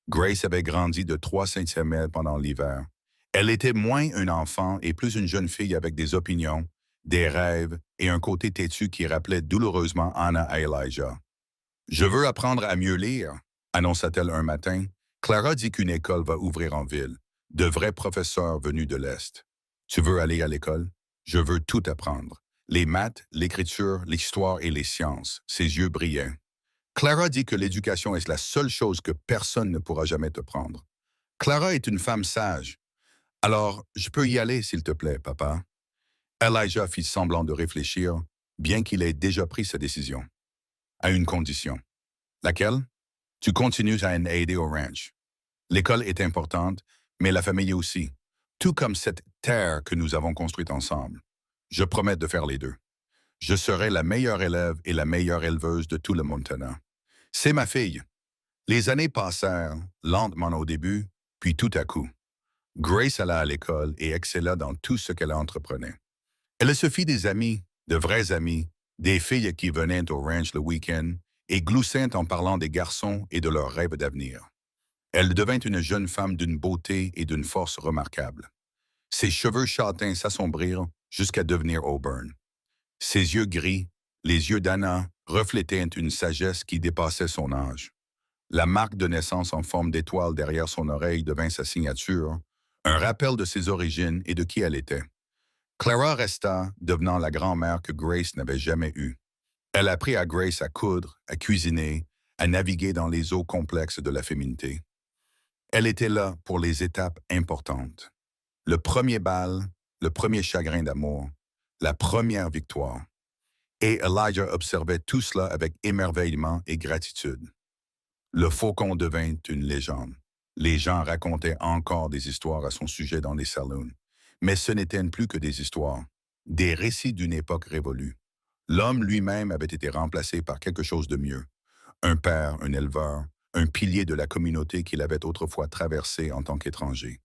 Grace avait grandi de 3 centimètres pendant l'hiver. Elle était moins un enfant et plus une jeune fille avec des opinions, des rêves et un côté têtu qui rappelait douloureusement Anna à Elijah. « Je veux apprendre à mieux lire », annonça-t-elle un matin. « Clara dit qu'une école va ouvrir en ville. De vrais professeurs venus de l'Est. Tu veux aller à l'école? Je veux tout apprendre. Les maths, l'écriture, l'histoire et les sciences. » Ses yeux brillaient. Clara dit que l'éducation est la seule chose que personne ne pourra jamais te prendre. Clara est une femme sage. Alors, je peux y aller, s'il te plaît, papa. Elijah fit semblant de réfléchir, bien qu'il ait déjà pris sa décision. À une condition. Laquelle? Tu continues à aider au ranch. L'école est importante, mais la famille aussi. Tout comme cette terre que nous avons construite ensemble. Je promets de faire les deux. Je serai la meilleure élève et la meilleure éleveuse de tout le Montana. C'est ma fille. Les années passèrent, lentement au début, puis tout à coup. Grace alla à l'école et excella dans tout ce qu'elle entreprenait. Elle se fit des amis, de vrais amis, des filles qui venaient au ranch le week-end et gloussaient en parlant des garçons et de leurs rêves d'avenir. Elle devint une jeune femme d'une beauté et d'une force remarquables. Ses cheveux châtains s'assombrirent jusqu'à devenir auburn. Ses yeux gris, les yeux d'Anna, reflétaient une sagesse qui dépassait son âge. La marque de naissance en forme d'étoile derrière son oreille devint sa signature, un rappel de ses origines et de qui elle était. Clara resta, devenant la grand-mère que Grace n'avait jamais eue. Elle apprit à Grace à coudre, à cuisiner, à naviguer dans les eaux complexes de la féminité. Elle était là pour les étapes importantes. Le premier bal, le premier chagrin d'amour, la première victoire. Et Elijah observait tout cela avec émerveillement et gratitude. Le faucon devint une légende. Les gens racontaient encore des histoires à son sujet dans les saloons. Mais ce n'étaient plus que des histoires, des récits d'une époque révolue. L'homme lui-même avait été remplacé par quelque chose de mieux. Un père, un éleveur, un pilier de la communauté qu'il avait autrefois traversé en tant qu'étranger.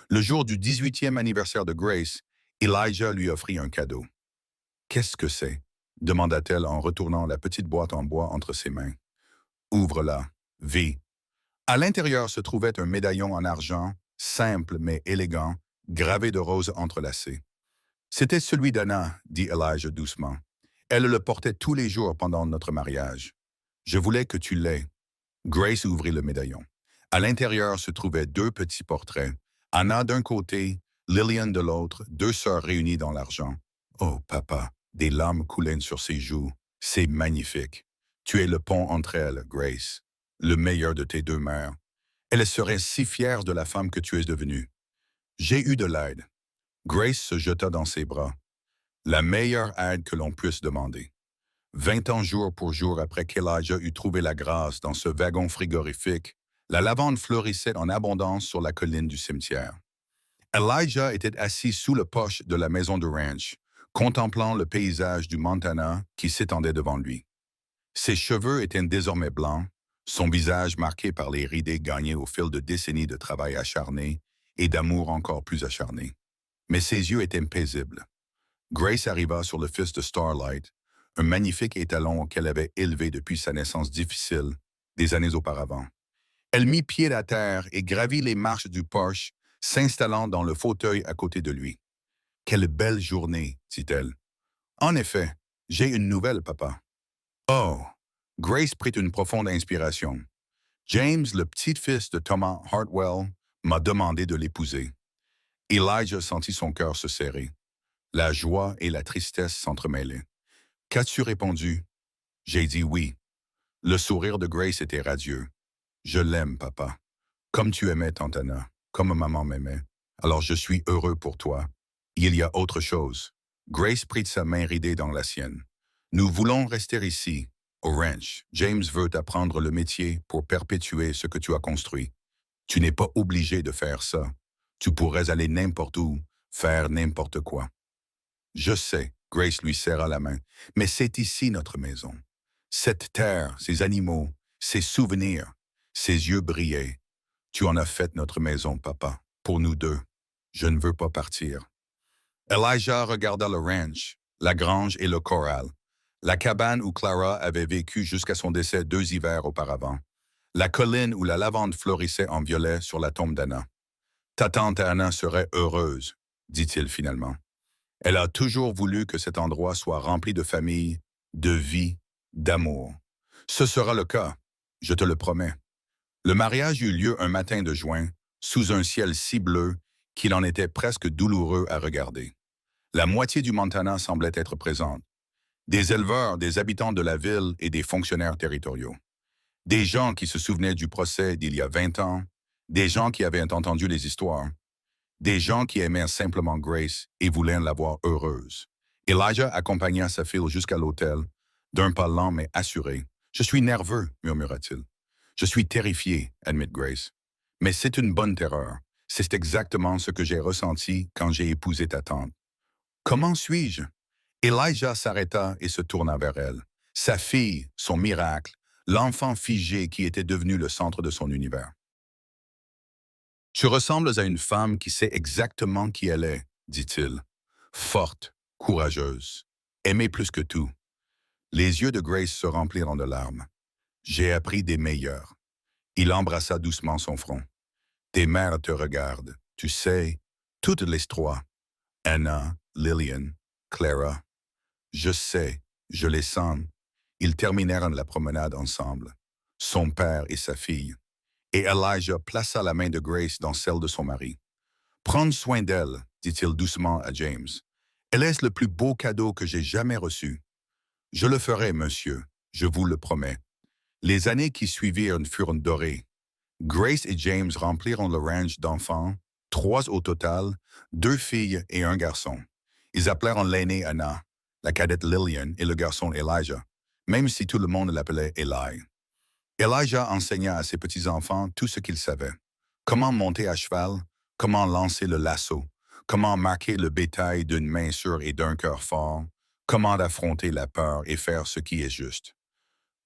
Le jour du 18e anniversaire de Grace, Elijah lui offrit un cadeau. « Qu'est-ce que c'est » demanda-t-elle en retournant la petite boîte en bois entre ses mains. « Ouvre-la. V. » À l'intérieur se trouvait un médaillon en argent, simple mais élégant, gravé de roses entrelacées. « C'était celui d'Anna, » dit Elijah doucement. « Elle le portait tous les jours pendant notre mariage. Je voulais que tu l'aies. » Grace ouvrit le médaillon. À l'intérieur se trouvaient deux petits portraits. Anna d'un côté, Lillian de l'autre, deux sœurs réunies dans l'argent. « Oh, papa !» Des larmes coulaient sur ses joues. « C'est magnifique. Tu es le pont entre elles, Grace. Le meilleur de tes deux mères. Elle serait si fière de la femme que tu es devenue. » J'ai eu de l'aide. Grace se jeta dans ses bras. La meilleure aide que l'on puisse demander. 20 ans jour pour jour après qu'Elijah eut trouvé la grâce dans ce wagon frigorifique, la lavande fleurissait en abondance sur la colline du cimetière. Elijah était assis sous le porche de la maison de ranch, contemplant le paysage du Montana qui s'étendait devant lui. Ses cheveux étaient désormais blancs, son visage marqué par les ridées gagnées au fil de décennies de travail acharné et d'amour encore plus acharné. Mais ses yeux étaient paisibles. Grace arriva sur le fils de Starlight, un magnifique étalon qu'elle avait élevé depuis sa naissance difficile, des années auparavant. Elle mit pied à terre et gravit les marches du porche, s'installant dans le fauteuil à côté de lui. « Quelle belle journée, » dit-elle. « En effet, j'ai une nouvelle, papa. » Oh! Grace prit une profonde inspiration. James, le petit-fils de Thomas Hartwell, m'a demandé de l'épouser. Elijah sentit son cœur se serrer. La joie et la tristesse s'entremêlaient. « Qu'as-tu répondu? » J'ai dit oui. Le sourire de Grace était radieux. « Je l'aime, papa. Comme tu aimais tante Anna, comme maman m'aimait. Alors je suis heureux pour toi. Il y a autre chose. » Grace prit sa main ridée dans la sienne. « Nous voulons rester ici, au ranch. James veut apprendre le métier pour perpétuer ce que tu as construit. Tu n'es pas obligé de faire ça. Tu pourrais aller n'importe où, faire n'importe quoi. » Je sais, Grace lui serra la main, mais c'est ici notre maison. Cette terre, ces animaux, ces souvenirs, ses yeux brillaient. Tu en as fait notre maison, papa, pour nous deux. Je ne veux pas partir. Elijah regarda le ranch, la grange et le corral, la cabane où Clara avait vécu jusqu'à son décès 2 hivers auparavant, la colline où la lavande fleurissait en violet sur la tombe d'Anna. « Ta tante Anna serait heureuse, » dit-il finalement. Elle a toujours voulu que cet endroit soit rempli de famille, de vie, d'amour. Ce sera le cas, je te le promets. Le mariage eut lieu un matin de juin, sous un ciel si bleu qu'il en était presque douloureux à regarder. La moitié du Montana semblait être présente. Des éleveurs, des habitants de la ville et des fonctionnaires territoriaux. Des gens qui se souvenaient du procès d'il y a 20 ans, des gens qui avaient entendu les histoires, des gens qui aimaient simplement Grace et voulaient la voir heureuse. Elijah accompagna sa fille jusqu'à l'hôtel, d'un pas lent mais assuré. « Je suis nerveux, » murmura-t-il. Je suis terrifié, admet Grace. Mais c'est une bonne terreur. C'est exactement ce que j'ai ressenti quand j'ai épousé ta tante. Comment suis-je? Elijah s'arrêta et se tourna vers elle. Sa fille, son miracle, l'enfant figé qui était devenu le centre de son univers. Tu ressembles à une femme qui sait exactement qui elle est, dit-il. Forte, courageuse, aimée plus que tout. Les yeux de Grace se remplirent de larmes. J'ai appris des meilleurs. Il embrassa doucement son front. Tes mères te regardent. Tu sais, toutes les trois. Anna, Lillian, Clara. Je sais, je les sens. Ils terminèrent la promenade ensemble, son père et sa fille. Et Elijah plaça la main de Grace dans celle de son mari. Prendre soin d'elle, dit-il doucement à James. Elle est le plus beau cadeau que j'ai jamais reçu. Je le ferai, monsieur, je vous le promets. Les années qui suivirent furent dorées. Grace et James remplirent le ranch d'enfants, 3 au total, 2 filles et un garçon. Ils appelèrent l'aîné Anna, la cadette Lillian et le garçon Elijah, même si tout le monde l'appelait Eli. Elijah enseigna à ses petits-enfants tout ce qu'ils savaient. Comment monter à cheval, comment lancer le lasso, comment marquer le bétail d'une main sûre et d'un cœur fort, comment affronter la peur et faire ce qui est juste.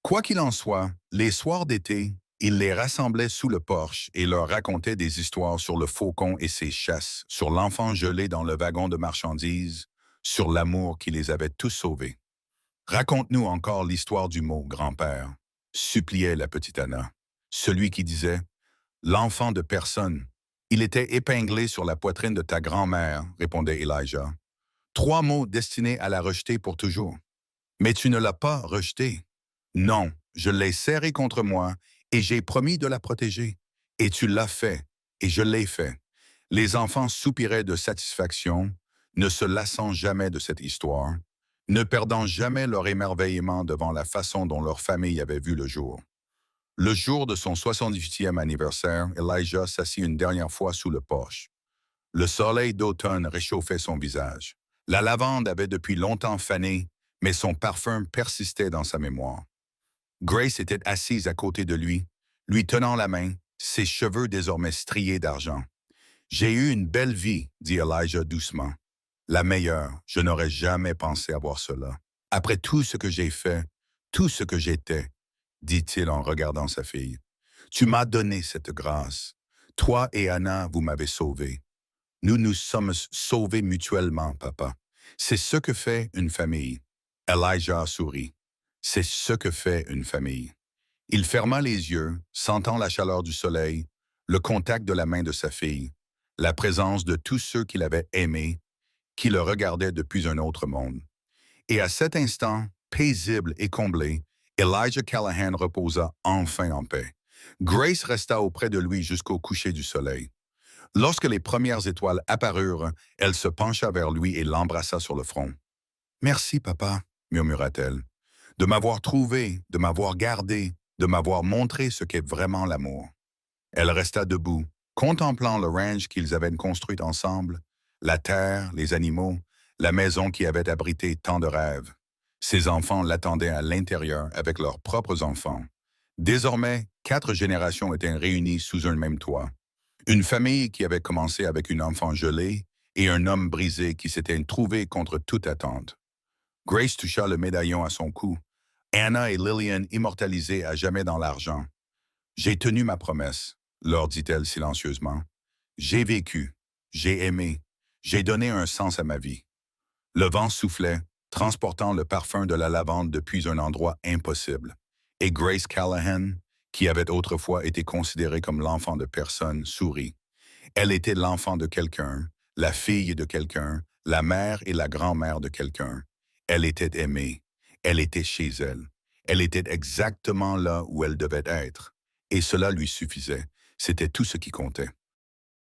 Quoi qu'il en soit, les soirs d'été, il les rassemblait sous le porche et leur racontait des histoires sur le faucon et ses chasses, sur l'enfant gelé dans le wagon de marchandises, sur l'amour qui les avait tous sauvés. Raconte-nous encore l'histoire du mot, grand-père, suppliait la petite Anna. Celui qui disait « L'enfant de personne. Il était épinglé sur la poitrine de ta grand-mère, répondait Elijah. 3 mots destinés à la rejeter pour toujours. Mais tu ne l'as pas rejetée. Non, je l'ai serrée contre moi et j'ai promis de la protéger. Et tu l'as fait, et je l'ai fait. Les enfants soupiraient de satisfaction, ne se lassant jamais de cette histoire, ne perdant jamais leur émerveillement devant la façon dont leur famille avait vu le jour. Le jour de son 78e anniversaire, Elijah s'assit une dernière fois sous le porche. Le soleil d'automne réchauffait son visage. La lavande avait depuis longtemps fané, mais son parfum persistait dans sa mémoire. Grace était assise à côté de lui tenant la main, ses cheveux désormais striés d'argent. « J'ai eu une belle vie, dit Elijah doucement. La meilleure, je n'aurais jamais pensé avoir cela. Après tout ce que j'ai fait, tout ce que j'étais, dit-il en regardant sa fille. Tu m'as donné cette grâce. Toi et Anna, vous m'avez sauvé. Nous nous sommes sauvés mutuellement, papa. C'est ce que fait une famille. Elijah sourit. C'est ce que fait une famille. Il ferma les yeux, sentant la chaleur du soleil, le contact de la main de sa fille, la présence de tous ceux qu'il avait aimés, qui le regardaient depuis un autre monde. Et à cet instant, paisible et comblé, Elijah Callahan reposa enfin en paix. Grace resta auprès de lui jusqu'au coucher du soleil. Lorsque les premières étoiles apparurent, elle se pencha vers lui et l'embrassa sur le front. « Merci, papa, » murmura-t-elle, « de m'avoir trouvé, de m'avoir gardé, de m'avoir montré ce qu'est vraiment l'amour. » Elle resta debout, contemplant le ranch qu'ils avaient construit ensemble, la terre, les animaux, la maison qui avait abrité tant de rêves. Ses enfants l'attendaient à l'intérieur avec leurs propres enfants. Désormais, 4 générations étaient réunies sous un même toit. Une famille qui avait commencé avec une enfant gelée et un homme brisé qui s'était trouvé contre toute attente. Grace toucha le médaillon à son cou. Anna et Lillian immortalisées à jamais dans l'argent. « J'ai tenu ma promesse, » leur dit-elle silencieusement. « J'ai vécu, j'ai aimé, j'ai donné un sens à ma vie. » Le vent soufflait, transportant le parfum de la lavande depuis un endroit impossible. Et Grace Callahan, qui avait autrefois été considérée comme l'enfant de personne, sourit. Elle était l'enfant de quelqu'un, la fille de quelqu'un, la mère et la grand-mère de quelqu'un. Elle était aimée. Elle était chez elle. Elle était exactement là où elle devait être. Et cela lui suffisait. C'était tout ce qui comptait.